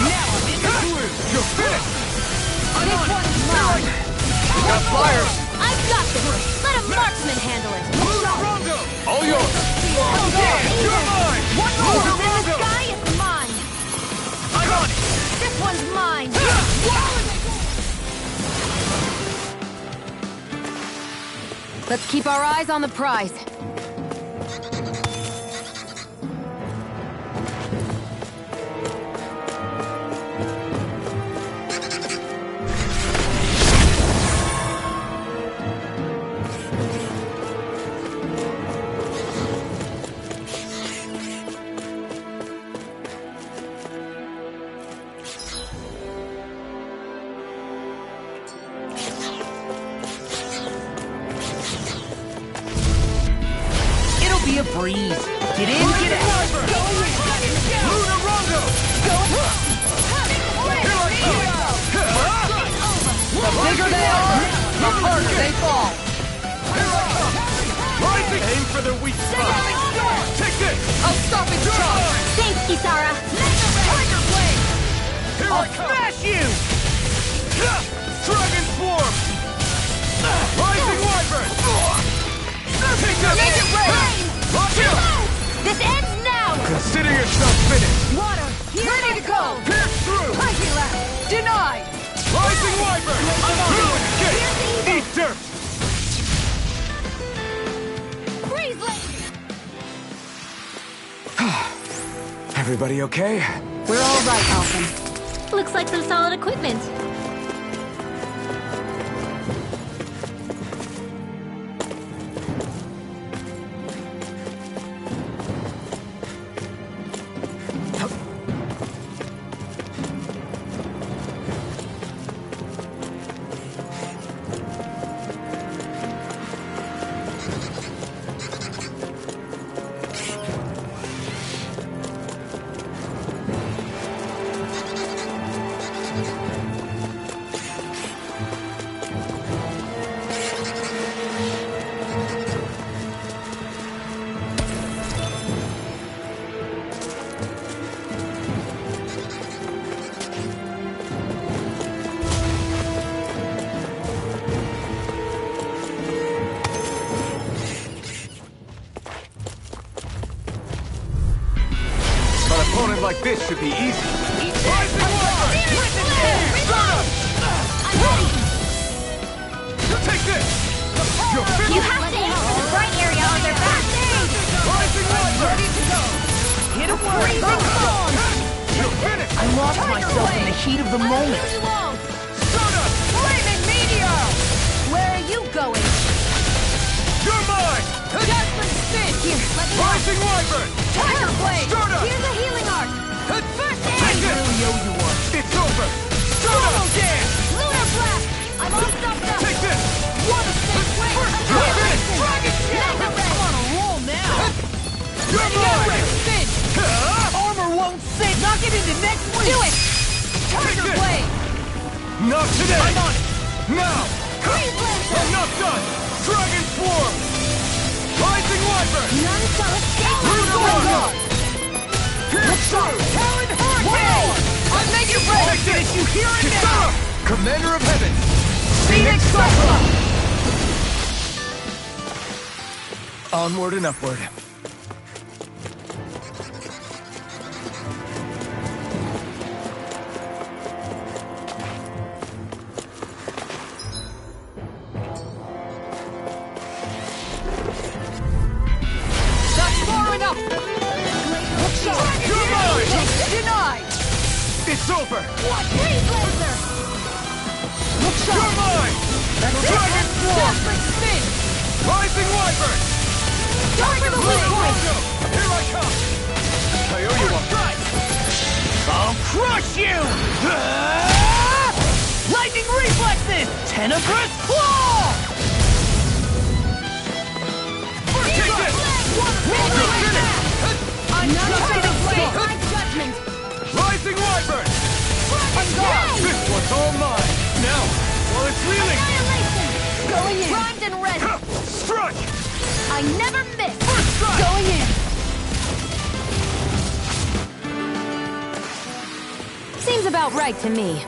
Now I'm in the blue! You're finished! This one's mine! You got flyers! I've got this! Let a marksman handle it! Rondo! All yours! You're mine! One more in the sky is mine! I'm on it! This one's mine! Let's keep our eyes on the prize. breeze. Get in, get out. Luna Rondo! The bigger they are, the harder they fall. Rising! Aim for their weak spot. Take this! I'll stop and charge. Thanks, Kisara. Tiger Blade! Here I come! Smash you! Dragon Swarm! Rising Wyvern! Take this! Make it rain! This ends now! Consider yourself finished! Water, ready to go! Pierce through! High left! Denied! Rising Wyvern! You escape! Eat dirt! Freeze Everybody okay? We're all right, Alphen. Looks like some solid equipment. Opponent like this should be easy. Rising Wyvern! Take this! You're finished! You have to aim for the bright area on their back. Rising Wyvern! Ready to go! Hit him where it hurts. You're finished! I lost myself in the heat of the moment. Stardust! Flaming Meteor! Where are you going? You're mine! Dazzling Spin! Here, let me Rising Wyvern! Tiger Blade! Stardust! Here's a healing arc! First Take aid! this! It's over! Solo Stardust! Dance! Lunar Blast! I'm all stopped up! Take this! Water Spin! Wait! You're finished! Dragon Shell! I'm on a roll now! You're mine! Spin! Armor won't sit. Knock it into next week. Do it! Tiger this. Blade! Not today! I'm on it. Now! Freeze Lancer! I'm not done! Dragon Swarm! Rising Wyvern! None shall escape my Lunar sword! Rondo! Pierce through! Talon Hurricane! I'm making ready! Take this! You hear it now? Kisara! Commander of Heaven! Phoenix Cyclops! Onward and upward. That's far enough! You're mine! Denied! It's over! What? Freeze Laser! You're mine! Dragon Swarm! Dazzling Spin! Rising Wyvern! Go for the weak point! Here I come! I owe you one. I'll crush you! Lightning reflexes! Tenebrous claw! Take this! You're finished! I'm not afraid of blade! My judgment! Rising Wyvern! I'm gone! This one's all mine! Now, while it's reeling! Annihilation! Going in! Primed and ready! Strike! I never miss! First strike! Going in! Seems about right to me.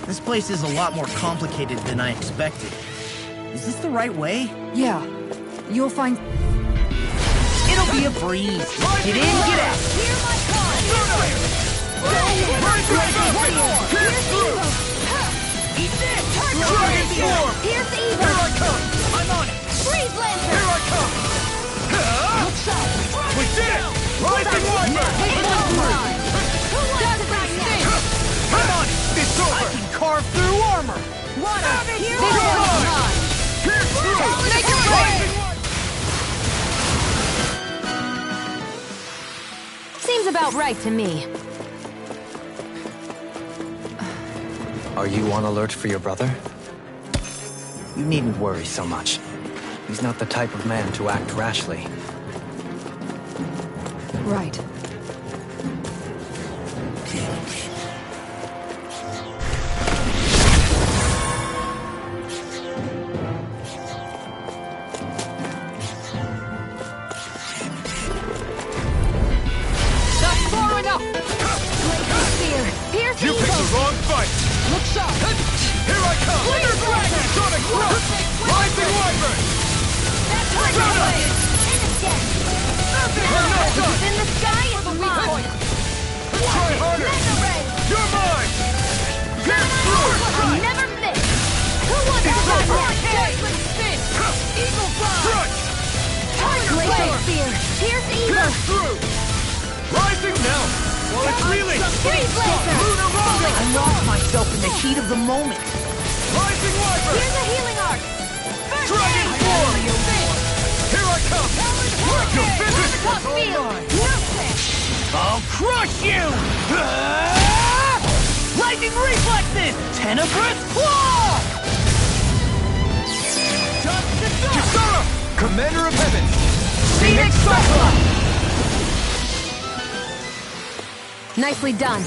This place is a lot more complicated than I expected. Is this the right way? Yeah. You'll find... It'll be a breeze. Get in, get out. Hear my call! Pierce through! Eat this! Dragon Swarm! Here's the Here evil! I come! I'm on it. Freeze Lancer! Here I come! We did it! Rising Wyvern! Dazzling Spin! I'm on it! It's over! I can carve through armor. Water! Here's You're the mine! Seems about right to me. Are you on alert for your brother? You needn't worry so much. He's not the type of man to act rashly. Right. Not far enough! Pierce You picked the wrong fight! Look sharp! Here I come! Thunder Dragon! Sonic Thrust! Rising Wyvern! That's right! We're not done! In the sky is mine! Try harder! You're mine! Pierce through! I never miss! Who wants It's that over. one? Judgment spin! Eagle fly! Crunch! Tiger blade! Spear! Pierce evil! Pierce through! Rising now! While it's reeling! Freeze laser! Lunar Rondo! I lost myself in the heat of the moment. Rising Wyvern! Here's a healing arc! Dragon form! Here I come! Like a physics! Top field! I'll crush you! Lightning reflexes! Tenebrous claw! Kisara! Commander of Heaven! Phoenix Cyclops! Nicely done.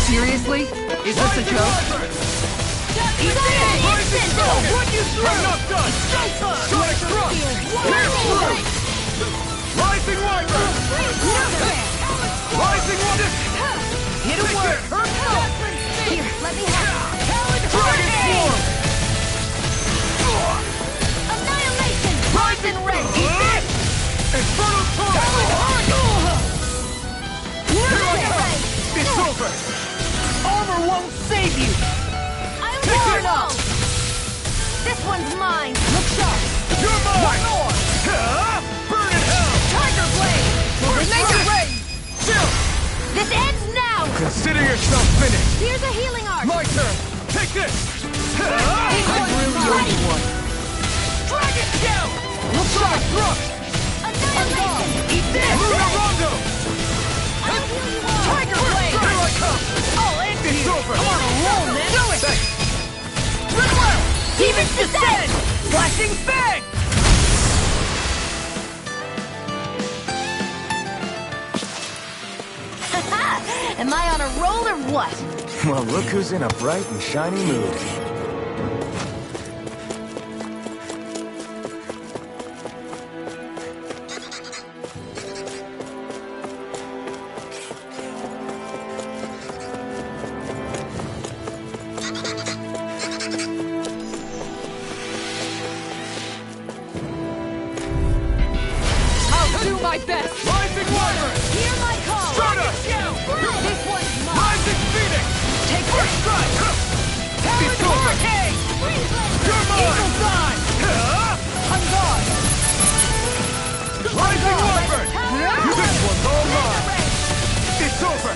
Seriously? Is this a joke? What you threw! I'm not done! Sonic Thrust! Pierce through! Rising Wyvern! Rising Wyvern! It'll work! Here, let me have Dragon form! Annihilation! Rising red! Infernal Torrent! Here I come! It's over! Armor won't save you! I'll Take burn it! up! This one's mine! Look sharp! You're mine! One more! Burn in hell! Tiger blade! Grenade ray! Chill! This ends now! Consider yourself finished! Here's a healing arc! My turn! Take this! I'm really the only one. Dragon down! Sonic Thrust! Annihilation! Eat this! Lunar Rondo! I'll heal you all! Tiger blade! Here I come! I'll end It's you! over! I'm on a roll, man! Do it! Thanks! Goodwill! Demons descend! Flashing Fang! Am I on a roll or what? Well, look who's in a bright and shiny mood. I'll do my best! Rising Wyvern! Hear my call! Stardust! This one's mine! Rising Phoenix! Take first strike! It's over! You're mine! Eagle's eye! I'm gone! Rising Wyvern! This one's all mine! It's over!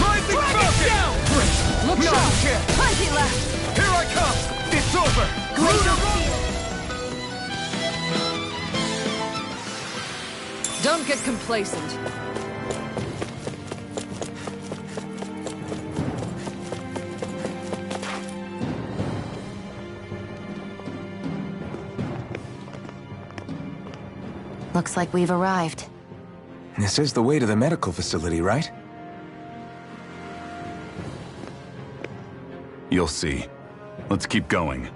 Rising Falcon! Look No sharp! chance! Plenty left! Here I come! It's over! Don't get complacent. Looks like we've arrived. This is the way to the medical facility, right? You'll see. Let's keep going.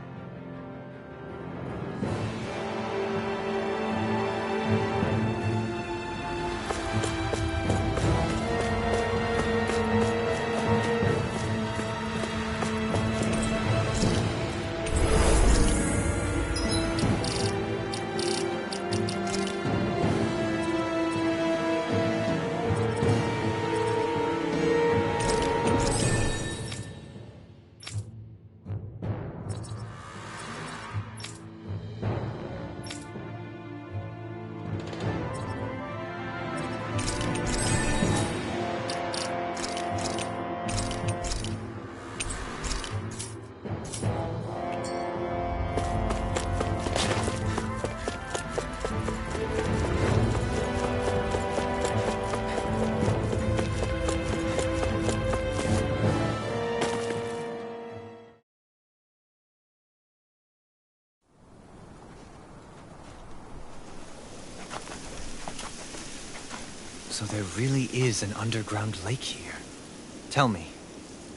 So there really is an underground lake here. Tell me,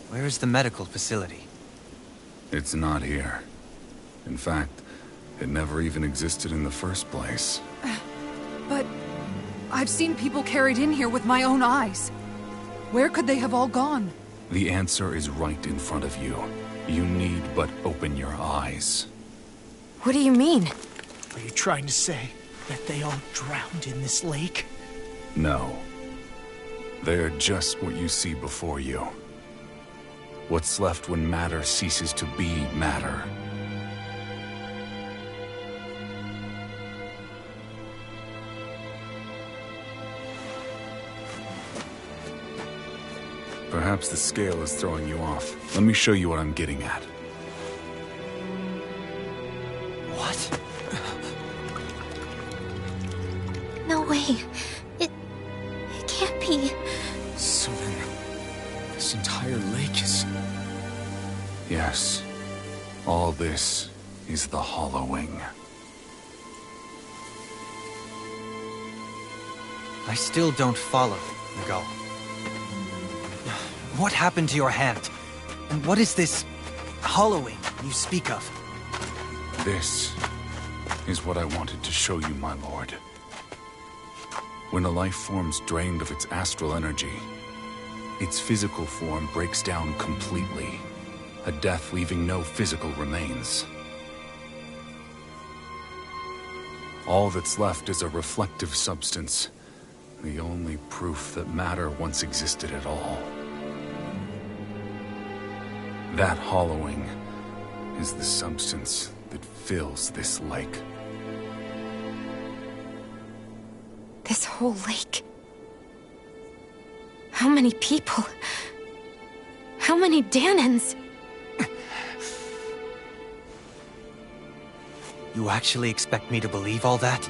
where is the medical facility? It's not here. In fact, it never even existed in the first place. But I've seen people carried in here with my own eyes. Where could they have all gone? The answer is right in front of you. You need but open your eyes. What do you mean? Are you trying to say that they all drowned in this lake? No. They're just what you see before you. What's left when matter ceases to be matter. Perhaps the scale is throwing you off. Let me show you what I'm getting at. What? No way. It can't be. So then, this entire lake is... Yes. All this is the Hollowing. I still don't follow, Miguel. What happened to your hand? And what is this hollowing you speak of? This is what I wanted to show you, my lord. When a life form's drained of its astral energy, its physical form breaks down completely, a death leaving no physical remains. All that's left is a reflective substance, the only proof that matter once existed at all. That hollowing is the substance that fills this lake. This whole lake. How many people? How many Danans? You actually expect me to believe all that?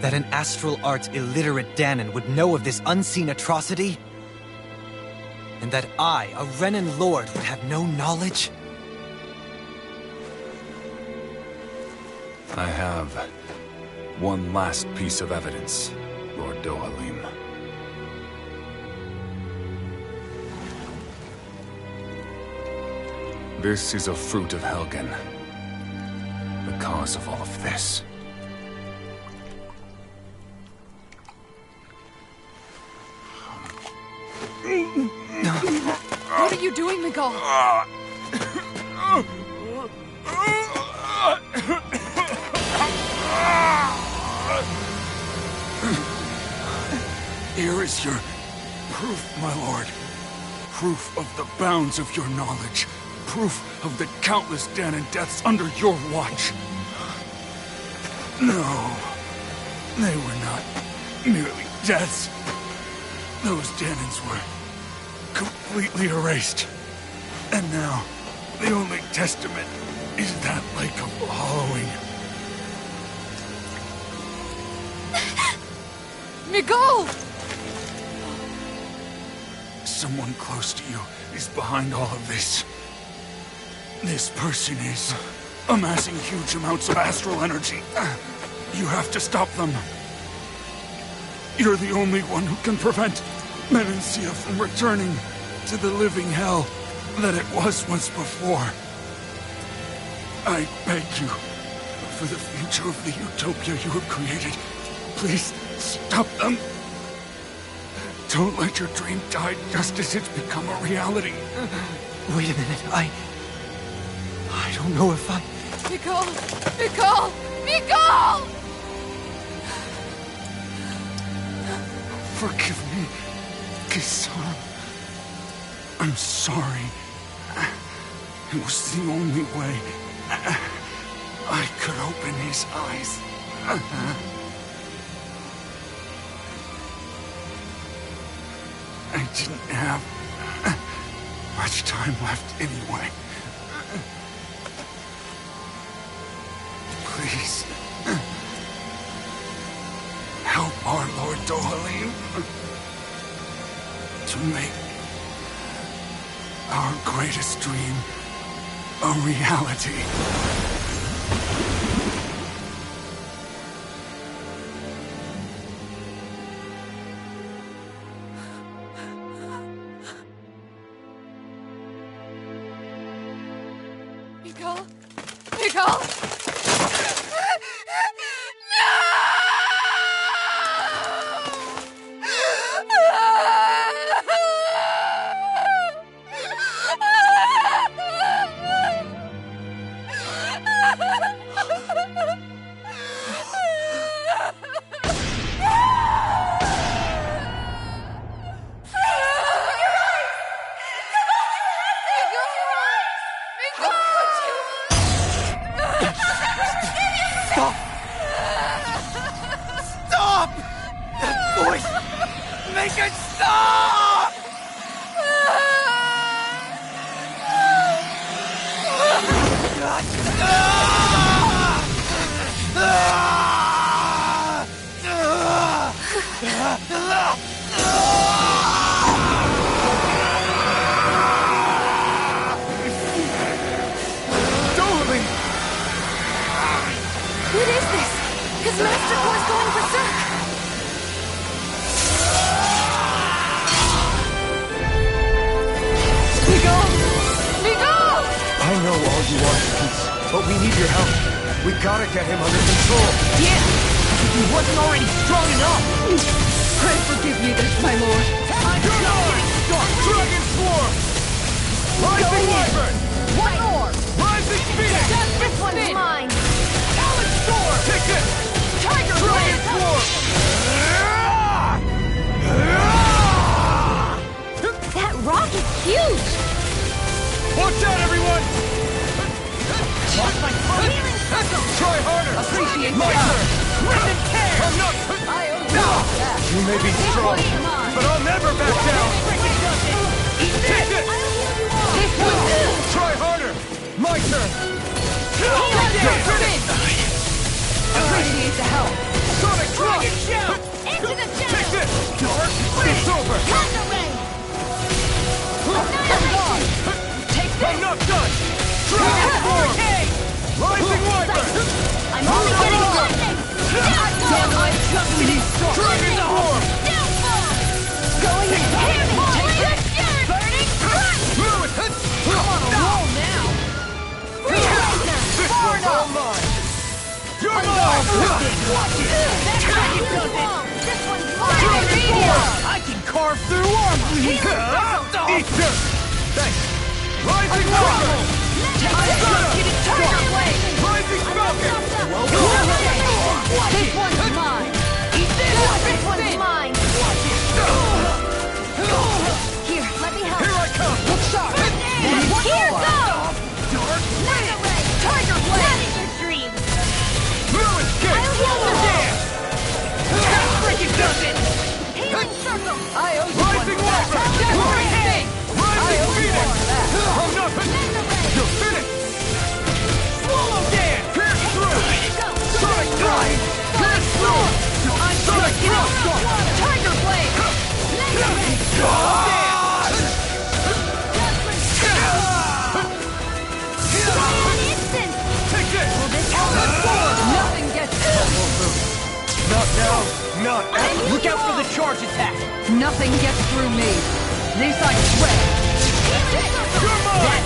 That an astral arts illiterate Danan would know of this unseen atrocity? And that I, a Renan lord, would have no knowledge? I have one last piece of evidence, Lord Dohalim. This is a fruit of Helgen. The cause of all of this. What are you doing, Miguel? Here is your proof, my lord. Proof of the bounds of your knowledge. Proof of the countless Danan deaths under your watch. No, they were not merely deaths. Those Danans were completely erased. And now, the only testament is that lake of hollowing. Miguel! Someone close to you is behind all of this. This person is amassing huge amounts of astral energy. You have to stop them. You're the only one who can prevent Menancia from returning to the living hell that it was once before. I beg you, for the future of the utopia you have created, please stop them. Don't let your dream die just as it's become a reality. Wait a minute, I don't know if I... Miguel! Miguel! Miguel! Forgive me, Kisara. I'm sorry. It was the only way I could open his eyes. I didn't have much time left anyway. Please, help our Lord Dohalim to make our greatest dream a reality. His Master Core's going berserk! Miguel! Miguel! I know all you want is peace, but we need your help. We gotta get him under control. Yeah! If he wasn't already strong enough! Pray forgive me this, my lord. I'm just getting started! Dragon Swarm! Rising Wyvern! One more! Rising Phoenix! This one's mine! Talon Storm! Take this! Tiger Dragon Blade! Swarm! That rock is huge! Watch out, everyone! Lost my healing circle! Try harder! Appreciate my that. turn! Let him care! I'm not... I owe you that. You may be strong, but I'll never back down! Eat Take this! this! This one! Try harder! My turn! Appreciate the help! Sonic Drop! Dragon Shell! Into the Take shadow! this! It's over! Thunder Ray! Annihilation! Take this! I'm not done! Dragon Swarm! Rising Wyvern! I'm only getting started! Damn, I'm just getting started! Dragon Swarm! Downfall! Going in! Take Take this! this! Burning Crush! Move it! I'm on a roll now! Free Blazer! This one's all mine! You're mine! Watch it! That Dragon dragon does it! This one's Dragon mine! Swarm! I can carve through armor! Eat this! Thanks! Rising Wyvern! I'm just getting Tiger Blade! Rising Falcon! This one's mine! Eat this! This one's mine! Watch it! Here, let me help! Here I come! Look sharp! Here, go! Dark! Mega Ray! Tiger Blade! That is your dream! No escape! I'll heal you! That freaking does it! Healing Circle! I owe you Rising one back! Wyvern! That's my thing! Rising Phoenix! I'm not... Mega Ray! You're finished! Swallow dance! Pierce through! Go! Sonic Drive! Pierce through! I'm Sonic just getting Drop! started! Tiger Blade! Mega Ray! Swallow dance! An instant! Take this! Nothing gets through! Not now! Not ever! Look out for the charge attack! Nothing gets through me! This I swear! You're mine!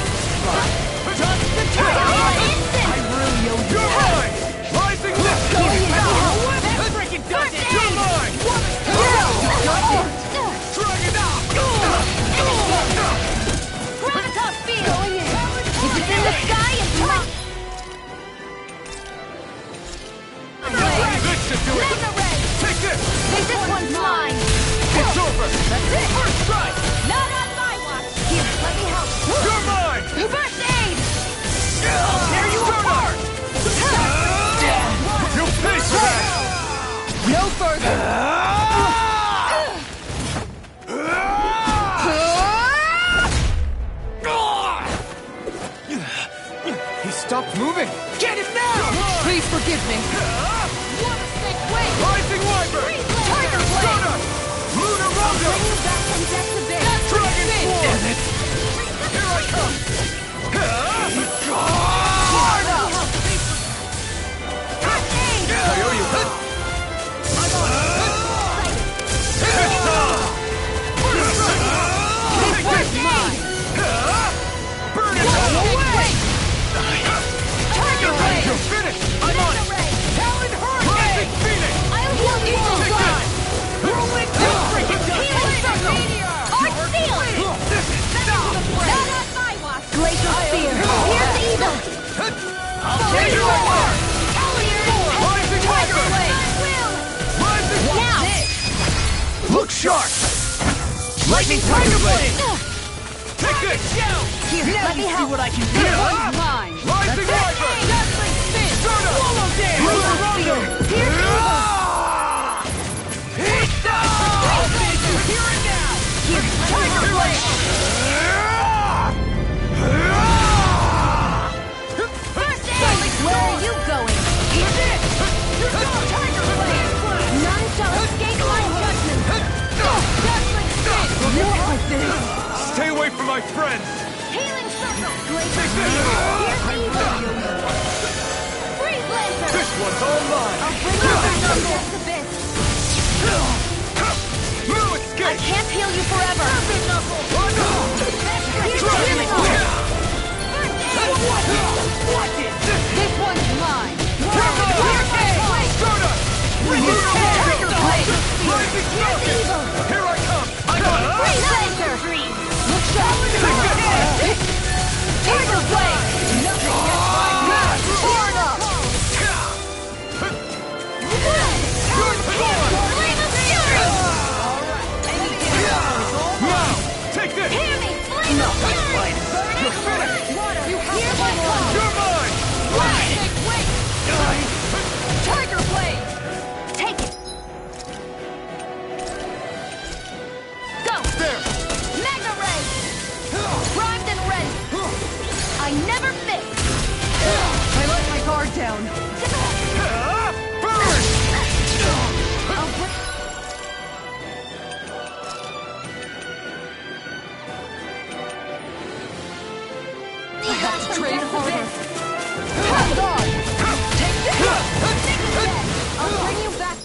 Just the Tiger Blade! Instant! I really owe you You're mine! Rising Lift! that freaking does it! You're mine! Gravitas Field! Going in! If it's in the sky, it's mine! This should do it! Mega Ray! Take this! This one's mine! It's over! That's it! First strike! Not on my watch! Here, let me help! You're mine! First aid! I'll tear you apart! You pay for that! No further! He stopped moving! Get him now! Please forgive me. Water Snake Wave! Rising Wyvern! Tiger Blade! Soda! Lunar Rondo! Bring you back from death to bed! Dragon Swarm! Damn it! Here I come! I owe you! I'm on it! It's time! This one's mine! Burn it! Go away! Tiger Blade! You're finished! I'm on it! Ray! Talon Hurricane! Rising Phoenix! I'll heal you all! Eagle Side! Whirlwind Death freaking Healing Circle! Art Field! This is Not on my watch! Glacial Spear! you. Here's the Eagle! I'll tear you apart! Rising Tiger Wyvern! Blade! Rising Now! Look sharp! Lightning Tiger Blade! Take this! Here, Now let me you see help! what I can do! This one's mine! Rising Wyvern! Dazzling Spin! Soda! Swallow Dance! Lunar Rondo! Here's the Eagle! Here and now! Here, Tiger Blade! First aid! Where are you going? Eat this! Tiger Blade! None shall escape my judgment! Dazzling Spin! Not like this! Stay away from my friends! Healing Circle! Take this! Here's the Eagle! Free Blazer! This one's all mine! I'll bring you I can't heal you forever! This one's mine! Here I come! I got it! Look sharp! Tiger Blade! Nothing gets by me! Torn up! Now, take this! Hear me! Flame of Fury! You're finished! You have my one! You're mine! Wait! Tiger Blade! Take it! Go! There! Mega Ray! Primed and ready! I never miss! I let my guard down. I have to trade harder. Hold on! Take this! I'll bring you back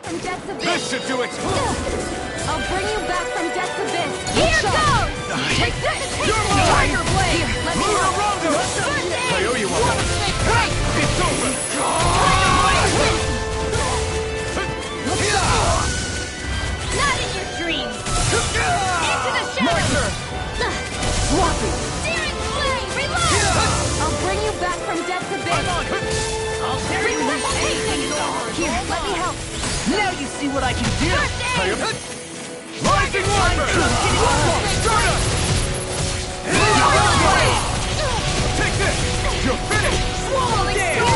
from Death's Abyss. This should do it! I'll bring you back from Death's Abyss. Here goes! Take this! Tiger Blade! Here, let me Move help. around him! I owe you one! Break! It's over! Tiger Blade wins! Look out! Not in your dreams! Into the shadows! Sloppy! Searing flame! Reload! I'll bring you back from Death's Abyss! I'll tear you with Here, let me help! Now you see what I can do! Rising Wyvern! Take this! You're finished! Swallowing Did storm!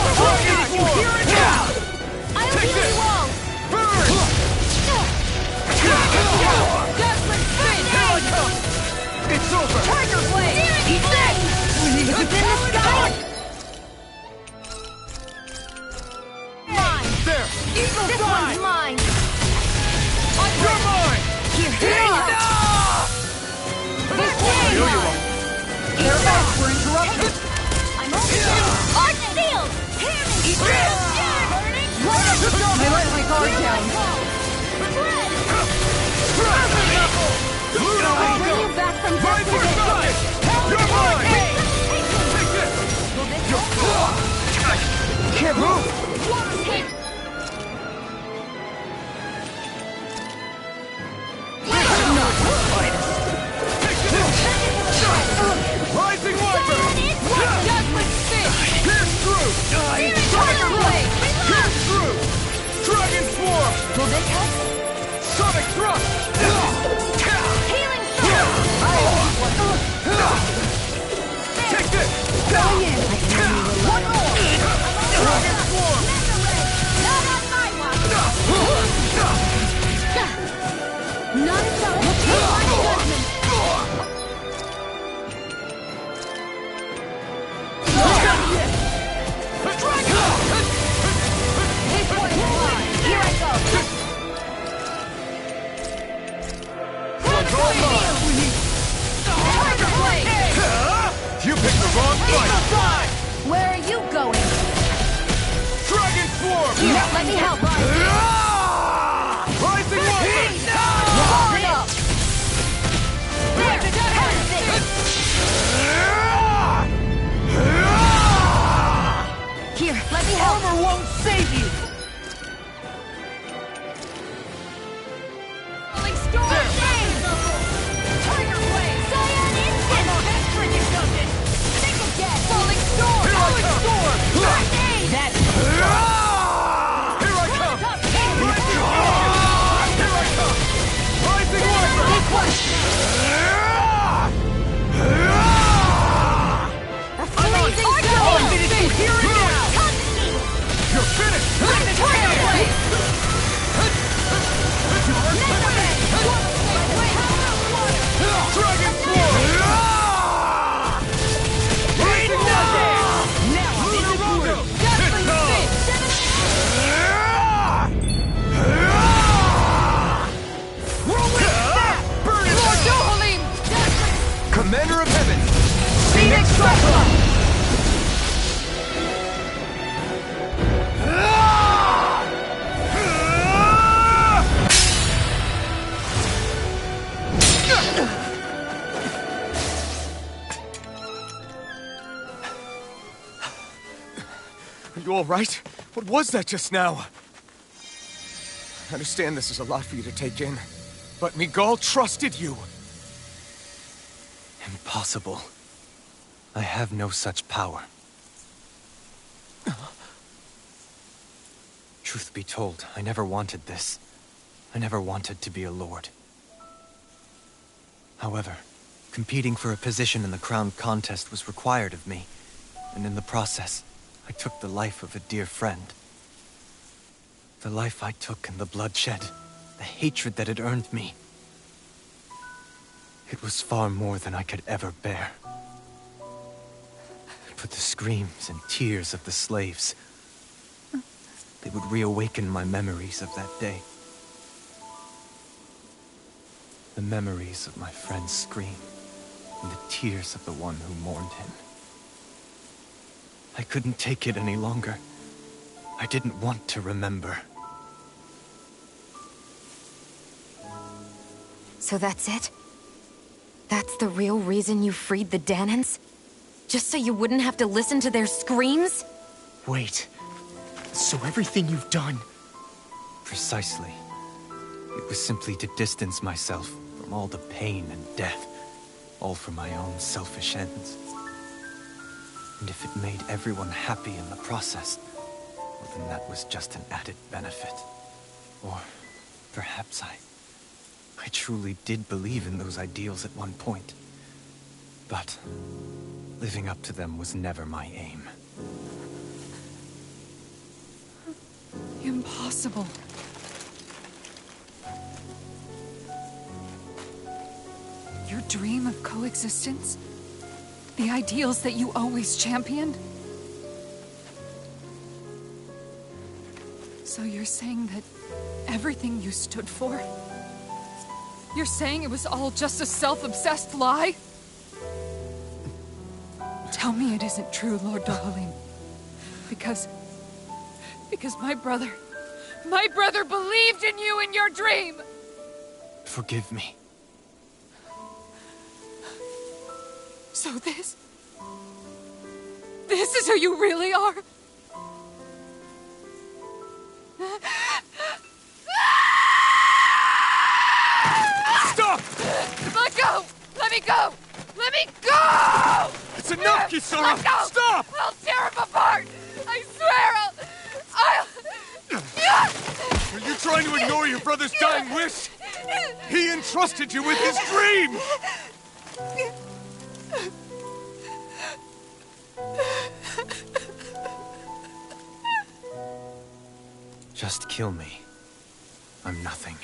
you hear it now? I'll Take heal this! you all! Burn! Judgment Spin! Here I come! It's over! Tiger Blade! Eat this! It's in the sky! Mine! There! Eagle this one's mine! You're mine! Here, this one's mine! Careful! We're interrupted! I'm over Arch Shield! Eat this! I let my guard down. I'll bring you back from Mine Death's for Abyss. size! You're mine! Take this! Can't move! Water kick! Rising Wyvern! Judgment Spin! Pierce through! Tiger Blade! Pierce through! Dragon Swarm! Will this help? Sonic Thrust! Healing Storm! Take this! Going in! One more! Dragon Swarm! Not on my watch! Not until I take my judgment! This one is mine! Here I go! Tiger Blade! You picked the wrong fight! Where are you going? Dragon Swarm! Here, let me help! Rising Wyvern! Warm up! There, have this! Here, let me help! Armor won't save you! Falling Storm! Tiger Blade! Cyan Instant! That trick something! Think again! Falling Storm! Falling Storm! That's Here I come! Here I come! Rising Wyvern! this one! A freezing storm! Here it is! You're finished! Tiger Blade! Dragon Swarm! Rising Wyvern! Now I'm in the groove! Judgment Burn it Lord down! Dohalim! Commander of Heaven! Phoenix Cyclone! Are you all right? What was that just now? I understand this is a lot for you to take in, but Miguel trusted you. Impossible. I have no such power. Truth be told, I never wanted this. I never wanted to be a lord. However, competing for a position in the crown contest was required of me, and in the process, I took the life of a dear friend. The life I took and the bloodshed, the hatred that it earned me. It was far more than I could ever bear. But the screams and tears of the slaves, they would reawaken my memories of that day. The memories of my friend's scream, and the tears of the one who mourned him. I couldn't take it any longer. I didn't want to remember. So that's it? That's the real reason you freed the Danans? Just so you wouldn't have to listen to their screams? Wait. So everything you've done... Precisely. It was simply to distance myself from all the pain and death, all for my own selfish ends. And if it made everyone happy in the process, well, then that was just an added benefit. Or perhaps I truly did believe in those ideals at one point. But living up to them was never my aim. Impossible. Your dream of coexistence? The ideals that you always championed? So you're saying that everything you stood for? You're saying it was all just a self-obsessed lie? Tell me it isn't true, Lord Dohalim. Because my brother believed in you in your dream! Forgive me. So this is who you really are? Stop! Let go! Let me go! Let me go! It's enough, Kisara! Let go! Stop! I'll tear him apart! I swear I'll... Are you trying to ignore your brother's dying wish? He entrusted you with his dream! Just kill me. I'm nothing.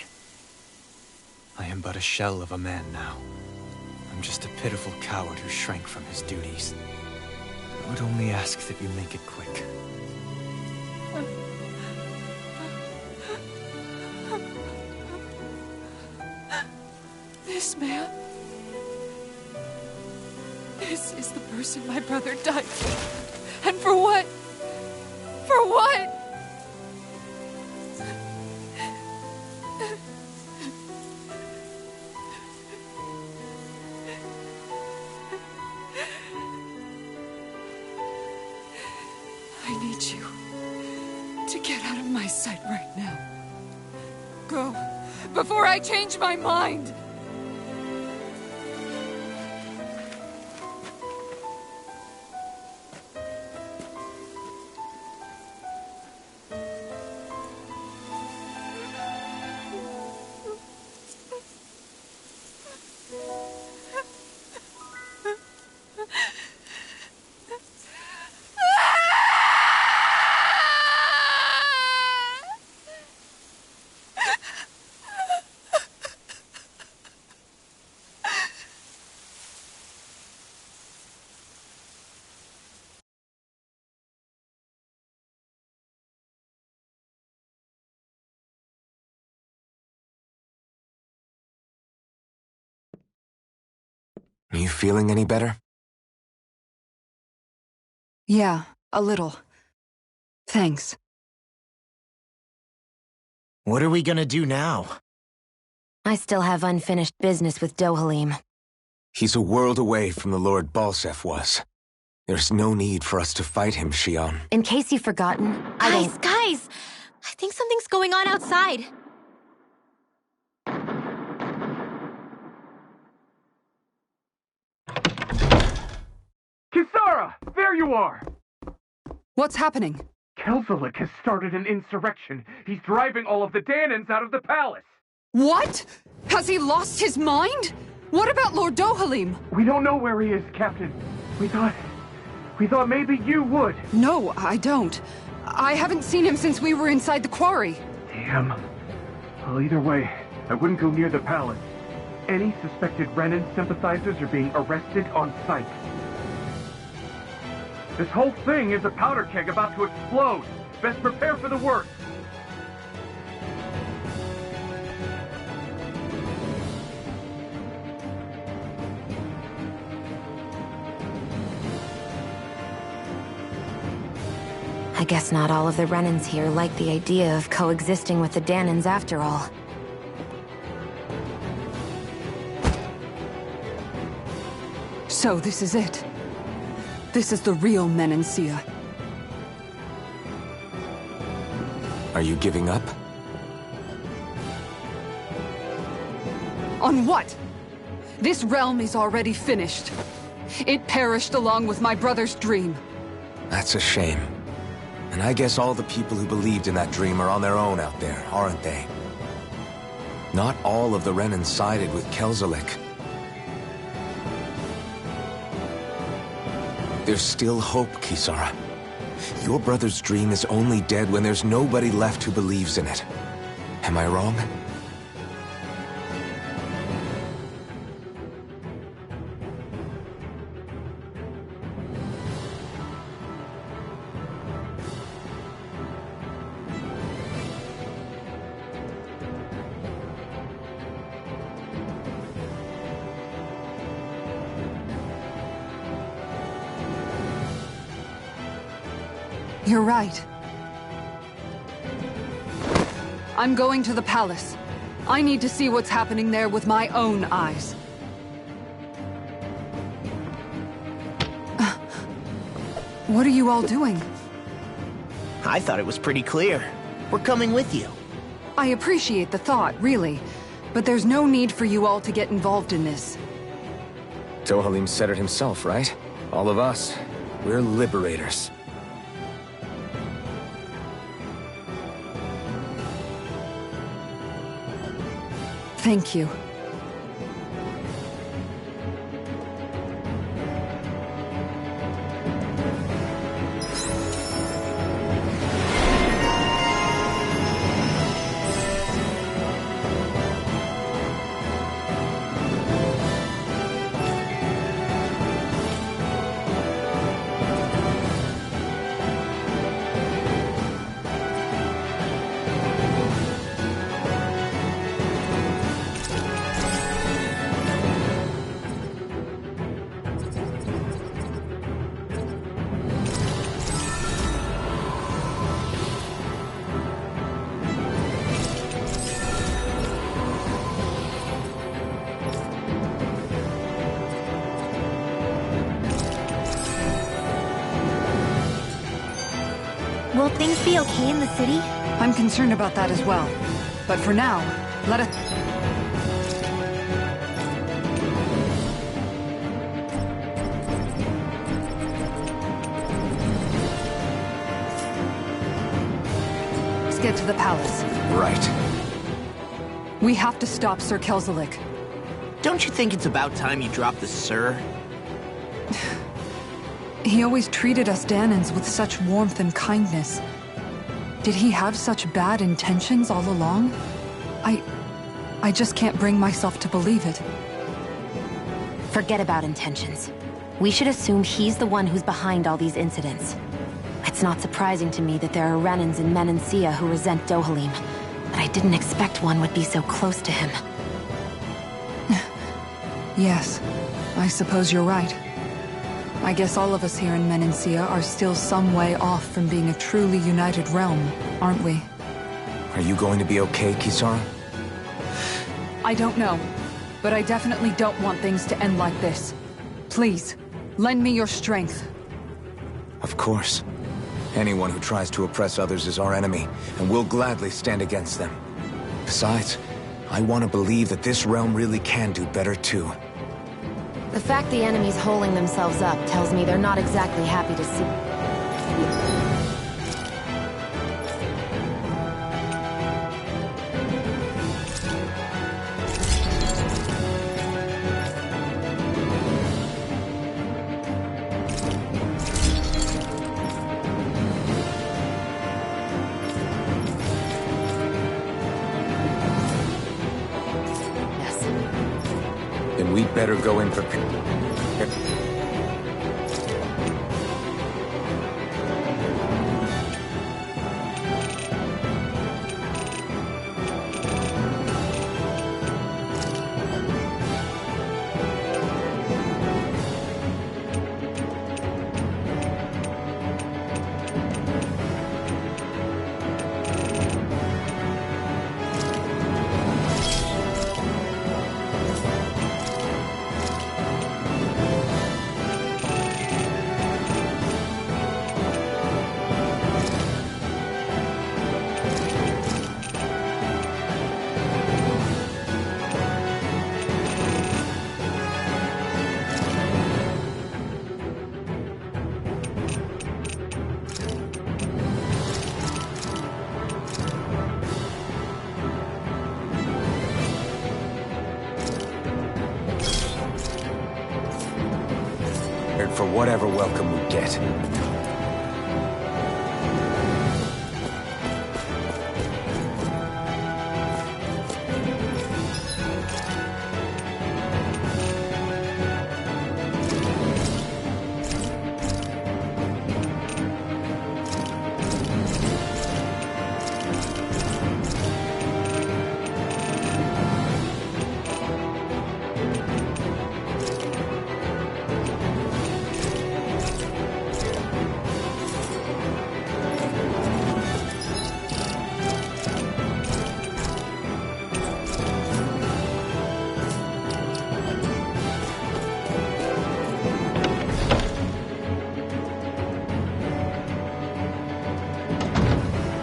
I am but a shell of a man now. I'm just a pitiful coward who shrank from his duties. I would only ask that you make it quick. This man... This is the person my brother died for. And for what? For what? I need you to get out of my sight right now. Go, before I change my mind! Are you feeling any better? Yeah, a little. Thanks. What are we gonna do now? I still have unfinished business with Dohalim. He's a world away from the Lord Balseph was. There's no need for us to fight him, Xion. In case you've forgotten, Guys! I think something's going on outside. Kisara! There you are! What's happening? Kelzelik has started an insurrection. He's driving all of the Danans out of the palace. What? Has he lost his mind? What about Lord Dohalim? We don't know where he is, Captain. We thought maybe you would. No, I don't. I haven't seen him since we were inside the quarry. Damn. Well, either way, I wouldn't go near the palace. Any suspected Renan sympathizers are being arrested on sight. This whole thing is a powder keg about to explode. Best prepare for the worst. I guess not all of the Renans here like the idea of coexisting with the Danans after all. So this is it. This is the real Menancia. Are you giving up? On what? This realm is already finished. It perished along with my brother's dream. That's a shame. And I guess all the people who believed in that dream are on their own out there, aren't they? Not all of the Renan sided with Kelzelik. There's still hope, Kisara. Your brother's dream is only dead when there's nobody left who believes in it. Am I wrong? You're right. I'm going to the palace. I need to see what's happening there with my own eyes. What are you all doing? I thought it was pretty clear. We're coming with you. I appreciate the thought, really. But there's no need for you all to get involved in this. Dohalim said it himself, right? All of us. We're liberators. Thank you. Will things be okay in the city? I'm concerned about that as well. But for now, let us... Let's get to the palace. Right. We have to stop Sir Kelzelik. Don't you think it's about time you dropped the Sir? He always treated us Danans with such warmth and kindness. Did he have such bad intentions all along? I just can't bring myself to believe it. Forget about intentions. We should assume he's the one who's behind all these incidents. It's not surprising to me that there are Renans in Menancia who resent Dohalim, but I didn't expect one would be so close to him. Yes, I suppose you're right. I guess all of us here in Menancia are still some way off from being a truly united realm, aren't we? Are you going to be okay, Kisara? I don't know, but I definitely don't want things to end like this. Please, lend me your strength. Of course. Anyone who tries to oppress others is our enemy, and we'll gladly stand against them. Besides, I want to believe that this realm really can do better too. The fact the enemy's holding themselves up tells me they're not exactly happy to see. Then we'd better go in for... for whatever welcome we get.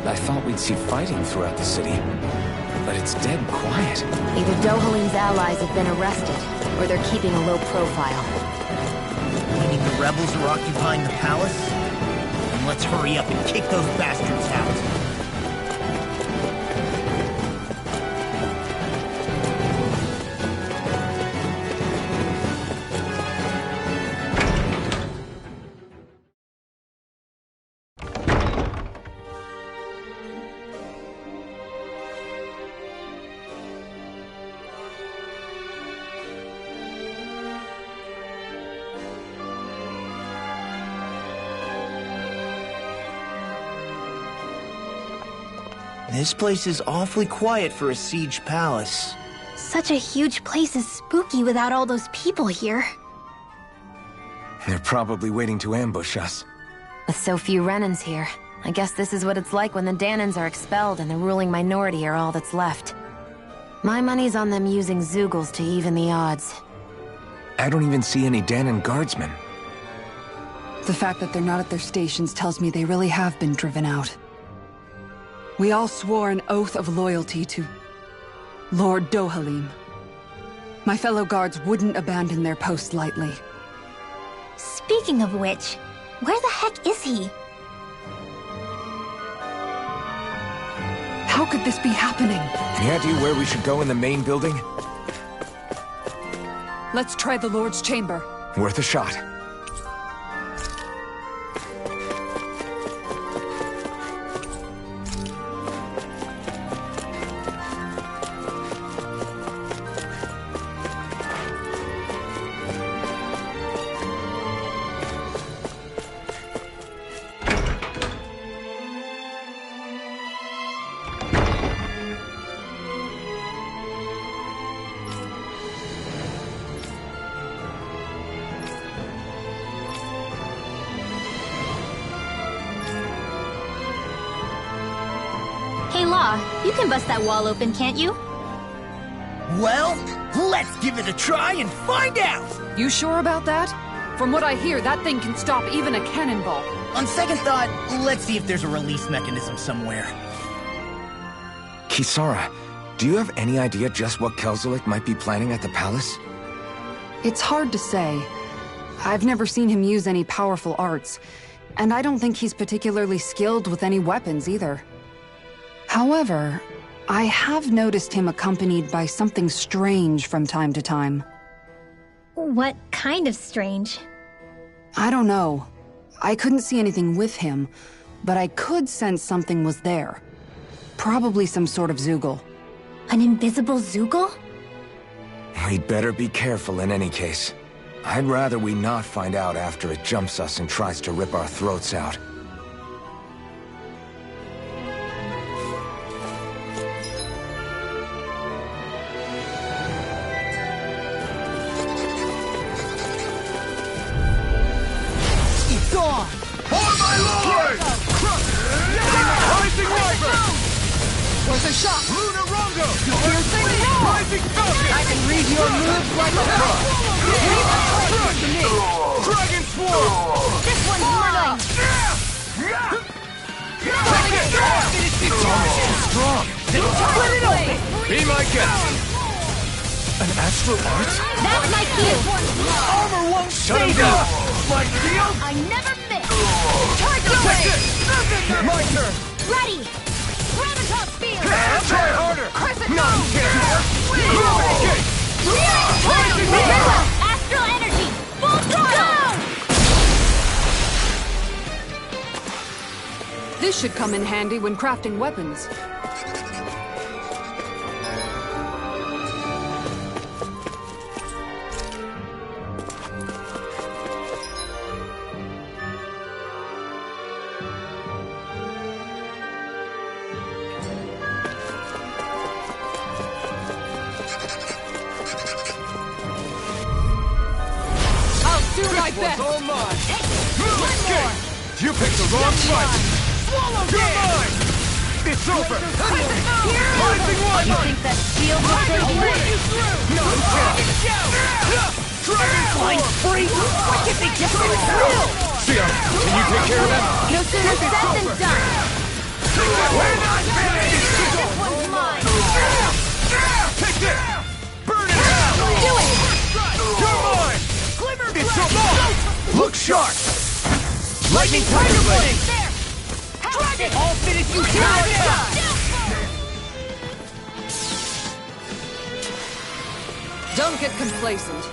I thought we'd see fighting throughout the city, but it's dead quiet. Either Dohalim's allies have been arrested, or they're keeping a low profile. Meaning the rebels are occupying the palace? Then let's hurry up and kick those bastards out. This place is awfully quiet for a siege palace. Such a huge place is spooky without all those people here. They're probably waiting to ambush us. With so few Renans here, I guess this is what it's like when the Danans are expelled and the ruling minority are all that's left. My money's on them using Zeugles to even the odds. I don't even see any Danan guardsmen. The fact that they're not at their stations tells me they really have been driven out. We all swore an oath of loyalty to Lord Dohalim. My fellow guards wouldn't abandon their post lightly. Speaking of which, where the heck is he? How could this be happening? Any idea where we should go in the main building? Let's try the Lord's chamber. Worth a shot. Hey, Law, you can bust that wall open, can't you? Well, let's give it a try and find out! You sure about that? From what I hear, that thing can stop even a cannonball. On second thought, let's see if there's a release mechanism somewhere. Kisara, do you have any idea just what Kelzelik might be planning at the palace? It's hard to say. I've never seen him use any powerful arts, and I don't think he's particularly skilled with any weapons either. However, I have noticed him accompanied by something strange from time to time. What kind of strange? I don't know. I couldn't see anything with him, but I could sense something was there. Probably some sort of Zeugle. An invisible Zeugle? We'd better be careful in any case. I'd rather we not find out after it jumps us and tries to rip our throats out. It's on! On my lord! Rising Wyvern! Where's the shot? Lunar Rongo! Piercing roar! Rising Falcon! I can read your moves like a pro! Dragon Swarm! This one's mine! Strong! Split it open! Be my guest! An astral art? That's my cue! Armor won't Shut him save down! you! My shield! I never miss! Charge away! My turn! Ready! Graviton Spear! Try harder! Crescent Not Moon! here! Okay! Astral Energy! Full throttle! This should come in handy when crafting weapons. Do my best! All mine! One more! You picked the wrong fight! Swallow You're it! mine! It's over! Here! Rising You Wyvern! think that shield will save I'll you? win you through! No chance! Dragon Flying Swarm! free! What if they just thrill? Sia, can you take care of that? No sooner said than done! We're not finished! This one's mine! Take this! Burn it out! Do it! You're mine! It's over! Look sharp! Lightning Tiger Blade! There! Dragon! I'll finish you here on top! Don't get complacent.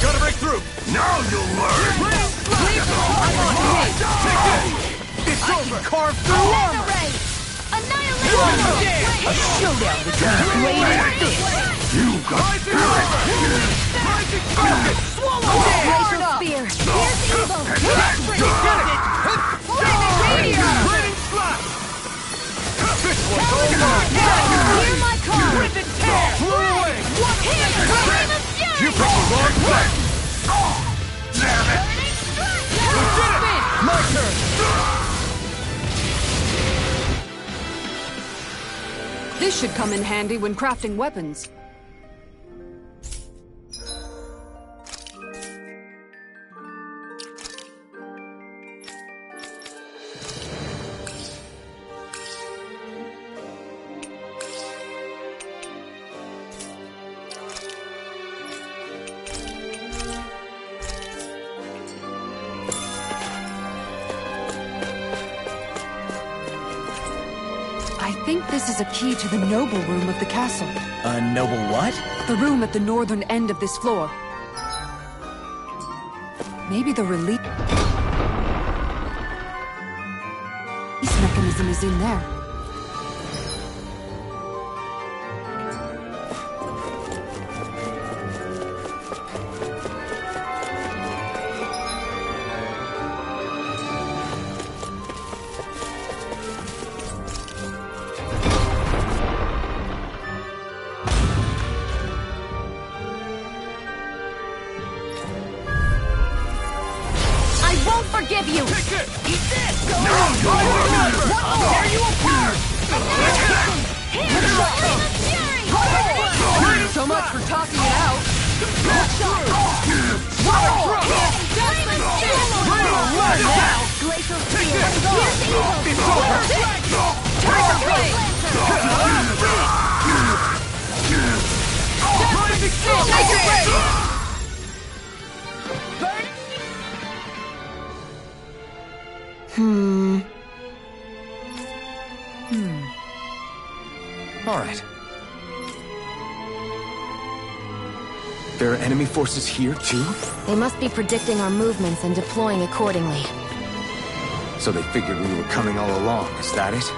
Gotta break through! Now you'll learn! Take this! It's over! Carve through armor! Array! Annihilation! A showdown between blade and fist! You got spirit! Rising Falcon! Glacial Spear! Here's evil! Raining Slash! This one's all mine! Hear my call! Rip and tear! Flew away! Here! Flame of Fury! You picked the wrong fight! Damn it! My turn! This should come in handy when crafting weapons. I think this is a key to the noble room of the castle. A noble what? The room at the northern end of this floor. Maybe the release mechanism is in there. this! Eat this! There you appear! So much for talking it out. Glacial Spear! It's over! Tiger Blade! Tiger Blade! All right. There are enemy forces here, too? They must be predicting our movements and deploying accordingly. So they figured we were coming all along, is that it?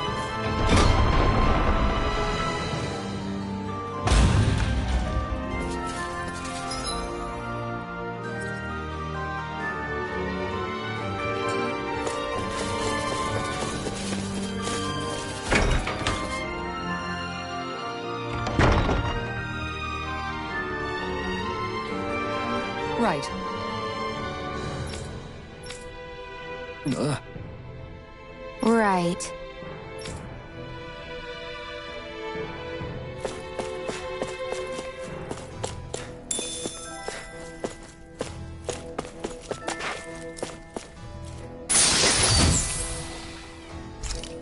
Right. Right.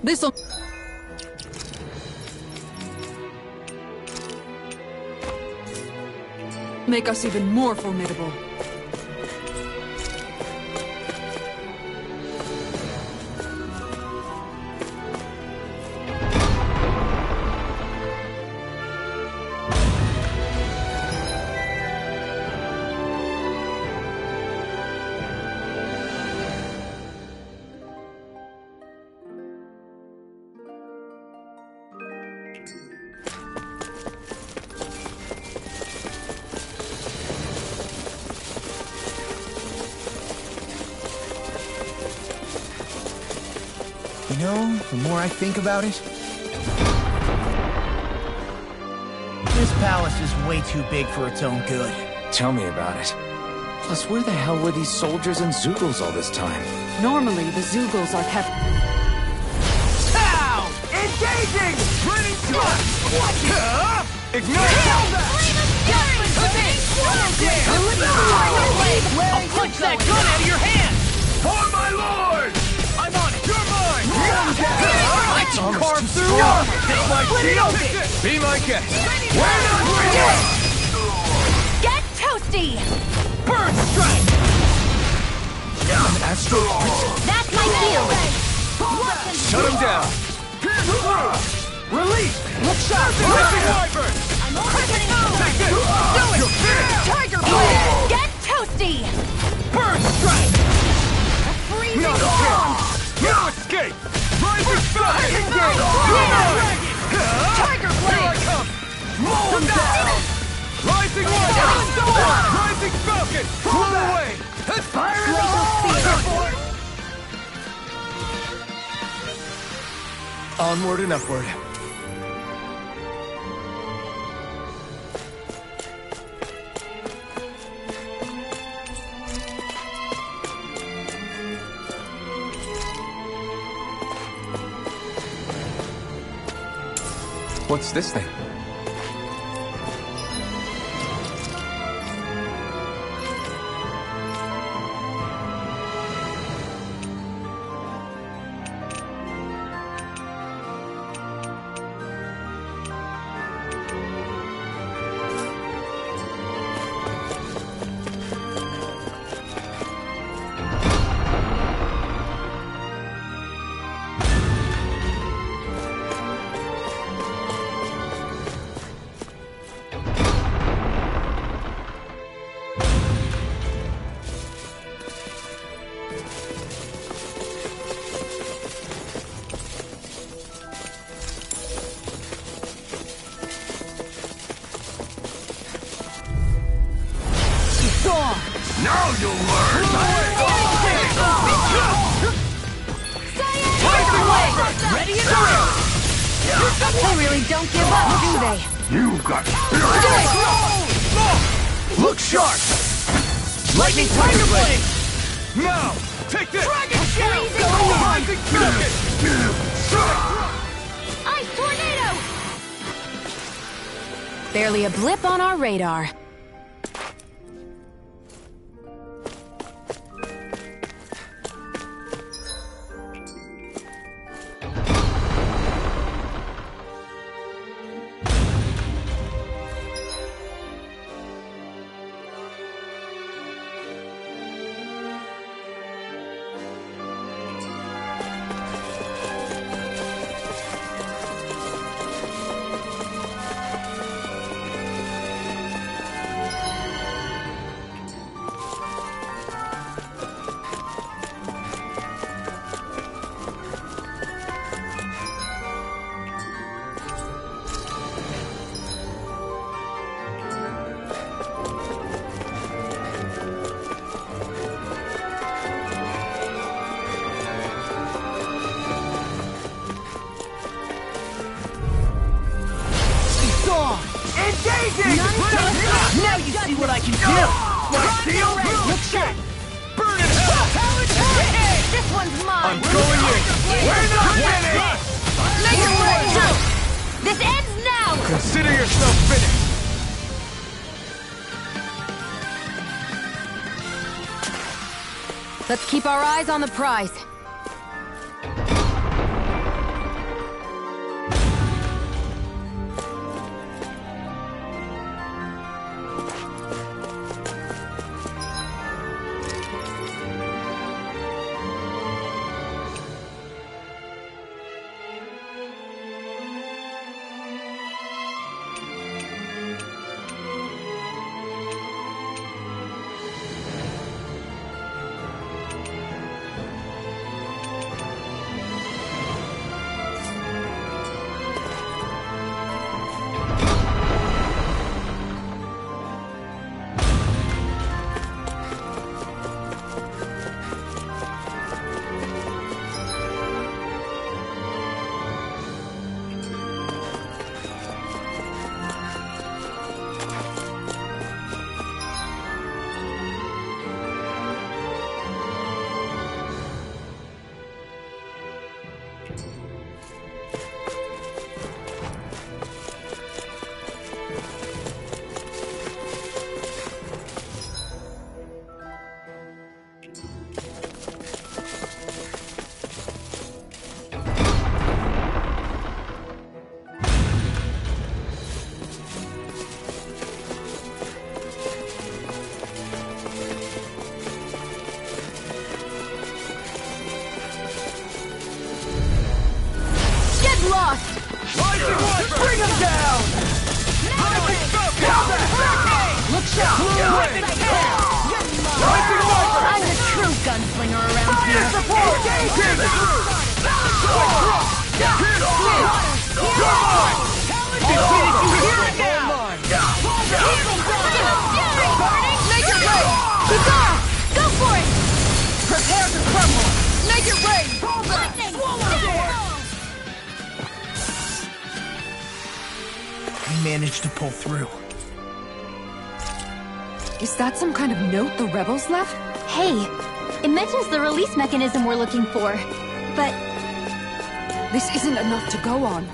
This'll... make us even more formidable. You know, the more I think about it, this palace is way too big for its own good. Tell me about it. Plus, where the hell were these soldiers and Zeugles all this time? Normally, the Zeugles are kept... Pow! Engaging! Running thrust! Ignite! I'll punch that gun out of your hand! For my lord! I'm on it! You're mine! I can carve through armor! Take my shield! Be my guest! We're not ready! Get toasty! Burn strike! Astro... That's my shield! Shut him down! Release! Look sharp! Rising Wyvern! I'm opening up! Take this! Do it! You're finished! Tiger Blade! Get toasty! Burn strike! Freezing No storm! No escape! Rising Falcon! Tiger Here I Blade! come! Mow him down! Rising Wyvern! Rising Falcon! Pull away! Fire in the hole! Onward and upward. What's this thing? Now you'll learn! Ready and go! They really don't give up, do they? You've got spirit! Look sharp! Lightning Tiger Blade! Now, take this! Dragon Shield! Barely a blip on our radar. Now you see what I can do! Look sharp! Burn in hell! This one's mine! I'm going in! We're not winning! Make it work! This ends now! Consider yourself finished! Let's keep our eyes on the prize. Bring him down! Look sharp! I'm the true gunslinger around here. Fire support! Make it rain! Kizaar! Go for it! Prepare to crumble! Make it rain! Lightning! We managed to pull through. Is that some kind of note the rebels left? Hey, it mentions the release mechanism we're looking for, but... This isn't enough to go on.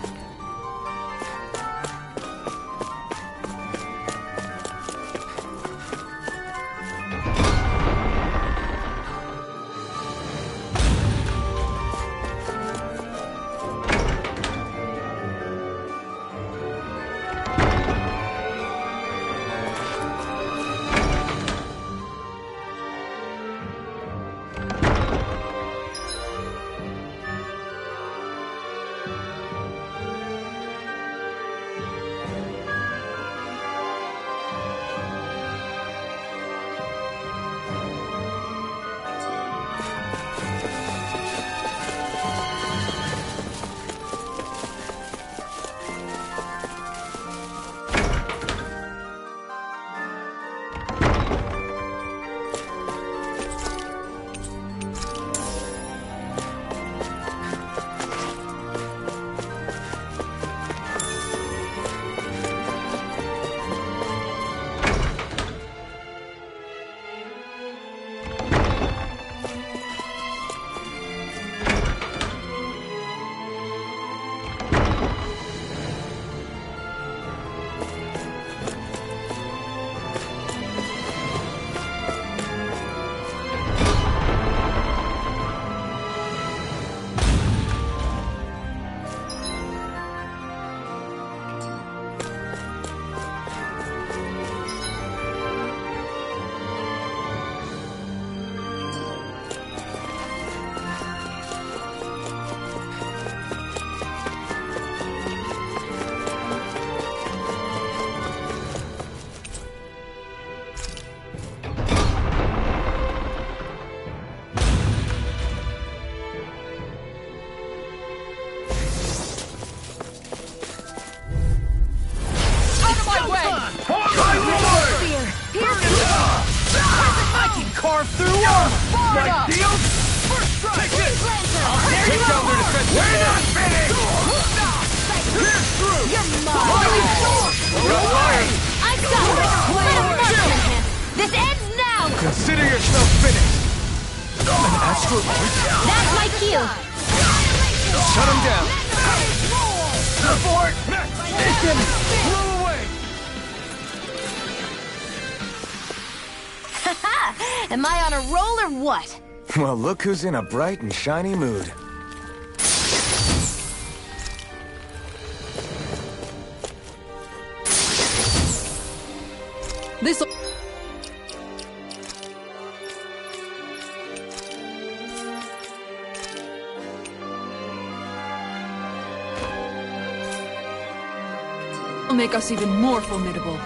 This ends now! Consider yourself finished! An asteroid? That's my cue! Shut him down! Support! Take him! Blow away! Haha! Am I on a roll or what? Well, look who's in a bright and shiny mood. This'll... make us even more formidable.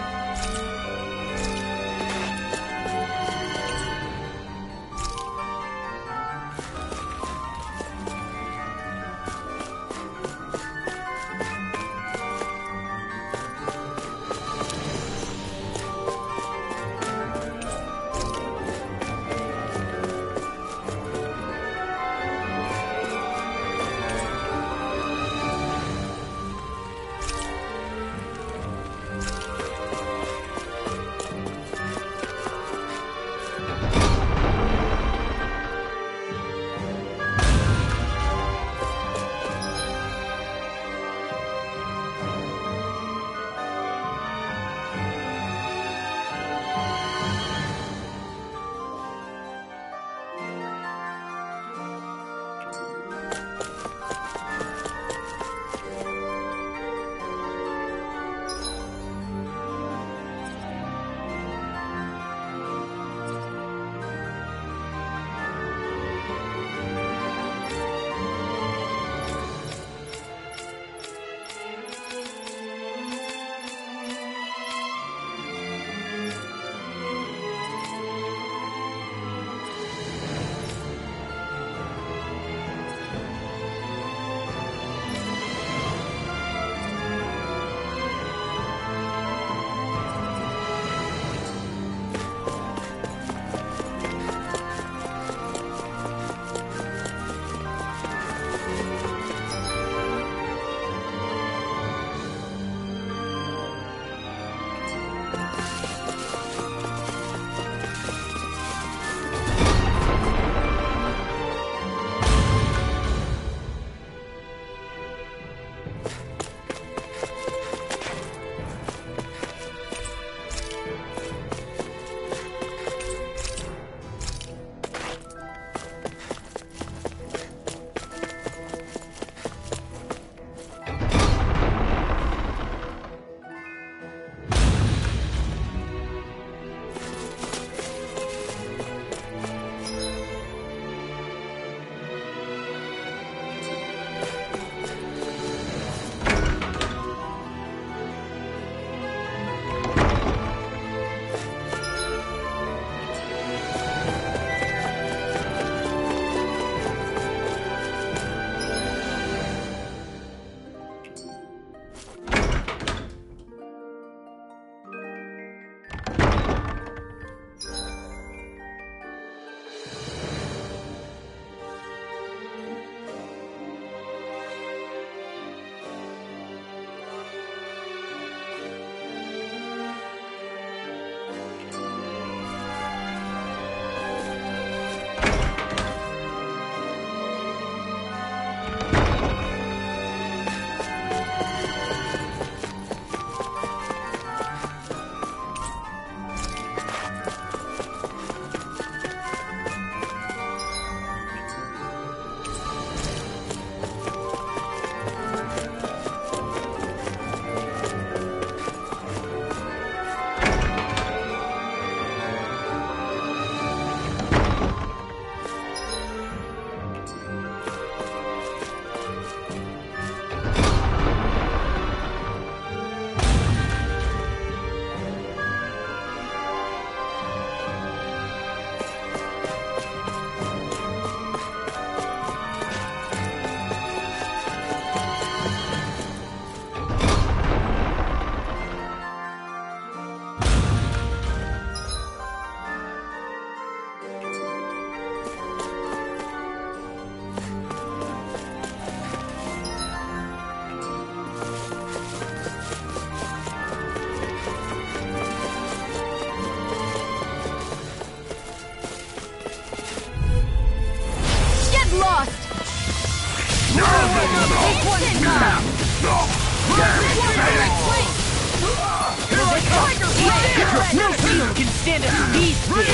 No shield can stand up to these things!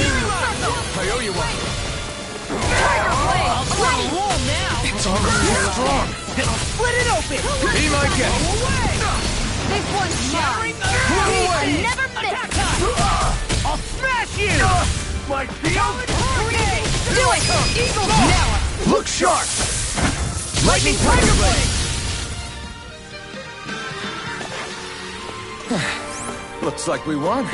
I owe you one. Tiger Blade! I'll try the wall now! It's already strong. I'll split it open! Be my guest. This one's mine! You will never miss! I'll smash you! My field? Do it! Eagle now! Look sharp! Lightning Tiger Blade! Looks like we won.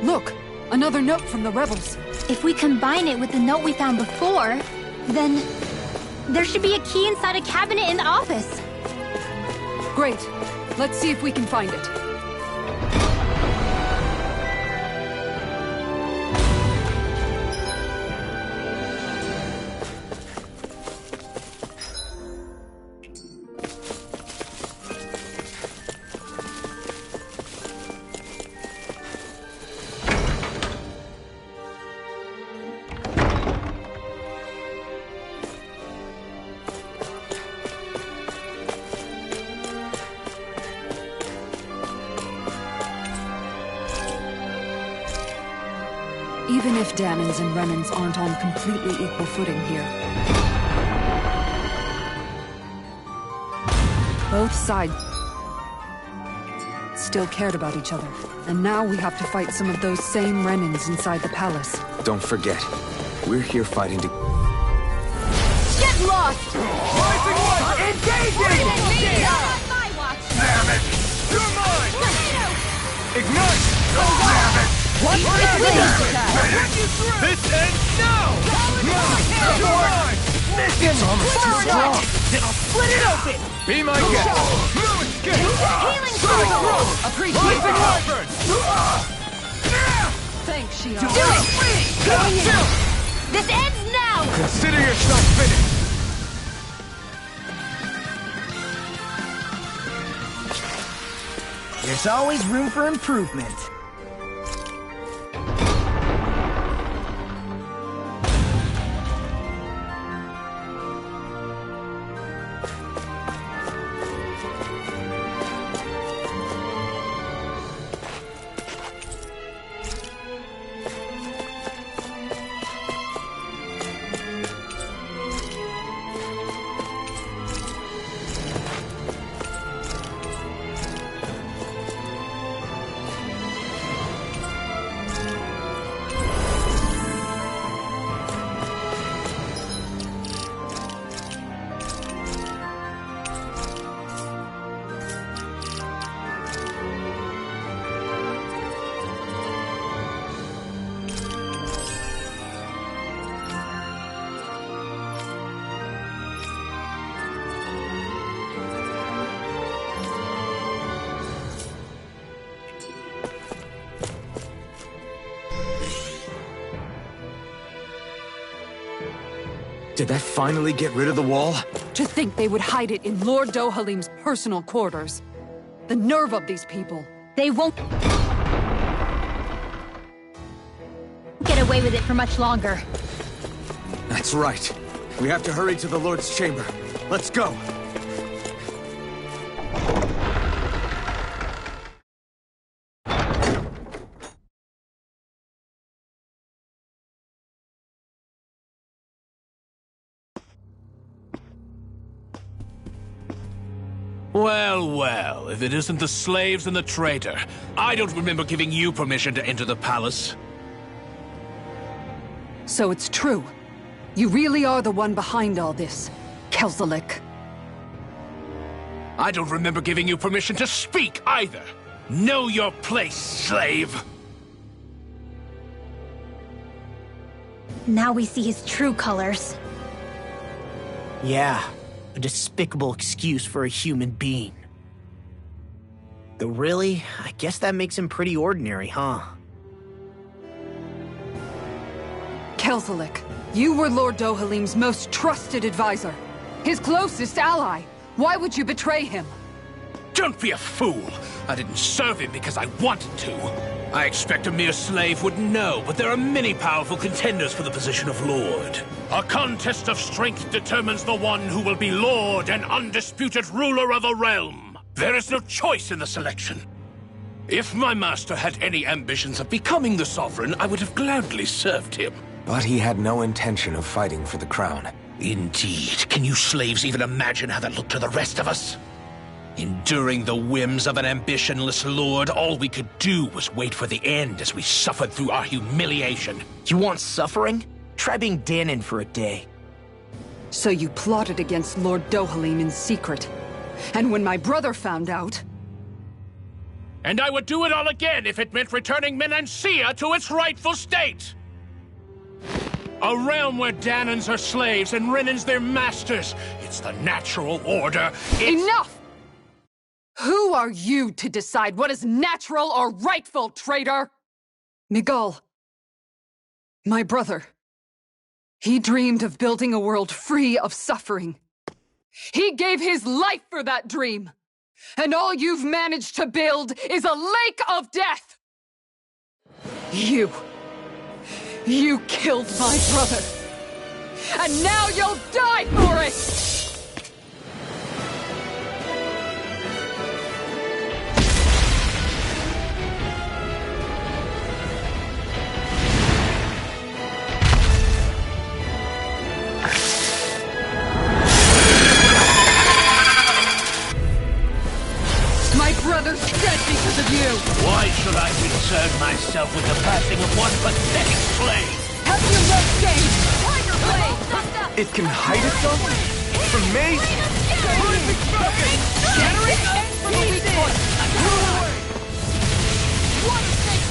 Look! Another note from the rebels. If we combine it with the note we found before, then there should be a key inside a cabinet in the office. Great. Let's see if we can find it. Even if Dahnans and Renans aren't on completely equal footing here, both sides still cared about each other. And now we have to fight some of those same Renans inside the palace. Don't forget, we're here fighting to... Get lost! Rising Wiper! Engaging! Not on my watch! Damn it! You're mine! Ignite! Damn it! What is This ends now! You're mine! It's almost too strong. Then I'll split it open! Be my guest! Healing Scroll! Appreciate Rising it! Wyvern! Thanks, Shion. Do it! This ends now! Consider yourself finished! There's always room for improvement. Did that finally get rid of the wall? To think they would hide it in Lord Dohalim's personal quarters. The nerve of these people. They won't get away with it for much longer. That's right. We have to hurry to the Lord's chamber. Let's go! Well, well, if it isn't the slaves and the traitor. I don't remember giving you permission to enter the palace. So it's true. You really are the one behind all this, Kelzelik. I don't remember giving you permission to speak either. Know your place, slave! Now we see his true colors. Yeah, a despicable excuse for a human being. Though really, I guess that makes him pretty ordinary, huh? Kelzelik, you were Lord Dohalim's most trusted advisor. His closest ally. Why would you betray him? Don't be a fool! I didn't serve him because I wanted to. I expect a mere slave wouldn't know, but there are many powerful contenders for the position of Lord. A contest of strength determines the one who will be Lord and undisputed ruler of a realm. There is no choice in the selection. If my master had any ambitions of becoming the Sovereign, I would have gladly served him. But he had no intention of fighting for the crown. Indeed. Can you slaves even imagine how that looked to the rest of us? Enduring the whims of an ambitionless lord, all we could do was wait for the end as we suffered through our humiliation. You want suffering? Try being Dahnan for a day. So you plotted against Lord Dohalim in secret. And when my brother found out... And I would do it all again if it meant returning Menancia to its rightful state! A realm where Dahnans are slaves and Renans their masters. It's the natural order. Enough! Who are you to decide what is natural or rightful, traitor? Miguel, my brother. He dreamed of building a world free of suffering. He gave his life for that dream. And all you've managed to build is a lake of death! You killed my brother! And now you'll die for it! It can hide itself? From me? Shattering from the weak foot.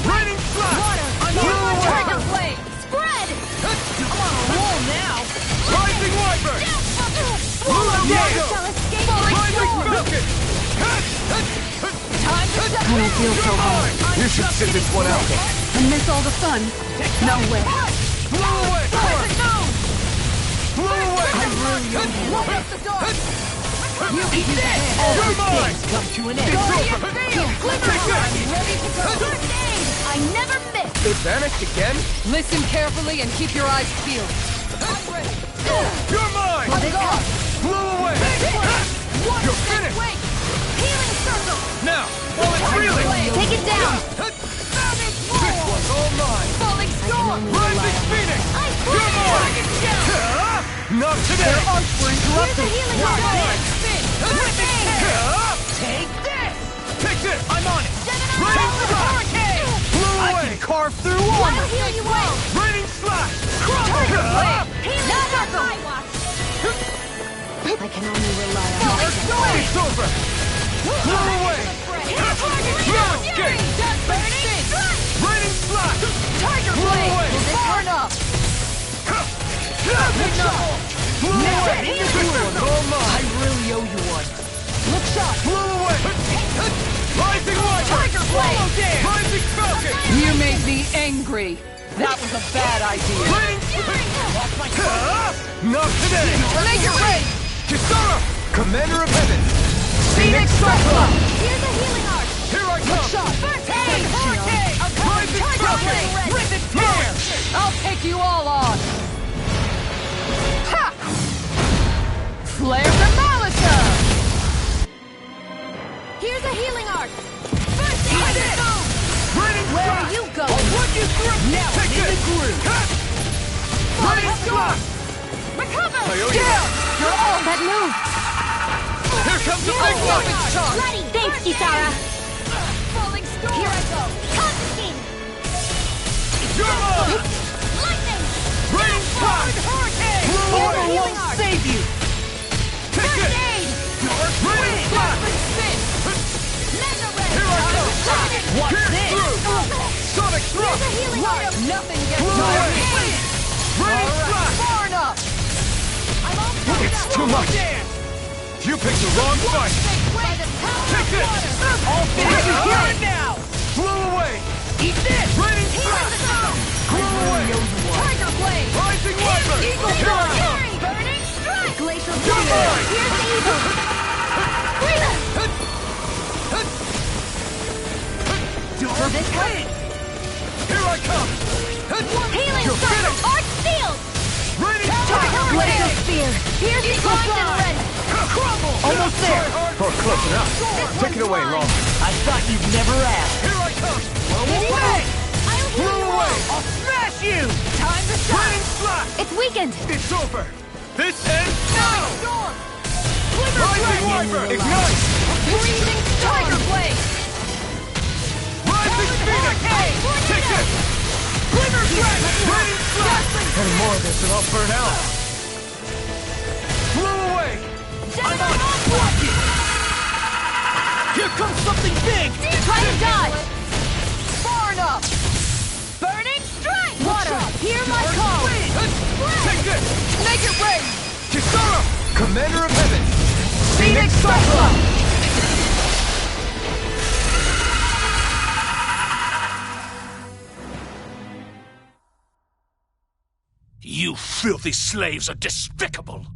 Raining flash! Tiger blade! Spread! I'm on a roll now! Rising Wyvern! Rising Falcon! I don't feel so hard. You should sit this one out. And miss all the fun? No way. Blow away! Blow away! Light up the dark! You eat this! You're mine! Come to an end. Go to your field! I'm ready to go! First aid! I never miss! It vanished again? Listen carefully and keep your eyes peeled. I'm ready! You're mine! On guard! Blow away! You're finished! Wait! Healing circle! Now, while it's reeling! Take it down! This one's all mine! Falling storm! Rising Phoenix! You're mine! Not today! Their arcs were interrupted! Here's a healing heart! Spin! Take this! Take this! I'm on it! Raining Hurricane! Blow away! Carve through one! I'll heal you well! Raining slash! Tiger blade! Healing circle! I can only rely on Falling storm! It's over! Blow away! No escape! Raining slash! Tiger Blow blade! away! Will this turn up? Blow away! This one's all mine! I really owe you one. Look sharp! Blow away! Rising Wyvern! Tiger blade! Rising Falcon! You made me angry. That was a bad idea. Not today! Make it rain! Kisara! Commander of Heaven! Phoenix Cyclone! Here's a healing arc! Here I come! First aid! Hurricane! Rising Falcon! Rivet Flare! I'll take you all on. Ha! Flare Demolisher! Here's a healing arc! First aid! Where are you going? I'll run you through! Now Take I'm in the this! groove! Raining slash! Recover! Down! You're all that move! Here comes the big one! Ready! Thanks, Kisara! Falling storm! Here I go! Constantine! You're mine! Lightning! Raining slash! Hurricane! Blow away! Healing arc! Save you! Take First it! aid! Raining slash! Spin! Mega ray! Here I come! What's Pierce this? through! Sonic Here's thrust! a healing arc! Nothing gets Blow by away! me! Raining slash! Far enough! I'm all fucked It's up! too much! You picked the wrong fight! By the power Take of this! water! All finished! Here now! Blow away! Eat this! Raining Healing slash! zone! Blow away! Tiger blade! Rising Wyvern! Eagle Here I Storm! come! Burning strike! Glacial You're mine! Here's the eagle! Freedom! For this way! Here I come! Healing You're circle! finished! Arc shield! Raining Tiger slash! blade! Spear! Here's the primed and ready! Crumble! Almost there! Or close enough. Take it away, Long. I thought you'd never ask. Here I come! Blow away! I'll heal Blow you away! all! I'll smash you! Time to shine! Raining slash! It's weakened! It's over! This ends now! Storm! Rising Wyvern! Ignite! Breathing Tiger blade! Rising Phoenix! Take this! Glimmer Strike! Raining slash! Any more of this and I'll burn out! Blow away! I'm on onslaught! Here comes something big! Try to dodge! Far enough! Burning strike! Water, hear my call! Take this! Make it rain! Kisara! Commander of Heaven! Phoenix Cyclone! You filthy slaves are despicable!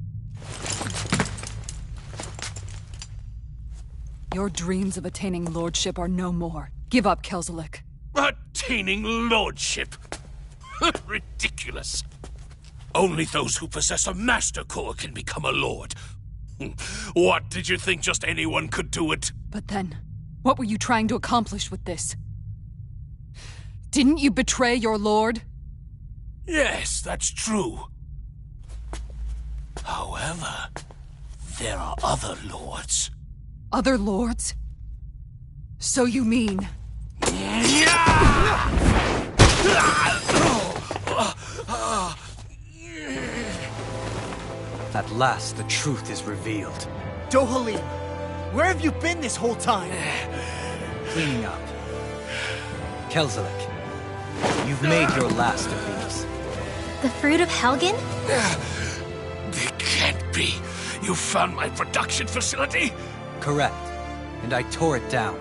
Your dreams of attaining lordship are no more. Give up, Kelzelik. Attaining lordship? Ridiculous. Only those who possess a master core can become a lord. What, did you think just anyone could do it? But then, what were you trying to accomplish with this? Didn't you betray your lord? Yes, that's true. However, there are other lords. Other lords? So you mean... At last, the truth is revealed. Dohalim, where have you been this whole time? Cleaning up. Kelzelik, you've made your last of these. The fruit of Helgen? It can't be. You found my production facility? Correct. And I tore it down.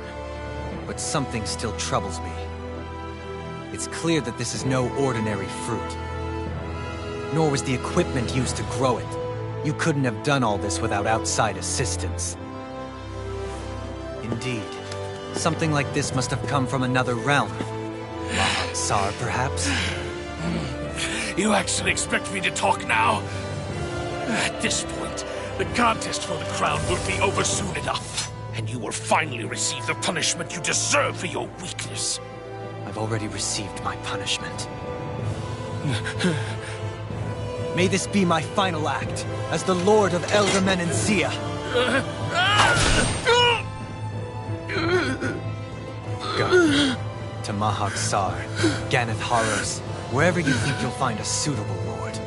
But something still troubles me. It's clear that this is no ordinary fruit. Nor was the equipment used to grow it. You couldn't have done all this without outside assistance. Indeed. Something like this must have come from another realm. Mahag Saar, perhaps? You actually expect me to talk now? At this point, the contest for the crown will be over soon enough. And you will finally receive the punishment you deserve for your weakness. I've already received my punishment. May this be my final act, as the Lord of Elder Menancia. Go. To Mahag Saar, Ganath Haros, wherever you think you'll find a suitable lord.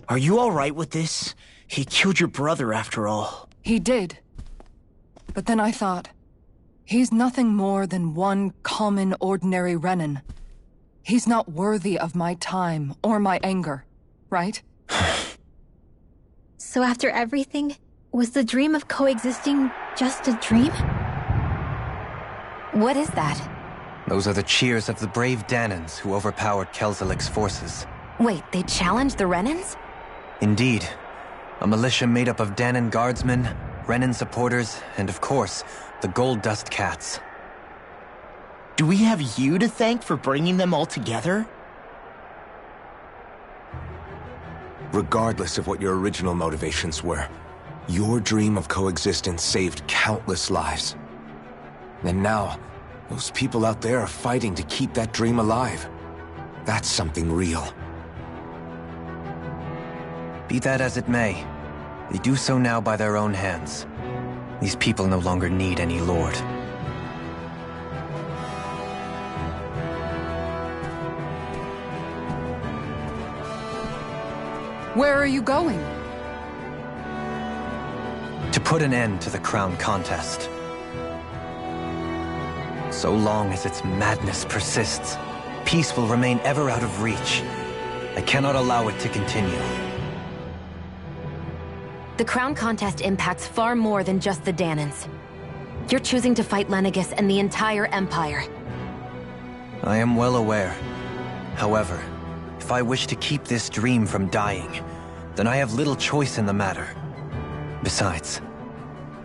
Are you alright with this? He killed your brother after all. He did. But then I thought, he's nothing more than one common, ordinary Renan. He's not worthy of my time or my anger, right? So after everything, was the dream of coexisting just a dream? What is that? Those are the cheers of the brave Danans who overpowered Kelzelik's forces. Wait, they challenged the Renans? Indeed. A militia made up of Danan guardsmen, Renan supporters, and of course, the Gold Dust Cats. Do we have you to thank for bringing them all together? Regardless of what your original motivations were, your dream of coexistence saved countless lives. And now, those people out there are fighting to keep that dream alive. That's something real. Be that as it may, they do so now by their own hands. These people no longer need any lord. Where are you going? To put an end to the crown contest. So long as its madness persists, peace will remain ever out of reach. I cannot allow it to continue. The crown contest impacts far more than just the Danans. You're choosing to fight Lenegis and the entire Empire. I am well aware. However, if I wish to keep this dream from dying, then I have little choice in the matter. Besides,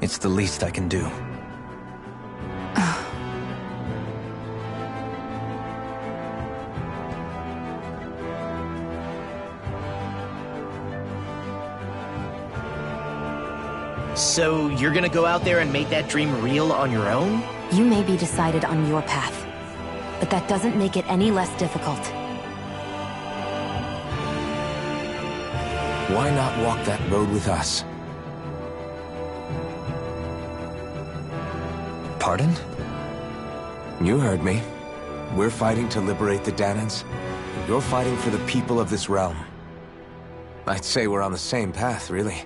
it's the least I can do. So you're gonna go out there and make that dream real on your own? You may be decided on your path, but that doesn't make it any less difficult. Why not walk that road with us? Pardon? You heard me. We're fighting to liberate the Danans. You're fighting for the people of this realm. I'd say we're on the same path, really.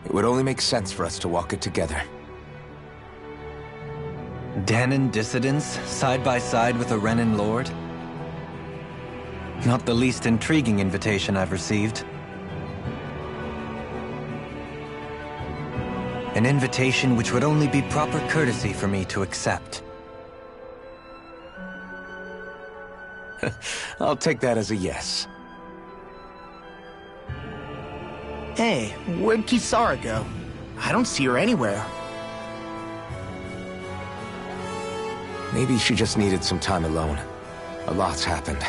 It would only make sense for us to walk it together. Danan dissidents, side by side with a Renan lord? Not the least intriguing invitation I've received. An invitation which would only be proper courtesy for me to accept. I'll take that as a yes. Hey, where'd Kisara go? I don't see her anywhere. Maybe she just needed some time alone. A lot's happened.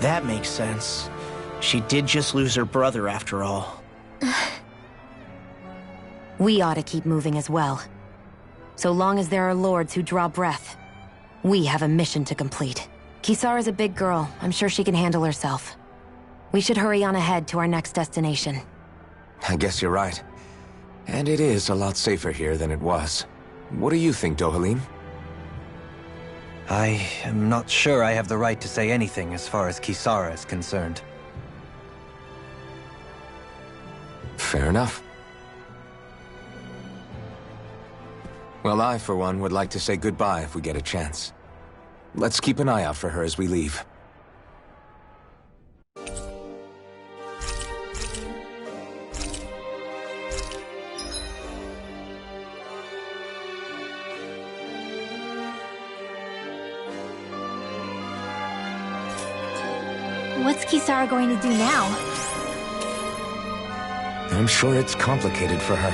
That makes sense. She did just lose her brother after all. We ought to keep moving as well. So long as there are lords who draw breath, we have a mission to complete. Kisara's a big girl. I'm sure she can handle herself. We should hurry on ahead to our next destination. I guess you're right. And it is a lot safer here than it was. What do you think, Dohalim? I am not sure I have the right to say anything as far as Kisara is concerned. Fair enough. Well, I, for one, would like to say goodbye if we get a chance. Let's keep an eye out for her as we leave. What's Kisara going to do now? I'm sure it's complicated for her.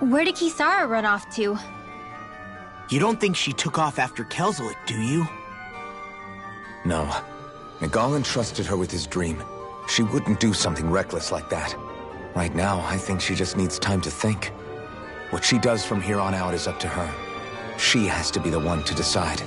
Where did Kisara run off to? You don't think she took off after Kelzelik, do you? No. Nagal entrusted her with his dream. She wouldn't do something reckless like that. Right now, I think she just needs time to think. What she does from here on out is up to her. She has to be the one to decide.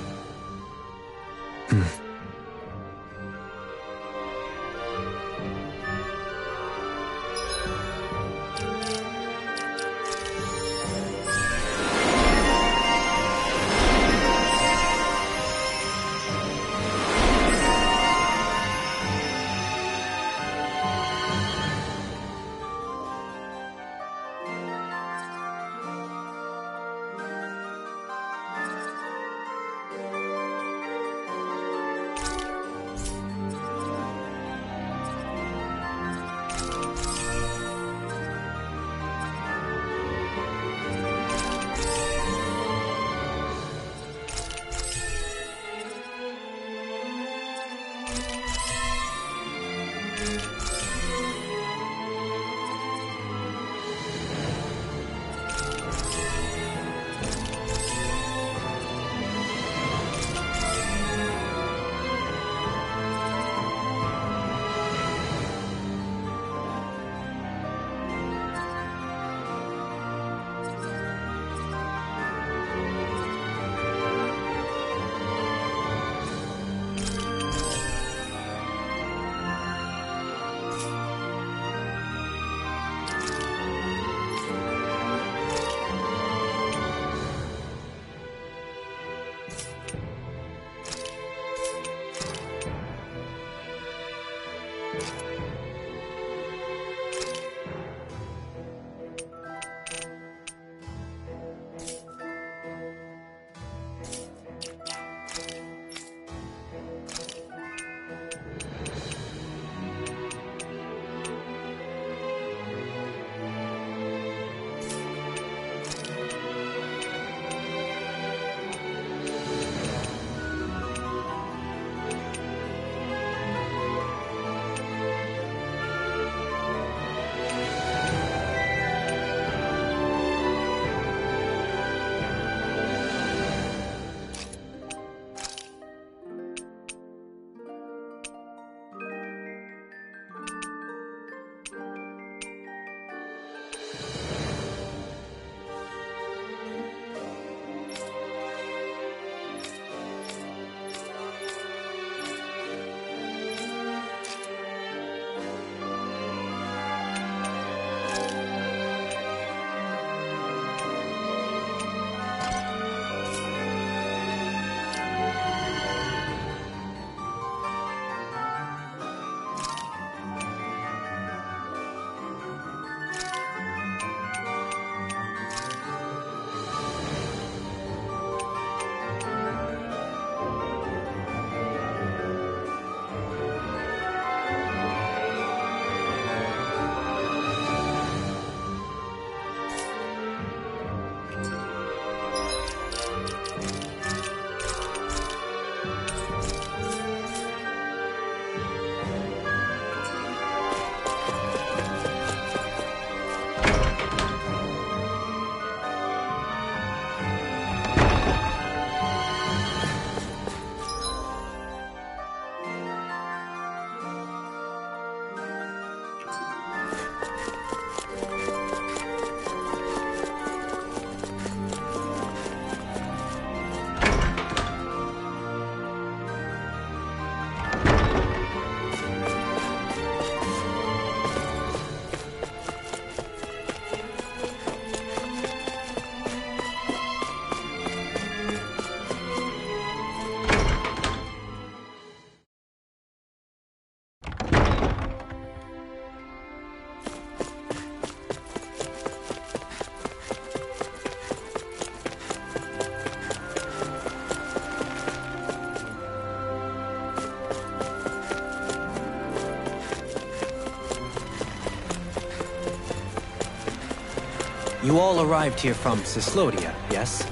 You all arrived here from Cislodia, yes?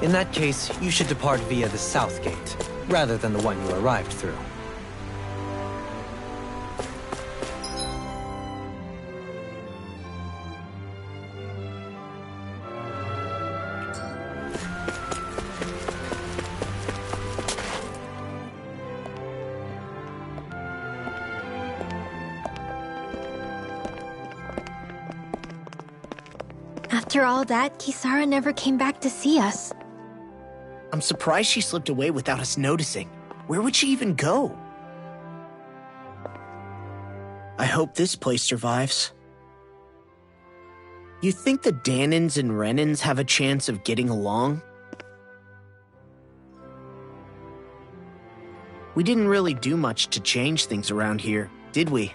In that case, you should depart via the south gate, rather than the one you arrived through. After all that, Kisara never came back to see us. I'm surprised she slipped away without us noticing. Where would she even go? I hope this place survives. You think the Danans and Renans have a chance of getting along? We didn't really do much to change things around here, did we?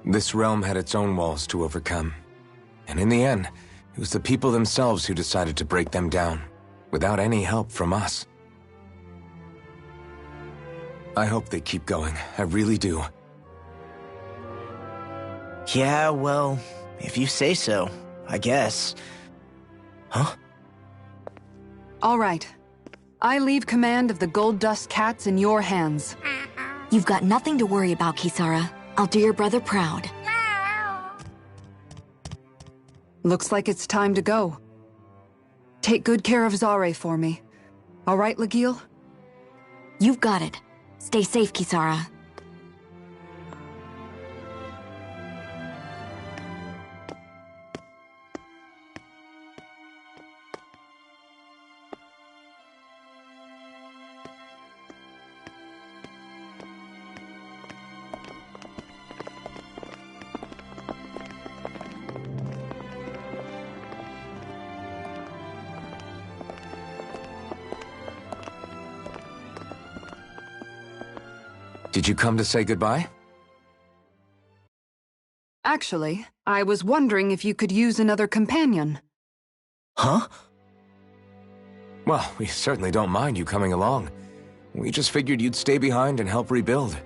This realm had its own walls to overcome. And in the end, it was the people themselves who decided to break them down, without any help from us. I hope they keep going. I really do. Yeah, well, if you say so, I guess. Huh? All right. I leave command of the Gold Dust Cats in your hands. You've got nothing to worry about, Kisara. I'll do your brother proud. Looks like it's time to go. Take good care of Zare for me. All right, Lagiel? You've got it. Stay safe, Kisara. Did you come to say goodbye? Actually, I was wondering if you could use another companion. Huh? Well, we certainly don't mind you coming along. We just figured you'd stay behind and help rebuild.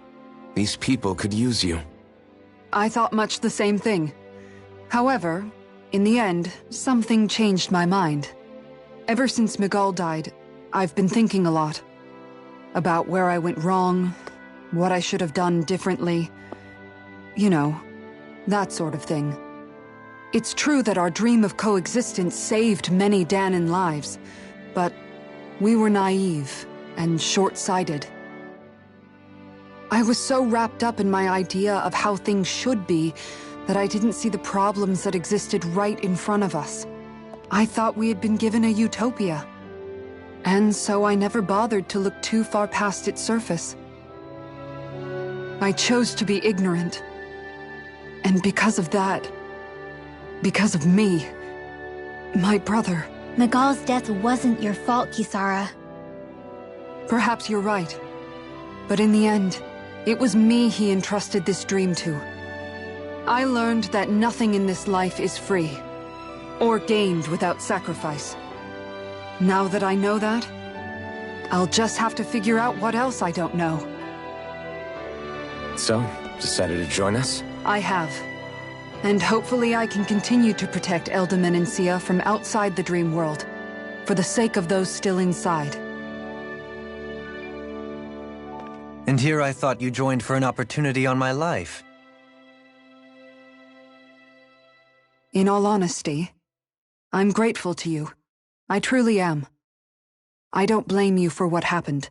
These people could use you. I thought much the same thing. However, in the end, something changed my mind. Ever since Miguel died, I've been thinking a lot. About where I went wrong, what I should have done differently. You know, that sort of thing. It's true that our dream of coexistence saved many Danan lives, but we were naive and short-sighted. I was so wrapped up in my idea of how things should be that I didn't see the problems that existed right in front of us. I thought we had been given a utopia. And so I never bothered to look too far past its surface. I chose to be ignorant. And because of that, because of me, my brother... Miguel's death wasn't your fault, Kisara. Perhaps you're right. But in the end, it was me he entrusted this dream to. I learned that nothing in this life is free, or gained without sacrifice. Now that I know that, I'll just have to figure out what else I don't know. So, decided to join us? I have. And hopefully I can continue to protect Elde Menancia from outside the dream world, for the sake of those still inside. And here I thought you joined for an opportunity on my life. In all honesty, I'm grateful to you. I truly am. I don't blame you for what happened.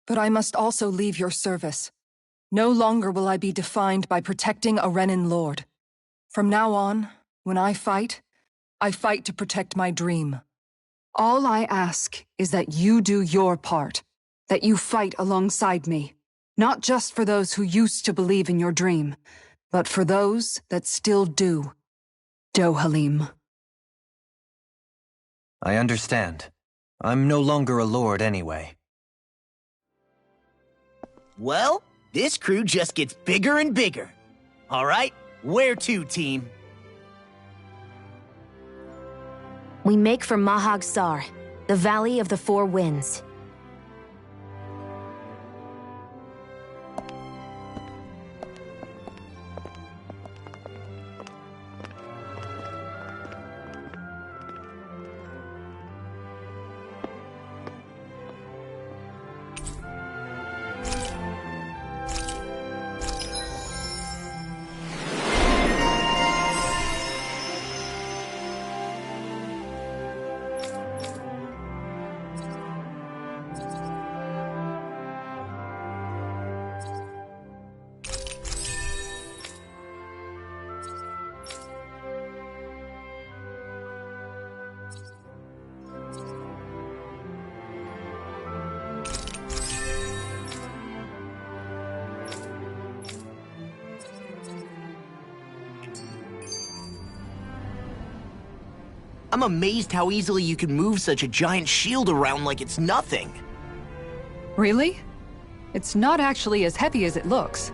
But I must also leave your service. No longer will I be defined by protecting a Renan lord. From now on, when I fight to protect my dream. All I ask is that you do your part, that you fight alongside me, not just for those who used to believe in your dream, but for those that still do. Dohalim. I understand. I'm no longer a lord anyway. Well, this crew just gets bigger and bigger. All right, where to, team? We make for Mahag Sar, the Valley of the Four Winds. I'm amazed how easily you can move such a giant shield around like it's nothing. Really? It's not actually as heavy as it looks.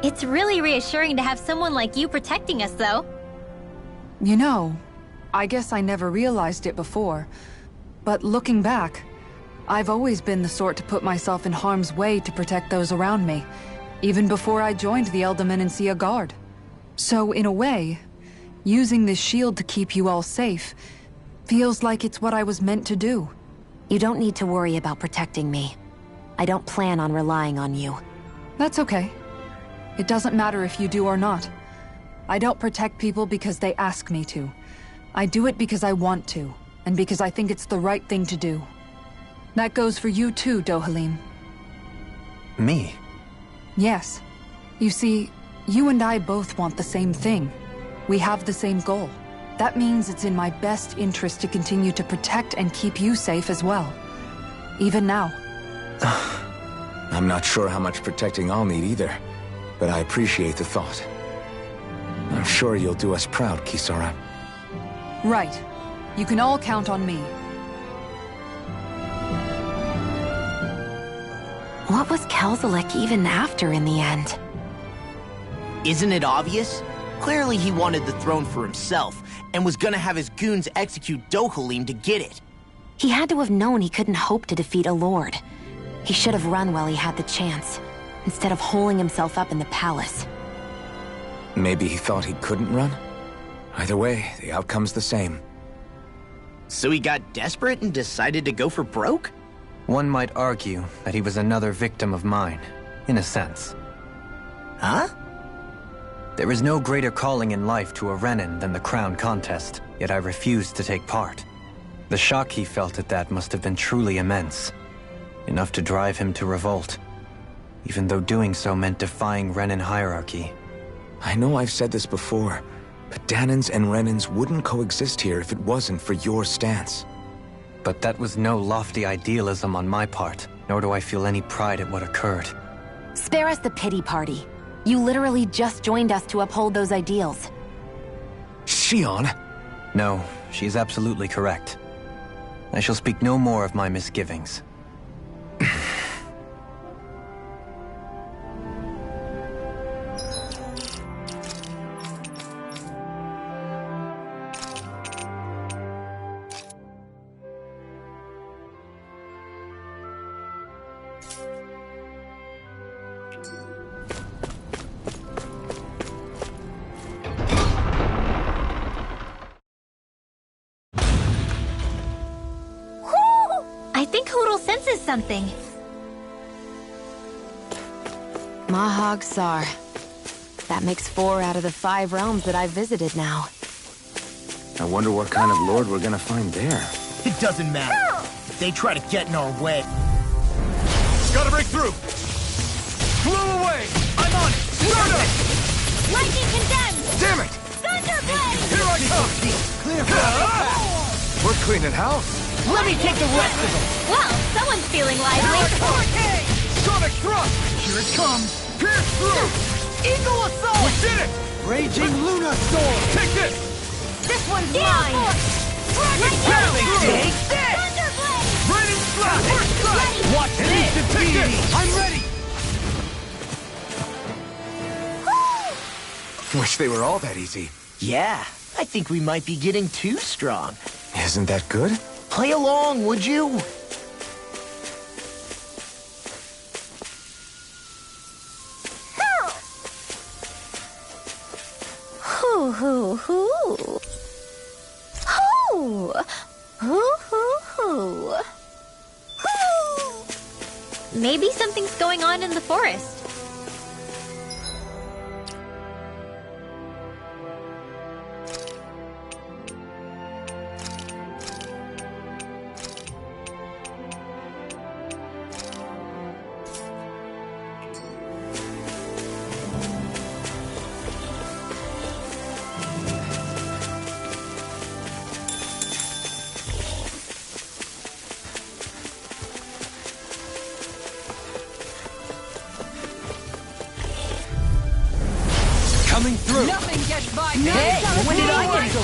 It's really reassuring to have someone like you protecting us, though. You know, I guess I never realized it before. But looking back, I've always been the sort to put myself in harm's way to protect those around me, even before I joined the Elder Menancia Guard. So, in a way, using this shield to keep you all safe feels like it's what I was meant to do. You don't need to worry about protecting me. I don't plan on relying on you. That's okay. It doesn't matter if you do or not. I don't protect people because they ask me to. I do it because I want to, and because I think it's the right thing to do. That goes for you too, Dohalim. Me? Yes. You see, you and I both want the same thing. We have the same goal. That means it's in my best interest to continue to protect and keep you safe as well. Even now. I'm not sure how much protecting I'll need either, but I appreciate the thought. I'm sure you'll do us proud, Kisara. Right. You can all count on me. What was Kelzalek even after in the end? Isn't it obvious? Clearly he wanted the throne for himself, and was gonna have his goons execute Dohalim to get it. He had to have known he couldn't hope to defeat a lord. He should have run while he had the chance, instead of holding himself up in the palace. Maybe he thought he couldn't run? Either way, the outcome's the same. So he got desperate and decided to go for broke? One might argue that he was another victim of mine, in a sense. Huh? There is no greater calling in life to a Renin than the crown contest, yet I refused to take part. The shock he felt at that must have been truly immense. Enough to drive him to revolt, even though doing so meant defying Renin hierarchy. I know I've said this before, but Dahnans and Renins wouldn't coexist here if it wasn't for your stance. But that was no lofty idealism on my part, nor do I feel any pride at what occurred. Spare us the pity party. You literally just joined us to uphold those ideals. Shion? No, she's absolutely correct. I shall speak no more of my misgivings. I think Hootle senses something. Mahag Sar. That makes 4 out of the 5 realms that I've visited now. I wonder what kind of lord we're gonna find there. It doesn't matter. If they try to get in our way. Gotta break through! Blow away! I'm on it! Start up! Lightning condemned! Damn it! Thunderblade! Here I come! Clear We're cleaning house. Let me take the rest of them! Well, someone's feeling lively. Sonic thrust! Here it comes! Pierce through! Eagle assault! We did it! Raging Luna Storm! Take this! This one's mine! Lightning Take this! Thunderblade! Raining slash! Watch this! Take this! I'm ready! Wish they were all that easy. Yeah, I think we might be getting too strong. Isn't that good? Play along, would you? Hoo hoo hoo. Hoo. Hoo hoo hoo. Hoo. Maybe something's going on in the forest. Coming through! Nothing gets by me! Hey, when did I get so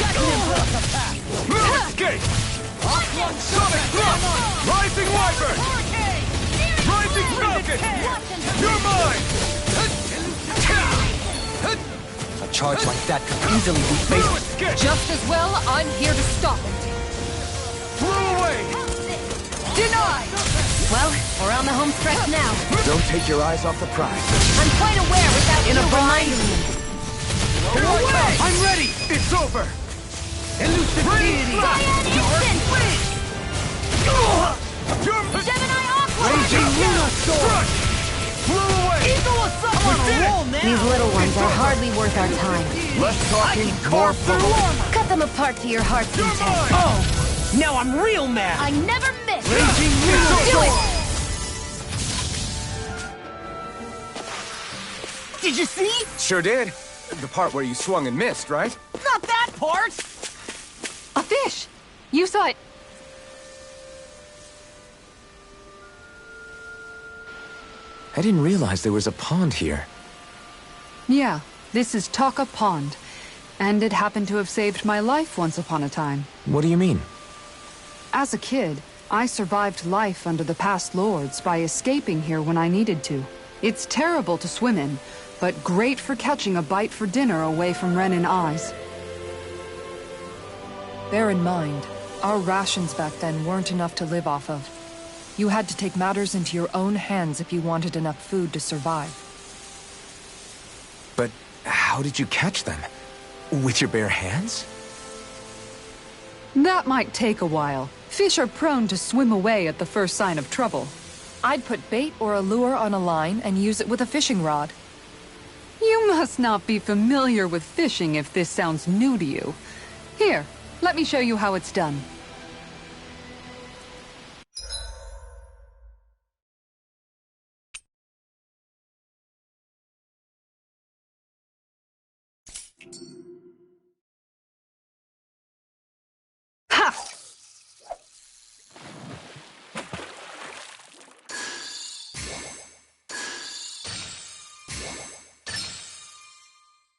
escape! Sonic Thrust! Rising Wyvern! Rising Falcon! You're mine! A charge like that could easily be faced. Just as well, I'm here to stop it. Throw away! Denied! Well, we're on the home stretch now. Don't take your eyes off the prize. I'm quite aware without you reminding me. Here I come! I'm ready! It's over! Elusive deity! Gemini Aqua! Raging Lunostorm! Flew away! Eagle Assault! I'm on a roll, man! These little ones are hardly worth our time. Less talking, more following. Cut them apart to your heart's content. Oh! Now I'm real mad! I never miss! Raging Do it! Did you see? Sure did. The part where you swung and missed, right? Not that part! A fish! You saw it. I didn't realize there was a pond here. Yeah, this is Taka Pond. And it happened to have saved my life once upon a time. What do you mean? As a kid, I survived life under the past lords by escaping here when I needed to. It's terrible to swim in, but great for catching a bite for dinner away from Ren and eyes. Bear in mind, our rations back then weren't enough to live off of. You had to take matters into your own hands if you wanted enough food to survive. But how did you catch them? With your bare hands? That might take a while. Fish are prone to swim away at the first sign of trouble. I'd put bait or a lure on a line and use it with a fishing rod. You must not be familiar with fishing if this sounds new to you. Here, let me show you how it's done. Ha!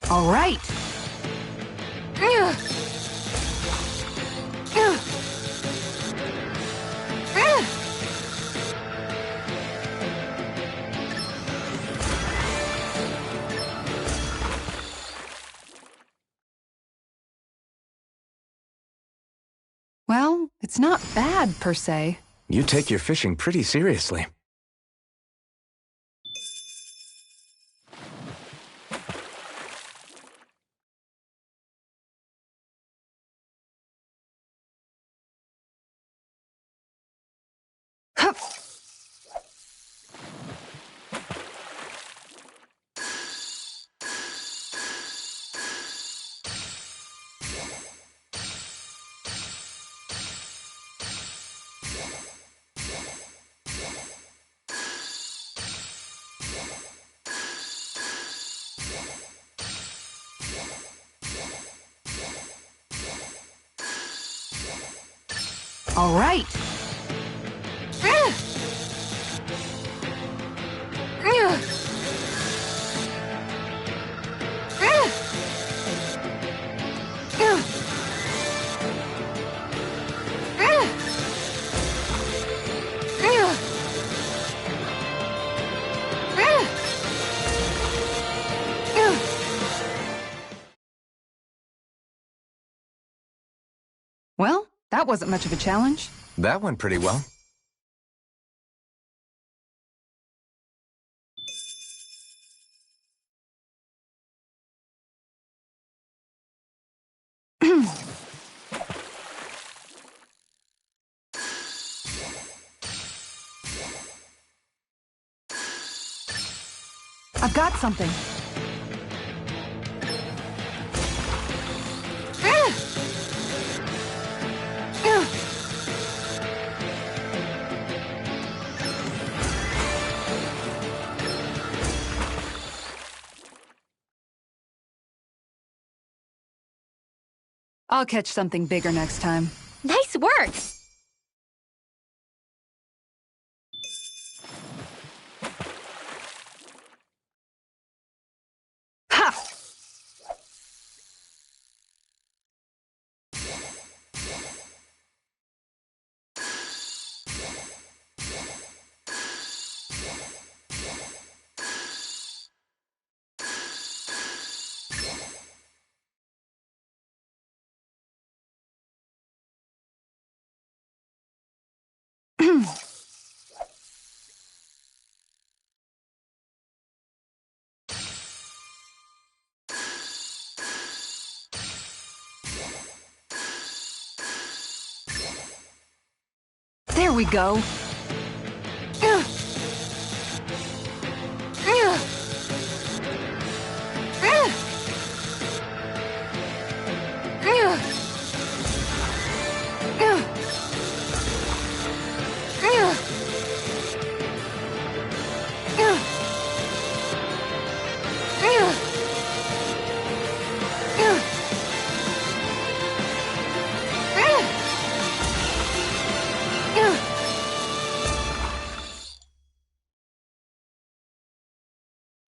All right. Well, it's not bad, per se. You take your fishing pretty seriously. All right. Well, that wasn't much of a challenge. That went pretty well. I've got something. I'll catch something bigger next time. Nice work! There we go.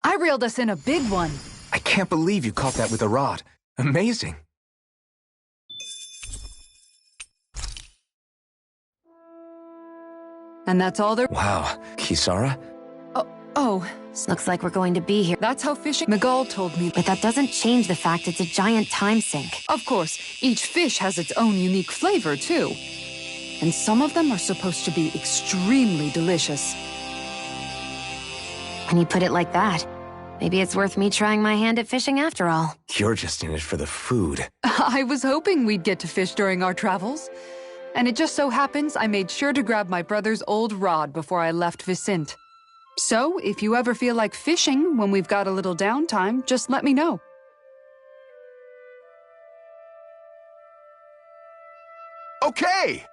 I reeled us in a big one. I can't believe you caught that with a rod. Amazing. And that's all there— Wow. Kisara? Oh. Looks like we're going to be here. That's how fishing— Miguel told me. But that doesn't change the fact it's a giant time sink. Of course, each fish has its own unique flavor, too. And some of them are supposed to be extremely delicious. When you put it like that, maybe it's worth me trying my hand at fishing after all. You're just in it for the food. I was hoping we'd get to fish during our travels. And it just so happens I made sure to grab my brother's old rod before I left Vicente. So, if you ever feel like fishing when we've got a little downtime, just let me know. Okay!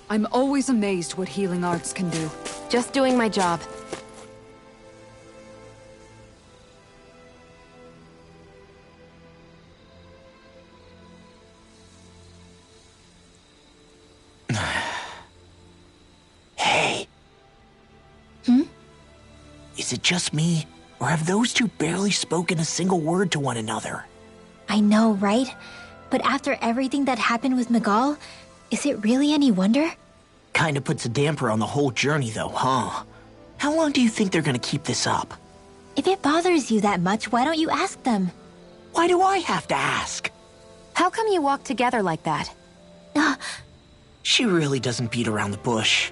I'm always amazed what healing arts can do. Just doing my job. Hey. Is it just me, or have those two barely spoken a single word to one another? I know, right? But after everything that happened with Miguel, is it really any wonder? Kinda puts a damper on the whole journey, though, huh? How long do you think they're gonna keep this up? If it bothers you that much, why don't you ask them? Why do I have to ask? How come you walk together like that? She really doesn't beat around the bush.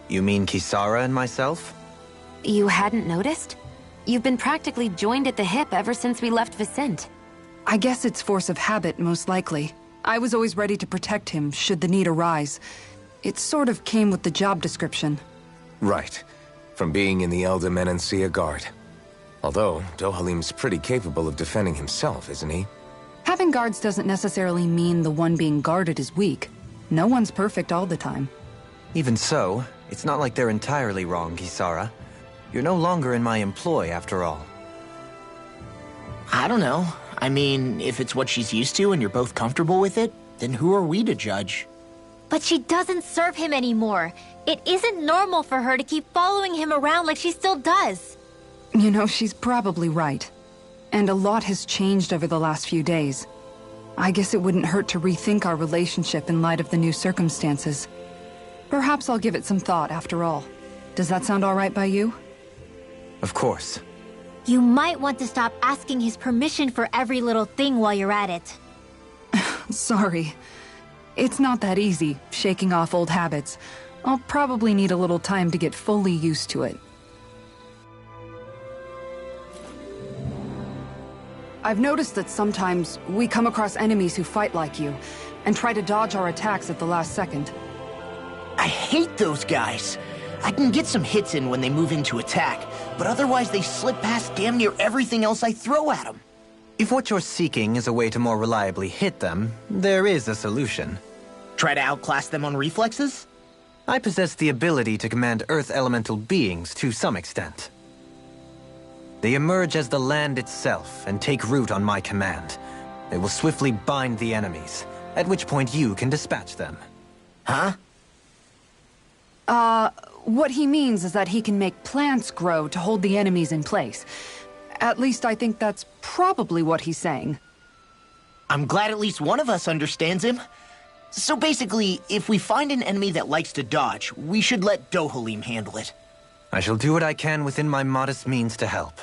You mean Kisara and myself? You hadn't noticed? You've been practically joined at the hip ever since we left Vicente. I guess it's force of habit, most likely. I was always ready to protect him, should the need arise. It sort of came with the job description. Right. From being in the Elder Menancia Guard. Although, Dohalim's pretty capable of defending himself, isn't he? Having guards doesn't necessarily mean the one being guarded is weak. No one's perfect all the time. Even so, it's not like they're entirely wrong, Kisara. You're no longer in my employ, after all. I don't know. I mean, if it's what she's used to and you're both comfortable with it, then who are we to judge? But she doesn't serve him anymore. It isn't normal for her to keep following him around like she still does. You know, she's probably right. And a lot has changed over the last few days. I guess it wouldn't hurt to rethink our relationship in light of the new circumstances. Perhaps I'll give it some thought after all. Does that sound all right by you? Of course. You might want to stop asking his permission for every little thing while you're at it. Sorry. It's not that easy, shaking off old habits. I'll probably need a little time to get fully used to it. I've noticed that sometimes we come across enemies who fight like you, and try to dodge our attacks at the last second. I hate those guys. I can get some hits in when they move into attack, but otherwise they slip past damn near everything else I throw at them. If what you're seeking is a way to more reliably hit them, there is a solution. Try to outclass them on reflexes? I possess the ability to command Earth elemental beings to some extent. They emerge as the land itself and take root on my command. They will swiftly bind the enemies, at which point you can dispatch them. Huh? What he means is that he can make plants grow to hold the enemies in place. At least I think that's probably what he's saying. I'm glad at least one of us understands him. So basically, if we find an enemy that likes to dodge, we should let Dohalim handle it. I shall do what I can within my modest means to help.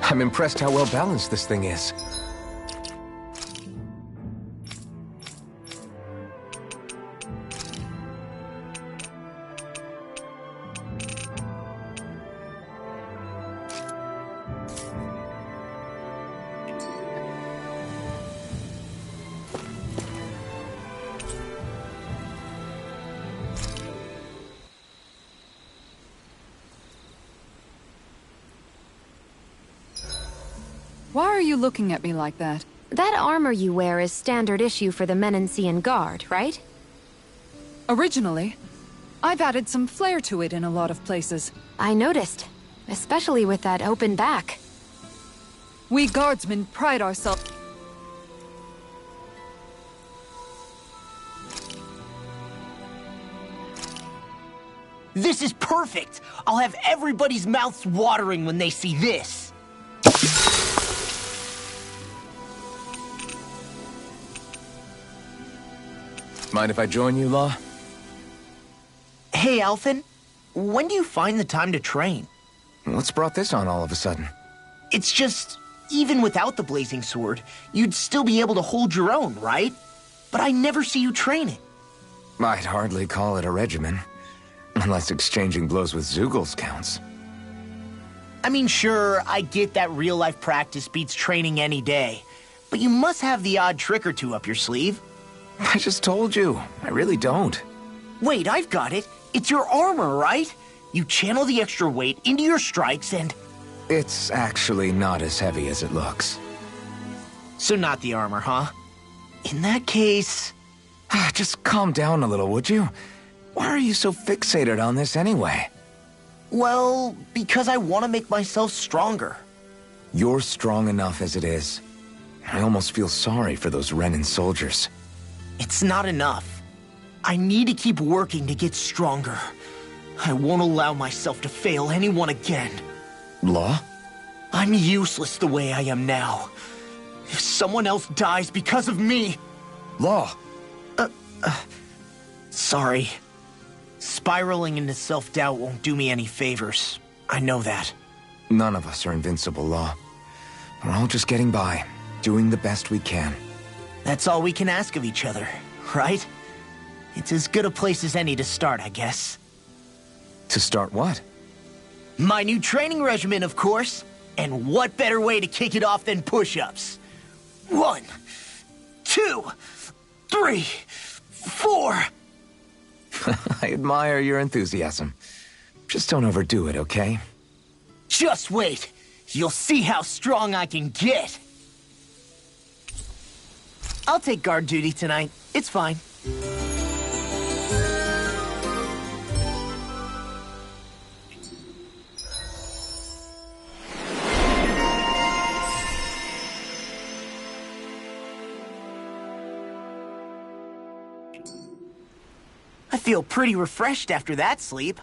I'm impressed how well balanced this thing is. Why are you looking at me like that? That armor you wear is standard issue for the Menancian Guard, right? Originally. I've added some flair to it in a lot of places. I noticed, especially with that open back. We guardsmen pride ourselves. This is perfect! I'll have everybody's mouths watering when they see this! Mind if I join you, Law? Hey, Alphen. When do you find the time to train? What's brought this on all of a sudden? It's just, even without the Blazing Sword, you'd still be able to hold your own, right? But I never see you training. I'd hardly call it a regimen. Unless exchanging blows with Zeugles counts. I mean, sure, I get that real-life practice beats training any day. But you must have the odd trick or two up your sleeve. I just told you. I really don't. Wait, I've got it. It's your armor, right? You channel the extra weight into your strikes and... It's actually not as heavy as it looks. So not the armor, huh? In that case... Just calm down a little, would you? Why are you so fixated on this anyway? Well, because I want to make myself stronger. You're strong enough as it is. I almost feel sorry for those Renan soldiers. It's not enough. I need to keep working to get stronger. I won't allow myself to fail anyone again. Law? I'm useless the way I am now. If someone else dies because of me... Law! Sorry. Spiraling into self-doubt won't do me any favors. I know that. None of us are invincible, Law. We're all just getting by, doing the best we can. That's all we can ask of each other, right? It's as good a place as any to start, I guess. To start what? My new training regimen, of course. And what better way to kick it off than push-ups? 1, 2, 3, 4... I admire your enthusiasm. Just don't overdo it, okay? Just wait. You'll see how strong I can get. I'll take guard duty tonight. It's fine. I feel pretty refreshed after that sleep.